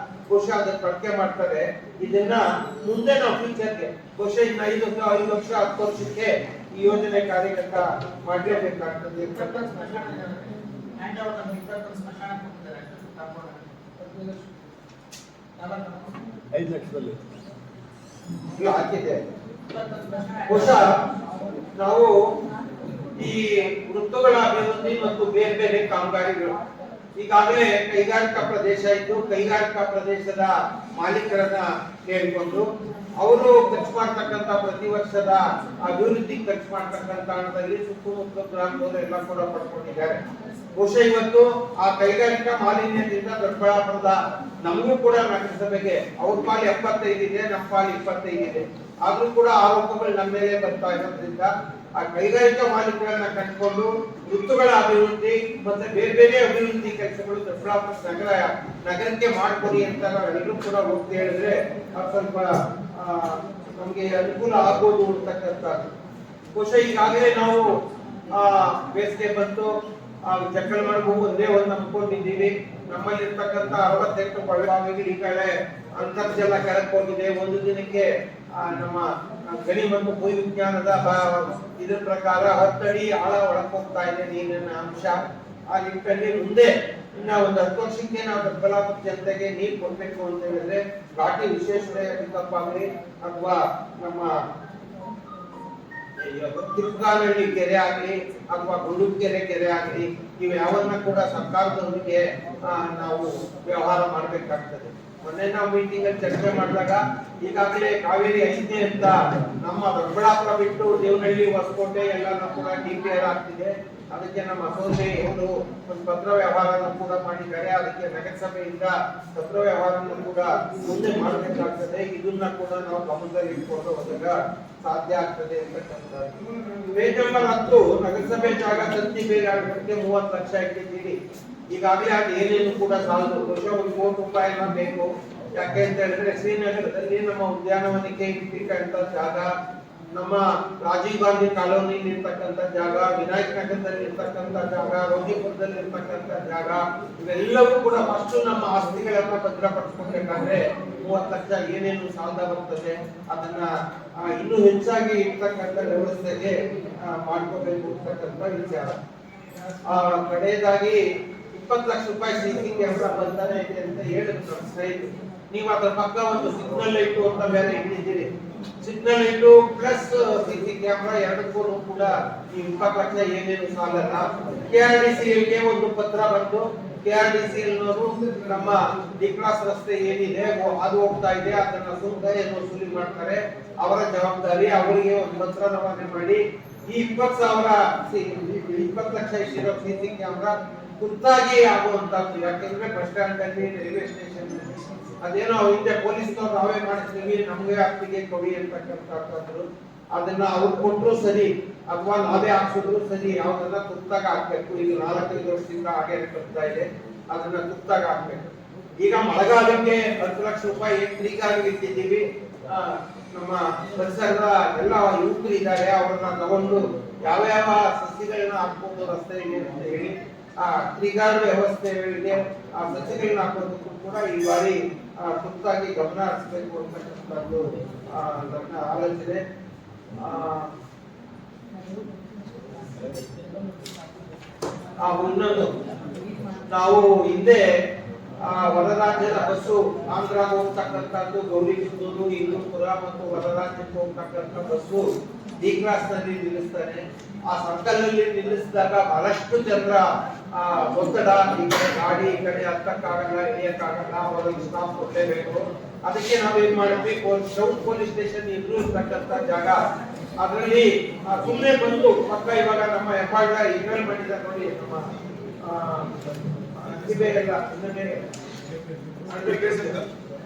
J: ಬಹುಶಃ ಅದನ್ನ ಬಳಕೆ ಮಾಡ್ತಾರೆ. ಇದನ್ನ ಮುಂದೆ ನಾವು ಫ್ಯೂಚರ್ಗೆ ಬಹುಶಃ ಇನ್ನು 5 ವರ್ಷ 10 ವರ್ಷಕ್ಕೆ ಈ ಯೋಜನೆ ಕಾರ್ಯಗತ ಮಾಡಲೇಬೇಕಾಗ್ತದೆ.
D: 5 ಲಕ್ಷದಲ್ಲಿ
J: ಹಾಕಿದೆ. ಬಹುಶಃ ನಾವು ಈ ವೃತ್ತಗಳ ಅಭಿವೃದ್ಧಿ ಮತ್ತು ಬೇರೆ ಬೇರೆ ಕಾಮಗಾರಿಗಳು ಈಗಾಗಲೇ ಕೈಗಾರಿಕಾ ಪ್ರದೇಶ ಇದ್ದು ಕೈಗಾರಿಕಾ ಪ್ರದೇಶದ ಮಾಲೀಕರನ್ನ ಕೇಳಿಕೊಂಡು ಅವರು ಖರ್ಚು ಮಾಡ್ತಕ್ಕಂಥ ಪ್ರತಿ ವರ್ಷದ ಅಭಿವೃದ್ಧಿ ಖರ್ಚು ಮಾಡ್ತಕ್ಕಂಥ ಹಣದಲ್ಲಿ ಸುತ್ತಮುತ್ತ ಗ್ರಾಮದವರು ಎಲ್ಲ ಕೂಡ ಪಡ್ಕೊಂಡಿದ್ದಾರೆ. ಬಹುಶಃ ಇವತ್ತು ಆ ಕೈಗಾರಿಕಾ ಮಾಲಿನ್ಯದಿಂದ ದೊಡ್ಡಬಳ್ಳಾಪುರದ ನಮಗೂ ಕೂಡ ನಗರಸಭೆಗೆ ಅವ್ರ ಪಾಲು 75 ಇದೆ, ನಮ್ಮ ಪಾಲು 25 ಇದೆ. ಆದ್ರೂ ಕೂಡ ಆರೋಪಗಳು ನಮ್ಮ ಮೇಲೆ ಬರ್ತಾ ಇರೋದ್ರಿಂದ ಆ ಕೈಗಾರಿಕಾ ಮಾಲೀಕರನ್ನ ಕಂಡುಕೊಂಡು ವೃತ್ತಗಳ ಅಭಿವೃದ್ಧಿ ಮತ್ತೆ ಬೇರೆ ಬೇರೆ ಅಭಿವೃದ್ಧಿ ಕೆಲಸಗಳು ದೊಡ್ಡಬಳ್ಳಾಪುರ ನಗರಕ್ಕೆ ಮಾಡ್ಕೊಡಿ ಅಂತ ನಾವೆಲ್ಲರೂ ಕೂಡ ಹೋಗ್ತಾ ಹೇಳಿದ್ರೆ ಸ್ವಲ್ಪ ನಮ್ಗೆ ಅನುಕೂಲ ಆಗ್ಬೋದು ಅಂತಕ್ಕಂಥದ್ದು. ಬಹುಶಃ ಈಗಾಗಲೇ ನಾವು ಬೇಸಿಗೆ ಬಂತು, ಜಕ್ಕಲ್ ಮಾಡಬೇಕು ಒಂದೇ ಒಂದು ನಂಬ್ಕೊಂಡಿದ್ದೀವಿ. ನಮ್ಮಲ್ಲಿ ಇರ್ತಕ್ಕಂಥ 68 ಕೊಳವೆಬಾವಿಗಳು ಈ ಕಡೆ ಅಂತರ್ಜಲ ಕೆಳಕ್ಕೆ ಹೋಗಿದೆ. ಒಂದು ದಿನಕ್ಕೆ ನಮ್ಮ ಗಣಿ ಮತ್ತು ಭೂ ವಿಜ್ಞಾನದ ಇದ್ರ ಪ್ರಕಾರ 10 ಅಡಿ ಆಳ ಒಳಕ್ಕೆ ಹೋಗ್ತಾ ಇದೆ ನೀರಿನ ಅಂಶ. ಆ ನಿಟ್ಟಿನಲ್ಲಿ ಮುಂದೆ ಇನ್ನ ಒಂದು 10 ವರ್ಷಕ್ಕೆ ನಾವು ದೊಡ್ಡಬಳ್ಳಾಪುರ ಜನತೆಗೆ ನೀರು ಕೊಡ್ಬೇಕು ಅಂತ ಹೇಳಿದ್ರೆ ಘಾಟಿ ವಿಶ್ವೇಶ್ವರಯ್ಯ ಪಿಕಪ್ ಆಗಲಿ ಅಥವಾ ನಮ್ಮ ತಿರುಗಾನಹಳ್ಳಿ ಕೆರೆ ಆಗಲಿ ಅಥವಾ ಗುಂಡುಕೆರೆ ಕೆರೆ ಆಗಲಿ ಇವು ಯಾವನ್ನ ಕೂಡ ಸರ್ಕಾರದವರಿಗೆ ನಾವು ವ್ಯವಹಾರ ಮಾಡಬೇಕಾಗ್ತದೆ. ಮೊನ್ನೆ ನಾವು ಮೀಟಿಂಗ್ ಅಲ್ಲಿ ಚರ್ಚೆ ಮಾಡಿದಾಗ ಈಗಾಗಲೇ ಕಾವೇರಿ ಐತೆ ಅಂತ ನಮ್ಮ ದೊಡ್ಡಬಳ್ಳಾಪುರ ಬಿಟ್ಟು ದೇವನಹಳ್ಳಿ ಹೊಸಕೋಟೆ ಎಲ್ಲಾನು ಕೂಡ DPR ಆಗ್ತಿದೆ. ಅದಕ್ಕೆ ನಮ್ಮ ಅಸೋಸಿಯೇಷನ್ ಒಂದು ಪತ್ರ ವ್ಯವಹಾರವನ್ನು ಕೂಡ ಮಾಡಿದ್ದಾರೆ. ಅದಕ್ಕೆ ನಗರಸಭೆಯಿಂದ ಪತ್ರ ವ್ಯವಹಾರವನ್ನು ಕೂಡ ಮುಂದೆ ಮಾಡಬೇಕಾಗ್ತದೆ. ಇದನ್ನ ಕೂಡ ನಾವು ಗಮನದಲ್ಲಿ ಇಟ್ಕೊಂಡು ಹೋದಾಗ ಸಾಧ್ಯ ಆಗ್ತದೆ ಅಂತಕ್ಕಂಥದ್ದು. ಪೇಜ್ ನಂಬರ್ 10 ನಗರಸಭೆ ಜಾಗ ತಂತಿ ಬೇರೆ ಆಗೋದಕ್ಕೆ 30 ಲಕ್ಷ ಇಟ್ಟಿದ್ದೀರಿ. ಈಗಾಗಲೇ ಅದು ಏನೇನು ಕೂಡ ಸಾಲದು, ವರ್ಷ 1 ಕೋಟಿ ರೂಪಾಯಿನ ಬೇಕು. ಯಾಕೆ ಅಂತ ಹೇಳಿದ್ರೆ ಶ್ರೀನಗರದಲ್ಲಿ ನಮ್ಮ ಉದ್ಯಾನವನಕ್ಕೆ ಇಟ್ಟಿರ್ತಕ್ಕಂಥ ಜಾಗ, ನಮ್ಮ ರಾಜೀವ್ ಗಾಂಧಿ ಕಾಲೋನಿ ಇರ್ತಕ್ಕಂಥ ಜಾಗ, ವಿನಾಯಕ್ ನಗರದಲ್ಲಿ ಇರ್ತಕ್ಕಂಥ ಜಾಗ, ರೋಜಿಪುರದಲ್ಲಿ ಇರ್ತಕ್ಕಂಥ ಜಾಗ, ಇವೆಲ್ಲವೂ ಕೂಡ ಫಸ್ಟ್ ನಮ್ಮ ಆಸ್ತಿಗಳನ್ನ ಭದ್ರಪಡಿಸ್ಕೊಬೇಕಾದ್ರೆ 30 ಲಕ್ಷ ಏನೇನು ಸಾಲ ಬರ್ತದೆ ಅದನ್ನ ಇನ್ನೂ ಹೆಚ್ಚಾಗಿ ಇರ್ತಕ್ಕಂಥ ವ್ಯವಸ್ಥೆಗೆ ಮಾಡ್ಕೋಬೇಕು ಅಂತಕ್ಕಂಥ ವಿಚಾರ. ಕಡೆಯದಾಗಿ 20 ಲಕ್ಷ ರೂಪಾಯಿ CC ಕ್ಯಾಮೆರಾ ಬಂದಾನೆ ಇದೆ ಅಂತ ಹೇಳಿದ್ರು ನಮ್ಮ ಸ್ನೇಹಿತರು. ನೀವು ಅದರ ಪಕ್ಕ ಒಂದು ಸಿಗ್ನಲ್ ಲೈಟು ಅಂತ ಬೇರೆ ಇಟ್ಟಿದ್ದೀರಿ. Signal light plus CC camera ಎರಡಕ್ಕೂ ಕೂಡ ಈ 20 ಲಕ್ಷ ಏನೇನು ಸಾಲಲ್ಲ. KRDCL ಗೆ ಒಂದು ಪತ್ರ ಬಂದು KRDCL ನವರು ನಮ್ಮ ಡಿಕ್ರಾಸ್ ರಸ್ತೆ ಏನಿದೆ ಅದು ಹೋಗ್ತಾ ಇದೆ, ಅದನ್ನ ಸುಂಕ ಏನು ವಸೂಲಿ ಮಾಡ್ತಾರೆ, ಅವರ ಜವಾಬ್ದಾರಿ. ಅವರಿಗೆ ಒಂದು ಪತ್ರ ರವಾನೆ ಮಾಡಿ ಈ 20 ಲಕ್ಷ ಇಷ್ಟಿರೋ CC ಕ್ಯಾಮೆರಾ ತುರ್ತಾಗಿ ಆಗುವಂತದ್ದು. ಯಾಕೆಂದ್ರೆ ಬಸ್ ಸ್ಟ್ಯಾಂಡ್ ಅಲ್ಲಿ, ರೈಲ್ವೆ ಸ್ಟೇಷನ್ ಅದೇನೋ ಹಿಂದೆ ಪೊಲೀಸ್ನವ್ರು ನಾವೇ ಮಾಡಿಸ್ತೀವಿ ನಮ್ಗೆ ಆಗ್ತಿಗೆ ಕೊಡಿ ಅಂತಕ್ಕಂಥದ್ದು. ಅದನ್ನ ಅವ್ರು ಕೊಟ್ಟರು ಸರಿ ಅಥವಾ ನಾವೇ ಹಾಕ್ಸಿದ್ರು ಸರಿ, ಯಾವ್ದನ್ನ ತುರ್ತಾಗಿ ಹಾಕ್ಬೇಕು. ಈಗ 4-5 ವರ್ಷದಿಂದ ಹಾಗೆ ಬರ್ತಾ ಇದೆ, ಅದನ್ನ ತುರ್ತಾಗಿ ಹಾಕ್ಬೇಕು. ಈಗ ಮಳೆಗಾಲಕ್ಕೆ 10 ಲಕ್ಷ ರೂಪಾಯಿ ಫ್ರೀಗಾಗಿ ಇಟ್ಟಿದ್ದೀವಿ. ನಮ್ಮ ಪರಿಸರದ ಎಲ್ಲ ಯುವಕರು ಇದ್ದಾರೆ, ಅವ್ರನ್ನ ತಗೊಂಡು ಯಾವ ಸಸಿಗಳನ್ನ ಹಾಕ್ಬೋದು ರಸ್ತೆಗೆ ಅಂತ ಹೇಳಿ ತ್ರಿಗಾರ ವ್ಯವಸ್ಥೆಗಳಿಗೆ ಆ ಸಸಿಗಳನ್ನ ಹಾಕೋದಕ್ಕೂ ಕೂಡ ಈ ಬಾರಿ ತುರ್ತಾಗಿ ಗಮನ ಹರಿಸಬೇಕು ಅಂತಕ್ಕಂಥದ್ದು ನನ್ನ ಆಲೋಚನೆ. ಇನ್ನೊಂದು, ನಾವು ಹಿಂದೆ ಹೊರರಾಜ್ಯದ ಬಸ್ಸು ಆಂಧ್ರ ಹೋಗ್ತಕ್ಕಂಥದ್ದು, ಗೌರಿಬಿದನೂರು, ಇಂದೂಪುರ ಮತ್ತು ಹೊರರಾಜ್ಯಕ್ಕೆ ಹೋಗ್ತಕ್ಕಂಥ ಬಸ್ಸು ಡಿ ಕ್ರಾಸ್ ನಲ್ಲಿ ನಿಲ್ಲಿಸ್ತಾನೆ. ಆ ಸರ್ಕಲ್ ನಲ್ಲಿ ನಿಲ್ಲಿಸಿದಾಗ ಬಹಳಷ್ಟು ಜನರ ಒತ್ತಡ, ಈ ಕಡೆ ಗಾಡಿ ಈ ಕಡೆ ಹತ್ತಕ್ಕಾಗಲ್ಲ, ಇಳಿಯಕ್ಕಾಗಲ್ಲ, ಅವರಿಗೆ ಸ್ಟಾಪ್ ಕೊಡ್ಲೇಬೇಕು. ಅದಕ್ಕೆ ನಾವೇನ್ ಮಾಡಿದ್ವಿ, ಟೌನ್ ಪೊಲೀಸ್ ಸ್ಟೇಷನ್ ಇಬ್ರು ಇರ್ತಕ್ಕಂಥ ಜಾಗ ಅದರಲ್ಲಿ ಸುಮ್ಮನೆ ಬಂದು ಪಕ್ಕ ಇವಾಗ ನಮ್ಮ ಹೆಬ್ಬಾಳ ಇಮೇಲ್ ಮಾಡಿದ್ದಾರೆ ನೋಡಿ, ನಮ್ಮ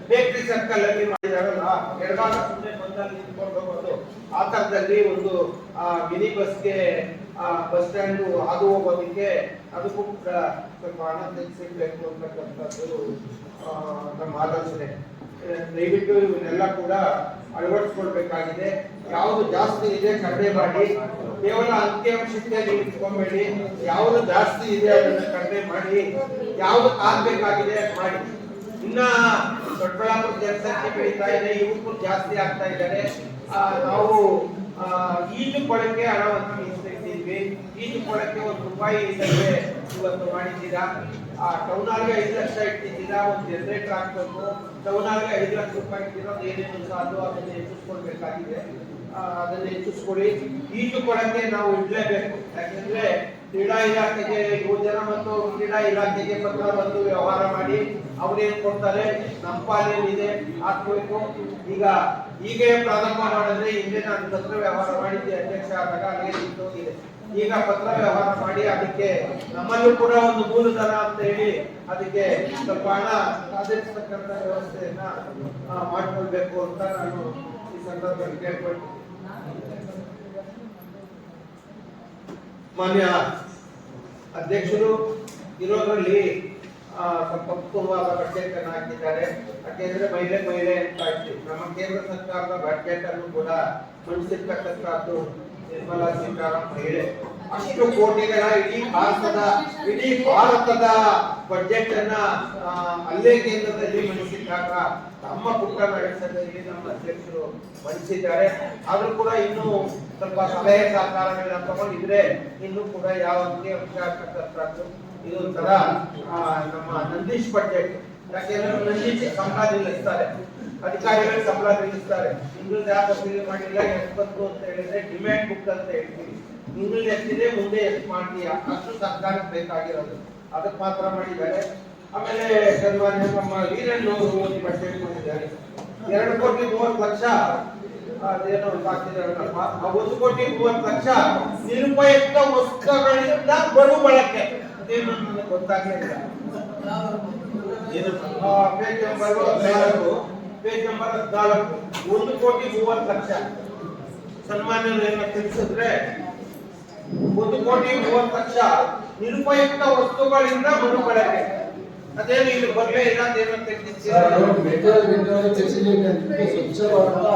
J: ಬೇಕ್ರಿ ಸರ್ಕಲ್ ಅಲ್ಲಿ ಮಾಡಿದಾರಲ್ಲ, ಎಡಭಾಗ ಸುಮ್ಮನೆ ಬಂದಲ್ಲಿ ನಿಂತ್ಕೊಂಡು ಹೋಗೋದು. ಆ ತರದಲ್ಲಿ ಒಂದು ಮಿನಿ ಬಸ್ಗೆ ಬಸ್ ಸ್ಟ್ಯಾಂಡ್ ಅದು ಹೋಗೋದಕ್ಕೆ ಅದಕ್ಕೂ ಕೂಡ ಸ್ವಲ್ಪ ಹಣ ತೆಗೆಸಿಡ್ಬೇಕು ಅಂತಕ್ಕಂಥದ್ದು ನಮ್ಮ ಆಲೋಚನೆ. ದಯವಿಟ್ಟು ಇವನ್ನೆಲ್ಲ ಕೂಡ ಅಳವಡಿಸ್ಕೊಳ್ಬೇಕಾಗಿದೆ. ಯಾವುದು ಜಾಸ್ತಿ ಇದೆ ಕಡಿಮೆ ಮಾಡಿ, ಕೇವಲ ಅಂಕಿಅಂಶಕ್ಕೆ ನೀವು ಇಟ್ಕೊಂಬೇಡಿ. ಯಾವುದು ಜಾಸ್ತಿ ಇದೆ ಅದನ್ನ ಕಡಿಮೆ ಮಾಡಿ, ಯಾವ್ದು ಆಗ್ಬೇಕಾಗಿದೆ ಮಾಡಿ. ಇನ್ನ ದೊಡ್ಡಬಳ್ಳಾಪುರ ಜನಸಂಖ್ಯೆ ಬೆಳೀತಾ ಇದೆ, ಯುವಕರು ಜಾಸ್ತಿ ಆಗ್ತಾ ಇದ್ದಾರೆ. ನಾವು ಈಜು ಕೊಳಕ್ಕೆ ಹಣವನ್ನು ಮೀಸಲಿಟ್ಟಿದ್ವಿ. ಈಜು ಕೊಳಕ್ಕೆ ₹1 ಇಲ್ಲದೆ ಇವತ್ತು ಮಾಡಿದ್ದೀರಾ. ಟೌನ್ ಹಾಲ್ಗೆ 5 ಲಕ್ಷ ಇಟ್ಟಿದ್ದೀರಾ, ಒಂದು ಜನರೇಟರ್ ಹಾಕ್ಬೇಕು. ಟೌನ್ ಹಾಲ್ಗೆ 5 ಲಕ್ಷ ರೂಪಾಯಿ ಇಟ್ಟಿರೋದು ಏನೇನು ಸಾಲು ಅದನ್ನು ಹೆಚ್ಚಿಸ್ಕೊಳ್ಬೇಕಾಗಿದೆ, ಅದನ್ನು ಹೆಚ್ಚಿಸ್ಕೊಡಿ. ಈಜು ಕೊಳಕ್ಕೆ ನಾವು ಇಡ್ಲೇಬೇಕು. ಯಾಕಂದ್ರೆ ಕ್ರೀಡಾ ಇಲಾಖೆಗೆ, ಯುವಜನ ಮತ್ತು ಕ್ರೀಡಾ ಇಲಾಖೆಗೆ ಪತ್ರ ಬಂದು ವ್ಯವಹಾರ ಮಾಡಿ ಅವ್ರೇನ್ ಕೊಡ್ತಾರೆ, ನಮ್ಮ ಪಾಲೇನಿದೆ ಹಾಕ್ಬೇಕು. ಹೀಗೆ ಪ್ರಾರಂಭ ಮಾಡಿದ್ರೆ ಹಿಂದೆ ನಾನು ಪತ್ರ ವ್ಯವಹಾರ ಮಾಡಿದ್ದೆ ಅಧ್ಯಕ್ಷ ಆದಾಗ, ಅಲ್ಲಿಗೆ ನಿಂತೋಗಿದೆ. ಈಗ ಪತ್ರ ವ್ಯವಹಾರ ಮಾಡಿ ಅದಕ್ಕೆ ನಮ್ಮಲ್ಲೂ ಕೂಡ ಒಂದು ಮೂಲಧನ ಅಂತ ಹೇಳಿ ಅದಕ್ಕೆ ಸ್ವಲ್ಪ ಹಣ ಸಾಧಿಸತಕ್ಕಂಥ ವ್ಯವಸ್ಥೆಯನ್ನ ಮಾಡ್ಕೊಳ್ಬೇಕು ಅಂತ ನಾನು ಈ ಸಂದರ್ಭದಲ್ಲಿ ಕೇಳ್ಕೊಳ್ತೀನಿ. ಮಾನ್ಯ ಅಧ್ಯಕ್ಷರು ಇರೋದ್ರಲ್ಲಿ ಸ್ವಲ್ಪ ಉತ್ತಮವಾದ ಬಜೆಟ್ ಅನ್ನು ಹಾಕಿದ್ದಾರೆ. ಯಾಕೆಂದ್ರೆ ಮಹಿಳೆ ಅಂತ ಇತ್ತು. ನಮ್ಮ ಕೇಂದ್ರ ಸರ್ಕಾರದ ಬಜೆಟ್ ಅನ್ನು ಕೂಡ ಮಂಡಿಸಿರ್ತಕ್ಕಂಥದ್ದು ನಿರ್ಮಲಾ ಸೀತಾರಾಮನ್ ಮಹಿಳೆ. ಅಷ್ಟು ಕೋಟಿಗಳ ಇಡೀ ಭಾರತದ ಬಜೆಟ್ ಅನ್ನ ಅಲ್ಲೇ ಕೇಂದ್ರದಲ್ಲಿ ಮಂಡಿಸಿದಾಗ ನಮ್ಮ ಪುಟ್ಟ ನಡೆಸದಲ್ಲಿ ನಮ್ಮ ಅಧ್ಯಕ್ಷರು ಮಂಡಿಸಿದ್ದಾರೆ. ಆದ್ರೂ ಕೂಡ ಇನ್ನೂ ಸ್ವಲ್ಪ ಸಲಹೆ ಸಹಕಾರಗಳನ್ನ ತಗೊಂಡಿದ್ರೆ ಇನ್ನೂ ಕೂಡ ಯಾವ ಅಂಶ ಆಗ್ತಕ್ಕಂಥದ್ದು ಇದು ಒಂಥರ ನಮ್ಮ ನಂದೀಶ್ ಬಜೆಟ್. ಯಾಕೆಂದ್ರೆ ನಂದೀಶ್ ಸಂಬಳ ನಿಲ್ಲಿಸ್ತಾರೆ, ಅಧಿಕಾರಿಗಳು ಸಂಬಳ ನಿಲ್ಲಿಸ್ತಾರೆ. ಇನ್ನೂ ಯಾಕೆ ಅಪೀಲ್ ಮಾಡಿಲ್ಲ 70 ಅಂತ ಹೇಳಿದ್ರೆ ಡಿಮ್ಯಾಂಡ್ ಬುಕ್ ಅಂತ ಹೇಳ್ತೀವಿ. ಇನ್ನೂ ಎಷ್ಟಿದೆ ಮುಂದೆ ಎಷ್ಟು ಮಾಡ್ತೀಯಾ ಅಷ್ಟು ಸರ್ಕಾರಕ್ಕೆ ಬೇಕಾಗಿರೋದು, ಅದಕ್ಕೆ ಮಾತ್ರ ಮಾಡಿದ್ದಾರೆ. ಆಮೇಲೆ ಸನ್ಮಾನ್ಯ ನಮ್ಮ ವೀರಣ್ಣವರು ಒಂದು ಬಜೆಟ್ ಮಾಡಿದ್ದಾರೆ 2,30,00,000. ಅದೇನೋ ಹಾಕಿದಾರಲ್ಲಪ್ಪ, 1,30,30,00,000 ನಿರುಪಯುಕ್ತ ವಸ್ತುಗಳಿಂದ ಬರು ಬಳಕೆ. ಅದೇನು ನನಗೆ ಗೊತ್ತಾಗ್ಲಿಲ್ಲ. ಪೇಜ್ ನಂಬರ್ 14 1,30,30,00,000 ಸನ್ಮಾನ್ಯರು ಏನೋ ತಿಳಿಸಿದ್ರೆ 1,30,30,00,000 ನಿರುಪಯುಕ್ತ ವಸ್ತುಗಳಿಂದ ಬರು ಬಳಕೆ. ಅದೇನು ಇಲ್ಲಿ ಬರಲೇ ಇಲ್ಲ, ಅದೇನೋ
A: ಸ್ವಚ್ಛ ಭಾರತ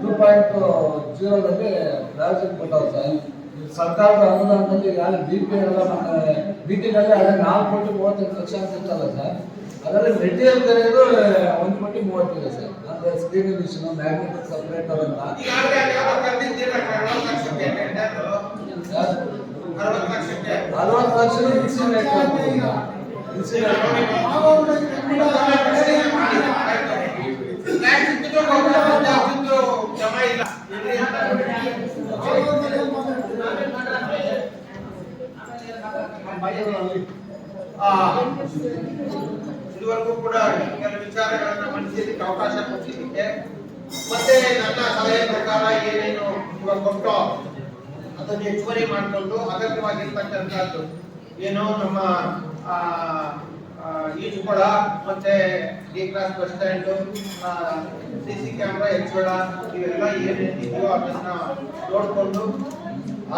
A: 2.0ದಲ್ಲಿ ರಾಜ್ಯಕ್ಕೆ ಕೊಟ್ಟವ್ರು ಸರ್. ಸರ್ಕಾರದ ಅನುದಾನದಲ್ಲಿ ಬಿಟಿನಲ್ಲಿ ಅದೇ 4,35,00,000 ಅಂತ ಇರ್ತಲ್ಲ ಸರ್. ಅದರಲ್ಲಿ ಮೆಟೀರಿಯಲ್ ಕರೆಯೋದು 1,30,30,00,000 ಇದೆ ಸರ್. ಅಂದ್ರೆ ಸ್ಕ್ರೀನ್ ಮಿಷನ್, ಮ್ಯಾಗ್ನೆಟಿಕ್ ಸಪ್ರೇಟರ್ ಅಂತ 40
J: ಇದುವರೆಗೂ ಕೂಡ ಕೆಲವು ವಿಚಾರಗಳನ್ನ ಮಂಡಿಸಲಿಕ್ಕೆ ಅವಕಾಶ ಕೊಟ್ಟಿದ್ದಕ್ಕೆ ಮತ್ತೆ ನನ್ನ ಸಲಹೆ ಪ್ರಕಾರ ಏನೇನು ಇವಾಗ ಕೊಟ್ಟೋ ಅದನ್ನು ಹೆಚ್ಚುವರಿ ಮಾಡಿಕೊಂಡು ಅಗತ್ಯವಾಗಿರ್ತಕ್ಕಂಥದ್ದು ಏನೋ ನಮ್ಮ ಈಜುಕೊಳ ಮತ್ತೆ D cross bus stand, CC camera ಹೆಚ್ಚಳ ಇವೆಲ್ಲ ಏನೇನಿದೆಯೋ ಅದನ್ನ ನೋಡಿಕೊಂಡು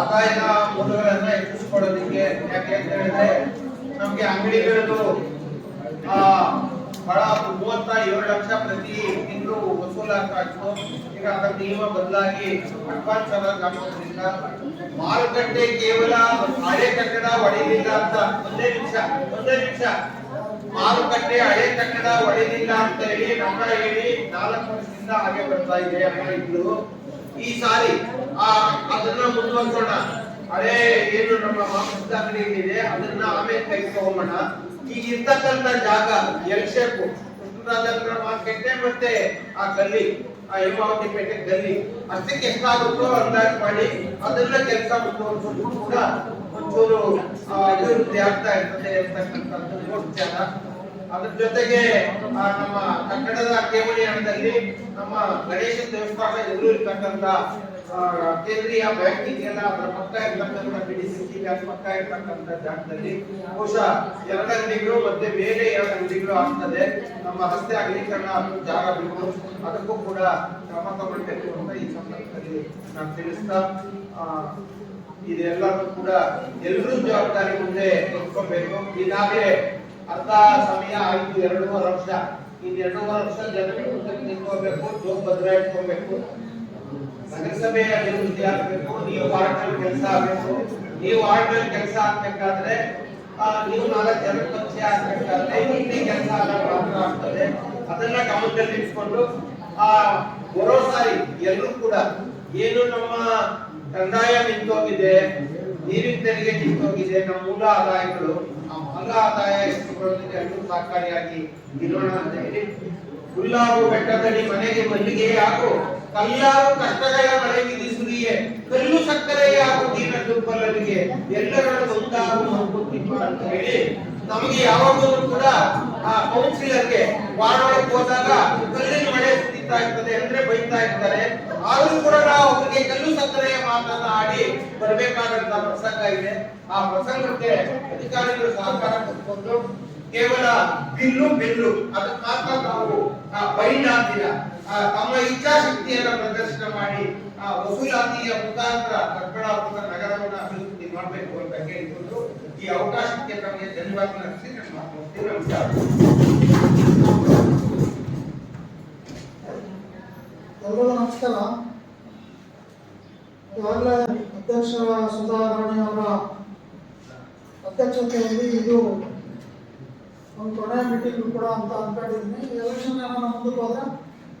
J: ಆದಾಯದ ಮೂಲಗಳನ್ನ ಹೆಚ್ಚಿಸಿಕೊಳ್ಳೋದಕ್ಕೆ. ಯಾಕೆ ಅಂತ ಹೇಳಿದ್ರೆ ನಮ್ಗೆ ಅಂಗಡಿಗಳದ್ದು ಬಹಳ 37 ಲಕ್ಷ ಪ್ರತಿ ತಿಂಗಳು ವಸೂಲಾಗ್ತಾ ಇತ್ತು. ಈಗ ಅದರ ನಿಯಮ ಬದಲಾಗಿ ಅಡ್ವಾನ್ಸ್ ಆಗೋದ್ರಿಂದ ಮಾರುಕಟ್ಟೆ ಕೇವಲ ಹಳೆ ಕಟ್ಟಡ ಒಡೆಯಲಿಲ್ಲ ಅಂತ ಒಂದೇ ನಿಮಿಷ ಮಾರುಕಟ್ಟೆ ಹಳೆ ಕಟ್ಟಡ ಒಡೆಯಲಿಲ್ಲ ಅಂತ ಹೇಳಿ ನಮ್ಮ ಹೇಳಿ 4 ವರ್ಷದಿಂದ ಹಾಗೆ ಬರ್ತಾ ಇದೆ ಅಂತ ಇದ್ರು. ಈ ಸಾರಿ ಅದನ್ನ ಮುಂದುವರ್ಸೋಣ. ಹಳೆ ಏನು ನಮ್ಮ ಮಾಂಸದ ಅಂಗಡಿ ಇದೆ ಅದನ್ನ ಆಮೇಲೆ ತೆಗೆದುಕೊಳ್ಳೋಣ. ಈಗ ಇರ್ತಕ್ಕಂಥ ಜಾಗ ಎಲ್ ಶೇಪ್ ಕೃಷ್ಣರಾಜೇಂದ್ರ ಮಾರ್ಕೆಟ್ ಮತ್ತೆ ಆ ಗಲ್ಲಿ, ಆ ಹೇಮಾವತಿ ಪೇಟೆ ಗಲ್ಲಿ ಅಷ್ಟಕ್ಕೆ ಎಷ್ಟಾಗುತ್ತೋ ಅಂದಾಜು ಮಾಡಿ ಅದನ್ನ ಕೆಲಸ ಮುಂದುವರಿಸೋದು ಕೂಡ ಒಂಚೂರು ಅಭಿವೃದ್ಧಿ ಆಗ್ತಾ ಇರ್ತದೆ ಅಂತಕ್ಕಂಥದ್ದು ನೋಡ್ತಾರ. ಅದ್ರ ಜೊತೆಗೆ ನಮ್ಮ ಕಟ್ಟಡದ ಠೇವಣಿ ಹಣದಲ್ಲಿ ನಮ್ಮ ಗಣೇಶ ದೇವಸ್ಥಾನ ಎದುರು ಇರ್ತಕ್ಕಂಥ ಕೇಂದ್ರೀಯ ಬ್ಯಾಂಕ್ ಇದೆಯಲ್ಲ ಅದರ ಪಕ್ಕ ಇರ್ತಕ್ಕಂಥ ಬಿಡಿಸಿ ಪಕ್ಕ ಇರ್ತಕ್ಕಂಥ ಜಾಗದಲ್ಲಿ ಬಹುಶಃ 2 ಅಂಗಡಿಗಳು ಮತ್ತೆ ಬೇರೆ 2 ಅಂಗಡಿಗಳು ಆಗ್ತದೆ. ನಮ್ಮ ರಸ್ತೆ ಅಗಲೀಕರಣ ಜಾಗ ಬಿಟ್ಟು ಅದಕ್ಕೂ ಕೂಡ ಕ್ರಮ ತಗೊಳ್ಬೇಕು ಅಂತ ಈ ಸಂದರ್ಭದಲ್ಲಿ ನಾನು ತಿಳಿಸ್ತಾ, ಇದೆಲ್ಲರೂ ಕೂಡ ಎಲ್ಲರೂ ಜವಾಬ್ದಾರಿ ಮುಂದೆ ಹೊತ್ಕೊಬೇಕು. ಈಗಾಗಲೇ ಅರ್ಧ ಸಮಯ ಆಯ್ತು, 2.5 ವರ್ಷ. ಇನ್ನು 2.5 ವರ್ಷ ಜನರಿಗೆ ಮುಂದಕ್ಕೆ ನಿಂತ್ಕೋಬೇಕು, ಜೋಗ್ ಭದ್ರ ಇಟ್ಕೋಬೇಕು, ನಗರಸಭೆ ಅಭಿವೃದ್ಧಿ ಆಗಬೇಕು, ನೀವು ವಾರ್ಡ್ನಲ್ಲಿ ಕೆಲಸ ಆಗಬೇಕು. ನೀವು ವಾರ್ಡ್ನಲ್ಲಿ ಕೆಲಸ ಆಗ್ಬೇಕಾದ್ರೆ ನೀವು 4 ಜನರ ಪರಿಚಯ ಆಗ್ಬೇಕಾದ್ರೆ ಇಲ್ಲಿ ಕೆಲಸ ಮಾತ್ರ ಆಗ್ತದೆ. ಅದನ್ನ ಗಮನದಲ್ಲಿ ಇಟ್ಕೊಂಡು ಬರೋ ಸಾರಿ ಎಲ್ಲರೂ ಕೂಡ ಏನು ನಮ್ಮ ಕಂದಾಯ ನಿಂತೋಗಿದೆ, ನೀರಿನ ತೆರಿಗೆ ನಿಂತೋಗಿದೆ, ನಮ್ಮ ಮೂಲ ಆದಾಯಗಳು ಆ ಮೂಲ ಆದಾಯ ಹೆಚ್ಚಿಕೊಳ್ಳೋದಕ್ಕೆ ಎಲ್ಲರೂ ಸಹಕಾರಿಯಾಗಿ ಇರೋಣ ಅಂತ ಹೇಳಿ, ಹುಲ್ಲಾಗು ಬೆಟ್ಟದಲ್ಲಿ ಮನೆಗೆ ಮಲ್ಲಿಗೆ ಹಾಗೂ ಕಲ್ಲಾರು ಕಷ್ಟಗಳ ಮಳೆ ವಿಧಿಸುರಿಯೇ ಕಲ್ಲು ಸಕ್ಕರೆಯ ಹಾಗೂ ದೀನ ದುರ್ಬಲರಿಗೆ ಎಲ್ಲರನ್ನು ಒಂದಾಗು ಮಂಕುತಿಮ್ಮ ಅಂತ ಹೇಳಿ ನಮಗೆ ಯಾವಾಗಲೂ ಕೂಡ ಆ ಕೌನ್ಸಿಲರ್ಗೆ ವಾರ್ಡ್ ಹೋದಾಗ ಕಲ್ಲಿನ ಮಳೆ ಸುರಿತಾ ಇರ್ತದೆ ಅಂದ್ರೆ ಬೈತಾ ಇರ್ತಾರೆ. ಆದ್ರೂ ಕೂಡ ನಾವು ಅವರಿಗೆ ಕಲ್ಲು ಸಕ್ಕರೆಯ ಮಾತನ್ನ ಆಡಿ ಬರಬೇಕಾದಂತ ಪ್ರಸಂಗ ಇದೆ. ಆ ಪ್ರಸಂಗಕ್ಕೆ ಅಧಿಕಾರಿಗಳು ಸಹಕಾರ ಕೊಟ್ಕೊಂಡು ಕೇವಲ ಬಿಲ್ಲು ಅದಕ್ಕೆ ಮಾತ್ರ ನಾವು ಬೈಂಡ್ ಆಗ್ತಿಲ್ಲ, ತಮ್ಮ ಇಚ್ಛಾಶಕ್ತಿಯನ್ನ ಪ್ರದರ್ಶನ ಮಾಡಿ ವಸೂಲಾತಿಯ ಮುಖಾಂತರ ಕರ್ನಾಟಕ ನಗರವನ್ನು ಅಭಿವೃದ್ಧಿ ಮಾಡಬೇಕು ಅಂತ ಹೇಳಿಕೊಂಡು ಈ ಅವಕಾಶಕ್ಕೆ ನಮಗೆ ಧನ್ಯವಾದ ಅರ್ಪಿಸಿ ನನ್ನ ಮಾತು
E: ಎಲ್ಲರಿಗೂ ನಮಸ್ಕಾರ. ಅಧ್ಯಕ್ಷ ಸುಧಾರಾಣಿ ಅವರ ಅಧ್ಯಕ್ಷತೆಯಲ್ಲಿ ಇದು ಒಂದು ಕೊನೆಯ ಮೀಟಿಂಗ್ ಕೂಡ ಅಂತ ಅನ್ಕೊಂಡಿದ್ದೀನಿ. ಎಲೆಕ್ಷನ್ ಏನಾರ ಮುಂದಕ್ಕೆ ಹೋದ್ರೆ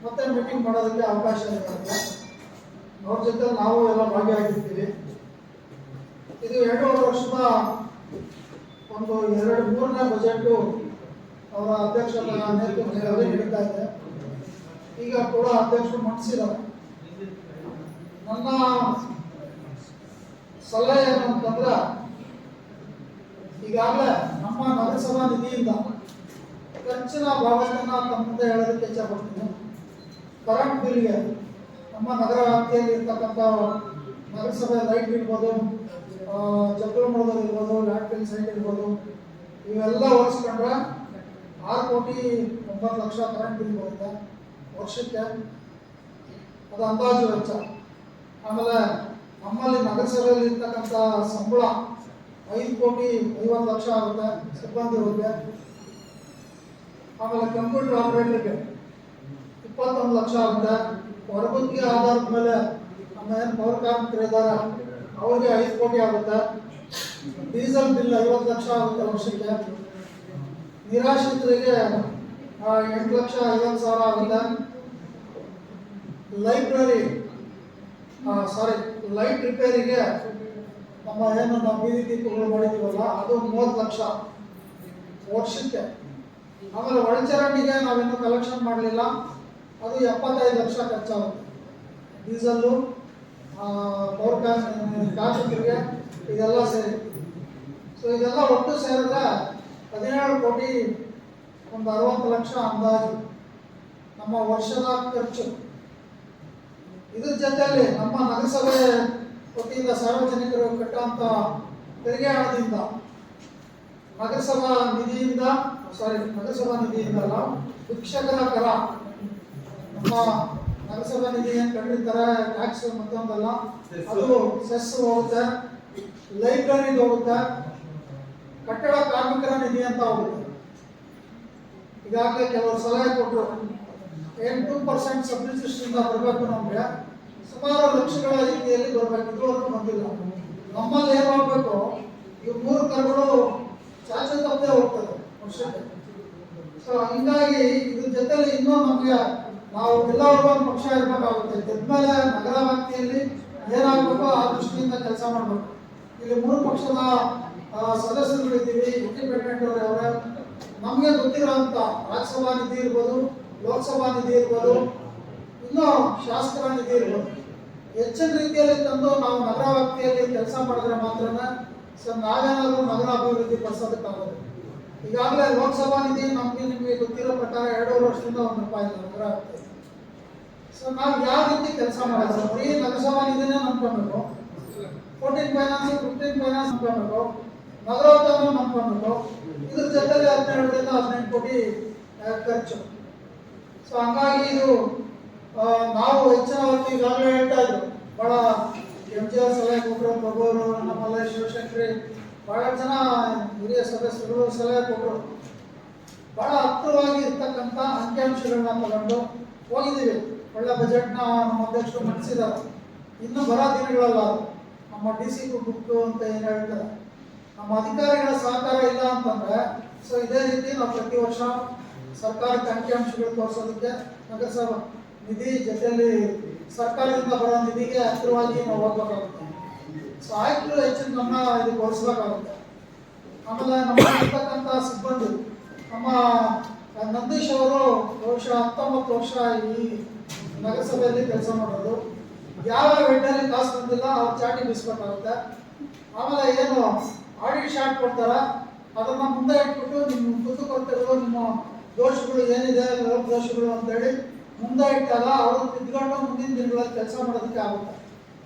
E: ಮತ್ತೆ ಮೀಟಿಂಗ್ ಮಾಡೋದಕ್ಕೆ ಅವಕಾಶ ಇರುತ್ತೆ. ಅವ್ರ ಜೊತೆ ನಾವು ಎಲ್ಲ ಭಾಗಿಯಾಗಿರ್ತೀವಿ. ಇದು 2.5 ವರ್ಷದ ಒಂದು 2-3ನೇ ಬಜೆಟ್ ಅವರ ಅಧ್ಯಕ್ಷರ ನೇತೃತ್ವದಲ್ಲಿ ನಡೀತಾ ಇದೆ. ಈಗ ಕೂಡ ಅಧ್ಯಕ್ಷರು ಮಂಡಿಸಿದ್ದಾರೆ. ನನ್ನ ಸಲಹೆ ಏನು ಅಂತಂದ್ರೆ, ಈಗಾಗಲೇ ನಮ್ಮ ನಗರಸಭಾ ನಿಧಿಯಿಂದ ಖರ್ಚಿನ ಬಾಬತನ್ನ ತಮ್ಮ ಮುಂದೆ ಹೇಳೋದಕ್ಕೆ ಇಚ್ಛಪಡ್ತೀನಿ. ಕರೆಂಟ್ ಬಿಲ್ಗೆ ನಮ್ಮ ನಗರ ವ್ಯಾಪ್ತಿಯಲ್ಲಿ ಇರ್ತಕ್ಕಂಥ ನಗರಸಭೆ ಲೈಟ್ ಇರ್ಬೋದು, ಜಗ್ಗಲ್ ಮಾಡೋದು ಇರ್ಬೋದು, ಲ್ಯಾಂಡ್ ಸೈಟ್ ಇರ್ಬೋದು, ಇವೆಲ್ಲ ಹೋಲಿಸ್ಕೊಂಡ್ರೆ 6,9,00,000 ಕರೆಂಟ್ ಬಿಲ್ ಬರುತ್ತೆ ವರ್ಷಕ್ಕೆ. ಅದು ಅಂದಾಜು ವೆಚ್ಚ. ಆಮೇಲೆ ನಮ್ಮಲ್ಲಿ ನಗರಸಭೆಯಲ್ಲಿ ಇರ್ತಕ್ಕಂಥ ಸಂಬಳ 5,50,00,000 ಆಗುತ್ತೆ ಸಿಬ್ಬಂದಿಗಳಿಗೆ. ಆಮೇಲೆ ಕಂಪ್ಯೂಟರ್ ಆಪರೇಟರ್ಗೆ 21,00,000 ಆಗುತ್ತೆ. ಹೊರಗುತ್ತಿಗೆ ಆಧಾರದ ಮೇಲೆ ನಮ್ಮ ಏನು ಪೌರ ಕಾರ್ಮಿಕರು ಇದ್ದಾರೆ ಅವ್ರಿಗೆ 5 ಕೋಟಿ ಆಗುತ್ತೆ. ಡೀಸೆಲ್ ಬಿಲ್ 50,00,000 ಆಗುತ್ತೆ ವರ್ಷಕ್ಕೆ. ನಿರಾಶ್ರಿತರಿಗೆ 8,50,000 ಆಗುತ್ತೆ. ಲೈಟ್ ರಿಪೇರಿಗೆ ನಮ್ಮ ಏನು ನಾವು ಬೀದಿ ದೀಪಗಳು ಮಾಡಿದ್ದೀವಲ್ಲ ಅದು 30,00,000 ವರ್ಷಕ್ಕೆ. ಆಮೇಲೆ ಒಳಚರಂಡಿಗೆ ನಾವಿನ್ನೂ ಕಲೆಕ್ಷನ್ ಮಾಡಲಿಲ್ಲ, ಅದು 75,00,000 ಖರ್ಚಾಗುತ್ತೆ. ಡೀಸೆಲ್ಲು, ಪೌರ ಕಾರ್ಮಿಕರಿಗೆ ಇದೆಲ್ಲ ಸೇರಿ. ಸೊ ಇದೆಲ್ಲ ಒಟ್ಟು ಸೇರಿದ್ರೆ 17 ಕೋಟಿ, ಒಂದು 60,00,000 ಅಂದಾಜು ನಮ್ಮ ವರ್ಷದ ಖರ್ಚು. ಇದ್ರ ಜೊತೆಯಲ್ಲಿ ನಮ್ಮ ನಗರಸಭೆ ವತಿಯಿಂದ ಸಾರ್ವಜನಿಕರು ಕಟ್ಟುವಂಥ ತೆರಿಗೆ ಹಣದಿಂದ ನಗರಸಭಾ ನಿಧಿಯಿಂದ ಅಲ್ಲ, ಶಿಕ್ಷಕರ ಕರ, ನಮ್ಮ ನಗರಸಭಾ ನಿಧಿ ಏನು ಕಟ್ಟಿರ್ತಾರೆ ಟ್ಯಾಕ್ಸ್ ಮತ್ತೊಂದಲ್ಲ, ಅದು ಸೆಸ್ ಹೋಗುತ್ತೆ, ಲೈಬ್ರರಿದು ಹೋಗುತ್ತೆ, ಕಟ್ಟಡ ಕಾರ್ಮಿಕರ ನಿಧಿ ಅಂತ ಹೋಗುತ್ತೆ. ಈಗಾಗಲೇ ಕೆಲವರು ಸಲಹೆ ಕೊಟ್ಟರು, ಏನು 2% ಸಬ್ಸಿಡಿಯಿಂದ ಬರಬೇಕು ನಮಗೆ, ಸುಮಾರು ಲಕ್ಷಗಳ ರೀತಿಯಲ್ಲಿ ಬರಬೇಕು. ಇದುವರೆಗೂ ಬಂದಿಲ್ಲ. ನಮ್ಮಲ್ಲಿ ಏನು ಮಾಡಬೇಕು, ಇವು 3 ಕರುಗಳು ಚಾಚು ತಪ್ಪದೆ ಹೋಗ್ತದೆ ವರ್ಷಕ್ಕೆ. ಸೊ ಹಿಂಗಾಗಿ ಇದ್ರ ಜೊತೆಲಿ ಇನ್ನೂ ನಮಗೆ ನಾವು ಎಲ್ಲರಿಗೂ ಒಂದು ಪಕ್ಷ ಇರಬೇಕಾಗುತ್ತೆ. ಗೆದ್ಮೇಲೆ ನಗರ ವ್ಯಾಪ್ತಿಯಲ್ಲಿ ಏನಾಗಬೇಕು ಆ ದೃಷ್ಟಿಯಿಂದ ಕೆಲಸ ಮಾಡಬೇಕು. ಇಲ್ಲಿ 3 ಪಕ್ಷದ ಸದಸ್ಯರುಗಳಿದ್ದೀವಿ, ಇಂಡಿಪೆಂಡೆಂಟ್ ಅವರೇ. ನಮಗೆ ಗೊತ್ತಿರೋಂಥ ರಾಜ್ಯಸಭಾ ನಿಧಿ ಇರ್ಬೋದು, ಲೋಕಸಭಾ ನಿಧಿ ಇರ್ಬೋದು, ಇನ್ನೂ ಶಾಸಕರ ನಿಧಿ ಇರ್ಬೋದು, ಹೆಚ್ಚಿನ ರೀತಿಯಲ್ಲಿ ತಂದು ನಾವು ನಗರ ವ್ಯಾಪ್ತಿಯಲ್ಲಿ ಕೆಲಸ ಮಾಡಿದ್ರೆ ಮಾತ್ರನೇ ನಾವೇನಾದರೂ ನಗರ ಅಭಿವೃದ್ಧಿ ಪಡಿಸೋದಕ್ಕಾಗೋದು. ಈಗಾಗಲೇ ಲೋಕಸಭಾ ನಿಧಿ ನಿಮಗೆ ಗೊತ್ತಿರೋ ಪ್ರಕಾರ 2.5 ವರ್ಷದಿಂದ ₹1 ಇಲ್ಲ ನಗರ ವ್ಯಾಪ್ತಿಯಲ್ಲಿ. ಸೊ ನಾವು ಯಾವ ರೀತಿ ಕೆಲಸ ಮಾಡೋದು, ಬರೀ ನಗರಸಭಾ ನಿಧಿನೇ ನಂಬ್ಕೊಬೇಕು, 14 ಫೈನಾನ್ಸ್ 15 ಫೈನಾನ್ಸ್ ನಂಬ್ಕೊಬೇಕು, ನಗರೋದ್ಯಮ ನಂಬ್ಕೊಬೇಕು. ಇದ್ರ ಜೊತೆಲಿ 17ರಿಂದ 18 ಕೋಟಿ ಖರ್ಚು. ಸೊ ಹಂಗಾಗಿ ಇದು ನಾವು ಹೆಚ್ಚಿನ ಹೊತ್ತು ಈಗಾಗಲೇ ಹೇಳ್ತಾ ಇದ್ರು, ಭಾಳ MGR ಸಲಹೆ ಕೊಟ್ಟರು, ಪ್ರಭು ಅವರು, ನಮ್ಮಲ್ಲೇ ಶಿವಶಂಕರಿ, ಭಾಳ ಜನ ಹಿರಿಯ ಸದಸ್ಯರು ಸಲಹೆ ಕೊಟ್ಟರು. ಭಾಳ ಹತ್ತಿರವಾಗಿ ಇರ್ತಕ್ಕಂಥ ಅಂಕಿಅಂಶಗಳನ್ನ ತಗೊಂಡು ಹೋಗಿದ್ದೀವಿ. ಒಳ್ಳೆ ಬಜೆಟ್ನ ನಮ್ಮ ಅಧ್ಯಕ್ಷರು ಮಂಡಿಸಿದ್ದಾರೆ. ಇನ್ನು ಬರೋ ದಿನಗಳಲ್ಲ, ನಮ್ಮ DC ಬುಕ್ ಅಂತ ಏನು ಹೇಳ್ತಾರೆ, ನಮ್ಮ ಅಧಿಕಾರಿಗಳ ಸಹಕಾರ ಇಲ್ಲ ಅಂತಂದರೆ ಸೊ ಇದೇ ರೀತಿ ನಾವು ಪ್ರತಿ ವರ್ಷ ಸರ್ಕಾರಕ್ಕೆ ಅಂಕಿಅಂಶಗಳು ತೋರಿಸೋದಕ್ಕೆ ನಗರಸಭಾ ನಿಧಿ ಜೊತೆಯಲ್ಲಿ ಸರ್ಕಾರದಿಂದ ಬರೋ ನಿಧಿಗೆ ಹತ್ತಿರವಾಗಿ ನಾವು ಹೋಗ್ಬೇಕಾಗುತ್ತೆ. ಸೊ ಆಯ್ತು ಹೆಚ್ಚಿನ ಗಮನ ಇದಕ್ಕೆ ವಹಿಸ್ಬೇಕಾಗುತ್ತೆ. ಆಮೇಲೆ ನಮ್ಮ ಇರ್ತಕ್ಕಂಥ ಸಿಬ್ಬಂದಿ, ನಮ್ಮ ನಂದೀಶ್ ಅವರು ಬಹುಶಃ 19 ವರ್ಷ ಈ ನಗರಸಭೆಯಲ್ಲಿ ಕೆಲಸ ಮಾಡೋದು. ಯಾವ ವೆಡ್ಡಲ್ಲಿ ಕಾಸು ಬಂದಿಲ್ಲ ಅವ್ರು ಚಾಟಿ ಬೀಸ್ಬೇಕಾಗುತ್ತೆ. ಆಮೇಲೆ ಏನು ಆಡಿಟ್ ಶಾರ್ಟ್ ಕೊಡ್ತಾರೆ, ಅದನ್ನು ಮುಂದೆ ಇಟ್ಬಿಟ್ಟು ನಿಮ್ಮ ಕುತ್ತು ಕೊಡ್ತಿರೋದು ನಿಮ್ಮ ದೋಷಗಳು ಏನಿದೆ, ದೋಷಗಳು ಅಂತೇಳಿ ಮುಂದೆ ಇಟ್ಟಾಗ ಅವರು ತಿದ್ಕೊಂಡು ಮುಂದಿನ ದಿನಗಳಲ್ಲಿ ಕೆಲಸ ಮಾಡೋದಕ್ಕೆ ಆಗುತ್ತೆ.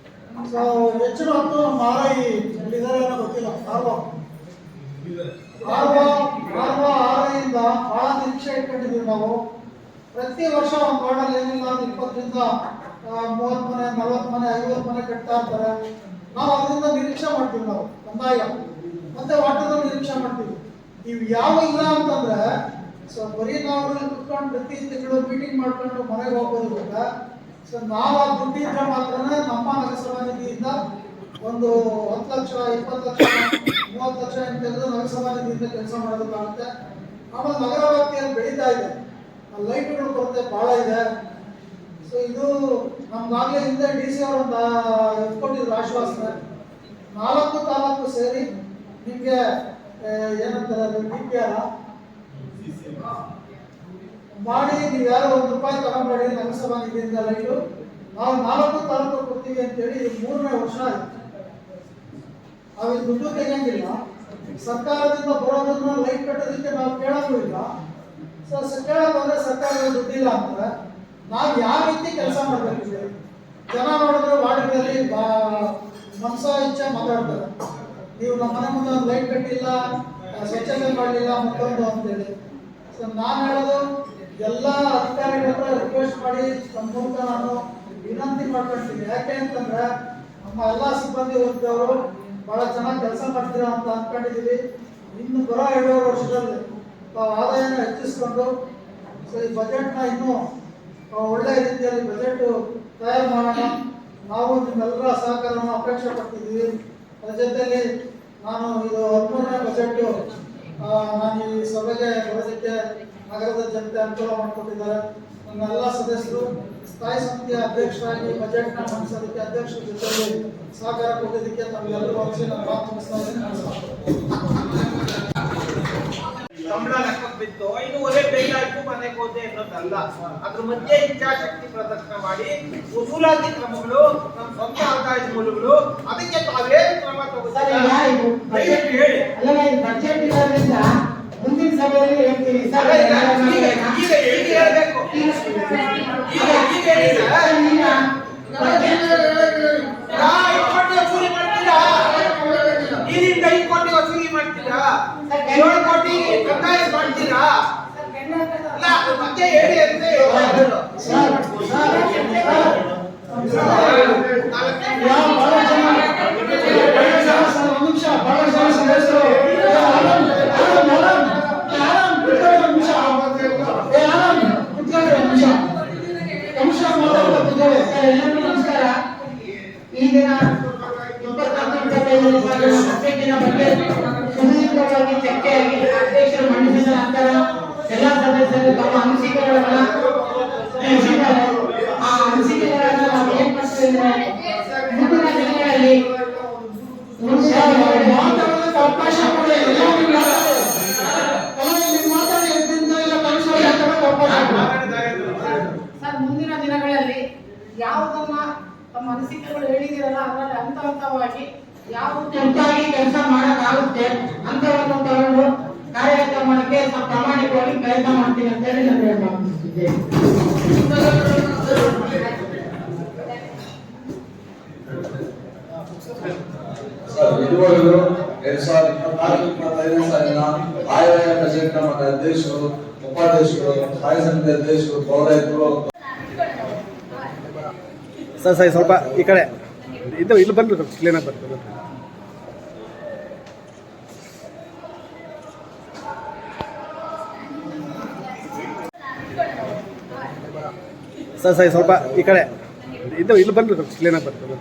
E: ಸೊ ಹೆಚ್ಚಿನ ಹೊತ್ತು ಮಾರಾಯಿ ಇದ್ದಾರೆ ಏನೋ ಗೊತ್ತಿಲ್ಲ, ಆರ್ವಯಿಂದ ಭಾಳ ನಿರೀಕ್ಷೆ ಇಟ್ಕೊಂಡಿದ್ದೀವಿ ನಾವು. ಪ್ರತಿ ವರ್ಷ ಒಂದು ವಾರ್ಡಲ್ಲಿ ಏನಿಲ್ಲ 20ರಿಂದ 30 ಮನೆ, 40 ಮನೆ, 50 ಮನೆ ಕಟ್ತಾ ಇರ್ತಾರೆ. ನಾವು ಅದರಿಂದ ನಿರೀಕ್ಷೆ ಮಾಡ್ತೀವಿ, ನಾವು ಕಂದಾಯ ಮತ್ತೆ ವಾಟರ್ದಲ್ಲಿ ನಿರೀಕ್ಷೆ ಮಾಡ್ತೀವಿ. ಇವು ಯಾವ ಇಲ್ಲ ಅಂತಂದ್ರೆ ಸೊ ಬರೀ ನಾವು ಕುತ್ಕೊಂಡು ಪ್ರತಿ ತಿಂಗಳು ಮೀಟಿಂಗ್ ಮಾಡ್ಕೊಂಡು ಮನೆಗೆ ಹೋಗೋದು. ಸೊ ನಾವು ಆ ದುಡ್ಡು ಇದ್ರೆ ಮಾತ್ರ ನಮ್ಮ ನಗರಸಭಾ ನಿಧಿಯಿಂದ ಒಂದು 10 ಲಕ್ಷ 20 ಲಕ್ಷ 30 ಲಕ್ಷ ಅಂತ ತೆಗೆದು ನಗರಸಭಾ ನಿಧಿಯಿಂದ ಕೆಲಸ ಮಾಡೋದಕ್ಕಾಗುತ್ತೆ. ಆಮೇಲೆ ನಗರ ವ್ಯಾಪ್ತಿಯಲ್ಲಿ ಬೆಳೀತಾ ಇದೆ, ಲೈಟ್ಗಳು ಕೊರತೆ ಭಾಳ ಇದೆ. ಸೊ ಇದು ನಮ್ಗಾಗಲೇ ಹಿಂದೆ DC ಅವರೊಂದು ಇಟ್ಕೊಂಡಿದ್ರು ಆಶ್ವಾಸನೆ, 4 ತಾಲೂಕು ಸೇರಿ ನಿಮಗೆ ಏನಂತಾರೆ ಅದು DPR ಮಾಡಿ ನೀವು ಯಾರು ₹1 ತಗೊಂಬೇಡಿ ನಗರಸಭಾ ನಿಧಿಯಿಂದ ಲೈಟು, ನಾವು 4 ತಾಲೂಕು ಕೊಡ್ತೀವಿ ಅಂತೇಳಿ 3ನೇ ವರ್ಷ ಆಯ್ತು. ಅವು ದುಡ್ಡು ತೆಗಿಯಂಗಿಲ್ಲ, ಸರ್ಕಾರದಿಂದ ಬರೋದನ್ನ ಲೈಟ್ ಕಟ್ಟೋದಕ್ಕೆ ನಾವು ಕೇಳೋದು ಇಲ್ಲ. ಸೊ ಕೇಳಕ್ ಬಂದ್ರೆ ಸರ್ಕಾರದ ದುಡ್ಡಿಲ್ಲ ಅಂತಾರೆ. ನಾವು ಯಾವ ರೀತಿ ಕೆಲಸ ಮಾಡಬೇಕಿದೆ? ಜನ ನೋಡಿದ್ರೆ ವಾರ್ಡ್ಗಳಲ್ಲಿ ಮನಸ ಇಚ್ಛೆ ಮಾತಾಡ್ತಾರೆ, ನೀವು ನಮ್ಮ ಮನೆ ಮುಂದೆ ಒಂದು ಲೈಟ್ ಕಟ್ಟಿಲ್ಲ, ಸ್ವಚ್ಛತೆ ಮಾಡಲಿಲ್ಲ ಮತ್ತೊಂದು ಅಂತೇಳಿ. ಸೊ ನಾನು ಹೇಳೋದು ಎಲ್ಲ ಅಧಿಕಾರಿಗಳ ಹತ್ರ ರಿಕ್ವೆಸ್ಟ್ ಮಾಡಿ ತಮ್ಮ ಮೂಲಕ ನಾನು ವಿನಂತಿ ಮಾಡ್ಕೊಳ್ತೀನಿ. ಯಾಕೆ ಅಂತಂದ್ರೆ ನಮ್ಮ ಎಲ್ಲ ಸಿಬ್ಬಂದಿ ವರ್ಗದವರು ಬಹಳ ಚೆನ್ನಾಗಿ ಕೆಲಸ ಮಾಡ್ತೀರಾ ಅಂತ ಅನ್ಕೊಂಡಿದ್ದೀವಿ. ಇನ್ನು ಬರೋ 2 ವರ್ಷದಲ್ಲಿ ತಾವು ಆದಾಯನ ಹೆಚ್ಚಿಸ್ಕೊಂಡು ಸೊ ಈ ಬಜೆಟ್ನ ಇನ್ನೂ ಒಳ್ಳೆ ರೀತಿಯಲ್ಲಿ ಬಜೆಟ್ ತಯಾರು ಮಾಡೋಣ. ನಾವು ನಿಮ್ಮೆಲ್ಲರ ಸಹಕಾರವನ್ನು ಅಪೇಕ್ಷೆ ಪಡ್ತಿದ್ದೀವಿ. ಅದರ ಜೊತೆಯಲ್ಲಿ ನಾನು ಇದು 13ನೇ ಬಜೆಟ್ ನಾನು ಈ ಸಭೆಗೆ ಬರೋದಕ್ಕೆ ನಗರದ ಜನತೆ ಅನುಕೂಲ ಮಾಡಿಕೊಟ್ಟಿದ್ದಾರೆ. ನನ್ನೆಲ್ಲ ಸದಸ್ಯರು ಸ್ಥಾಯಿ ಸಮಿತಿಯ ಅಧ್ಯಕ್ಷರಾಗಿ ಬಜೆಟ್ನ ಮಂಡಿಸೋದಕ್ಕೆ ಅಧ್ಯಕ್ಷರ ಜೊತೆಯಲ್ಲಿ ಸಹಕಾರ ಕೊಟ್ಟಿದ್ದಕ್ಕೆ ತಮ್ಮೆಲ್ಲರೂ ನಾನು ಮಾತು ಮುಗಿಸ್ತಾ
J: ಸಂಬಳ ಲೆಕ್ಕಕ್ಕೆ ಬಿತ್ತು, ಇನ್ನು ಒಳ್ಳೆ ಬೇಗ ಆಯ್ತು ಮನೆಗೆ ಹೋದೆ ಅನ್ನೋದಲ್ಲ. ಅದ್ರ ಮಧ್ಯೆ ಇಚ್ಛಾಶಕ್ತಿ ಪ್ರದರ್ಶನ ಮಾಡಿ ವಸೂಲಾತಿ ಕ್ರಮಗಳು, ನಮ್ಮ ಸ್ವಂತ ಆದಾಯದ ಮೂಲಗಳು, ಅದಕ್ಕೆ ತಾವೇನು ಕ್ರಮ ತಗೋತಾರೆ ಹೇಳಿ.
K: ಬಜೆಟ್ ಇರೋದ್ರಿಂದ ಮುಂದಿನ ಸಭೆಯಲ್ಲಿ ಹೇಳ್ತೀನಿ ಸರ್.
J: ಈಗ ಹೇಳ್ಬೇಕು, ಈಗ ಹೇಳಿ ಸರ್. 5 ಕೋಟಿ ವಸೂಲಿ ಮಾಡ್ತೀರಾ? ಇದರಿಂದ 5 ಕೋಟಿ ವಸೂಲಿ ಮಾಡ್ತೀರಾ? 7 ಕೋಟಿ ಕಂದಾಯ ಮಾಡ್ತೀರಾ? ಅಲ್ಲ, ಅದ್ರ ಬಗ್ಗೆ ಹೇಳಿ ಅಂತ ಹೇಳೋದು.
K: ನಮಸ್ಕಾರ. ಈ ದಿನ 24 ಬಜೆಟಿನ ಬಗ್ಗೆ ಸುದೀರ್ಘವಾಗಿ ಚರ್ಚೆಯಾಗಿ ಅಧ್ಯಕ್ಷರು ಮಂಡಿಸಿದ ನಂತರ ಎಲ್ಲ ಸದಸ್ಯರು ತಮ್ಮ ಅನಿಸಿಕೆಗಳನ್ನ ತಿಳಿಸಿದ್ದಾರೆ. ಆ ಅನಿಸಿಕೆಗಳನ್ನ ನಾವು ಏನ್ ಮಾಡ್ತೇವೆ ಅಂದ್ರೆ ಮುಂದಿನ ದಿನಗಳಲ್ಲಿ ಅವಕಾಶ ಕೊಡಿ.
G: ಸರ್, ಮುಂದಿನ ದಿನಗಳಲ್ಲಿ ಯಾವುದನ್ನ ತಮ್ಮ ಅನಿಸಿಕೆಗಳು ಹೇಳಿದಿರಲ್ಲ ಅದರಲ್ಲಿ ಹಂತವಾಗಿ ಯಾವ
K: ತುರ್ತಾಗಿ ಕೆಲಸ ಮಾಡಕ್ಕಾಗುತ್ತೆ ಅಂತವನ್ನು ತಗೊಂಡು ಕಾರ್ಯಗತ ಮಾಡಕ್ಕೆ ಪ್ರಾಮಾಣಿಕವಾಗಿ ಪ್ರಯತ್ನ ಮಾಡ್ತೀನಿ ಅಂತ ಹೇಳಿ ನಾನು ಹೇಳ್ತಿದ್ದೇನೆ.
A: ಇದುವರೆಗೂ 2024-25ನೇ ಸಾಲಿನ ಆಯವ್ಯಯ ಬಜೆಟ್ನ ನಮ್ಮ ಅಧ್ಯಕ್ಷರು, ಉಪಾಧ್ಯಕ್ಷರು, ಸ್ಥಾಯಿ ಸಮಿತಿ ಅಧ್ಯಕ್ಷರು, ಪೌರಾಯುಕ್ತರು
L: ಸರ್ ಸ್ವಲ್ಪ ಈ ಕಡೆ ಇದು ಇಲ್ಲಿ ಬಂದ್ರೆ ಕ್ಲೀನ್ ಆಗಿ ಬರ್ತದೆ. ಸರ್ ಸ್ವಲ್ಪ ಈ ಕಡೆ ಇದು ಇಲ್ಲಿ ಬಂದ್ರೆ ಕ್ಲೀನ್ ಆಗಿ ಬರ್ತದೆ.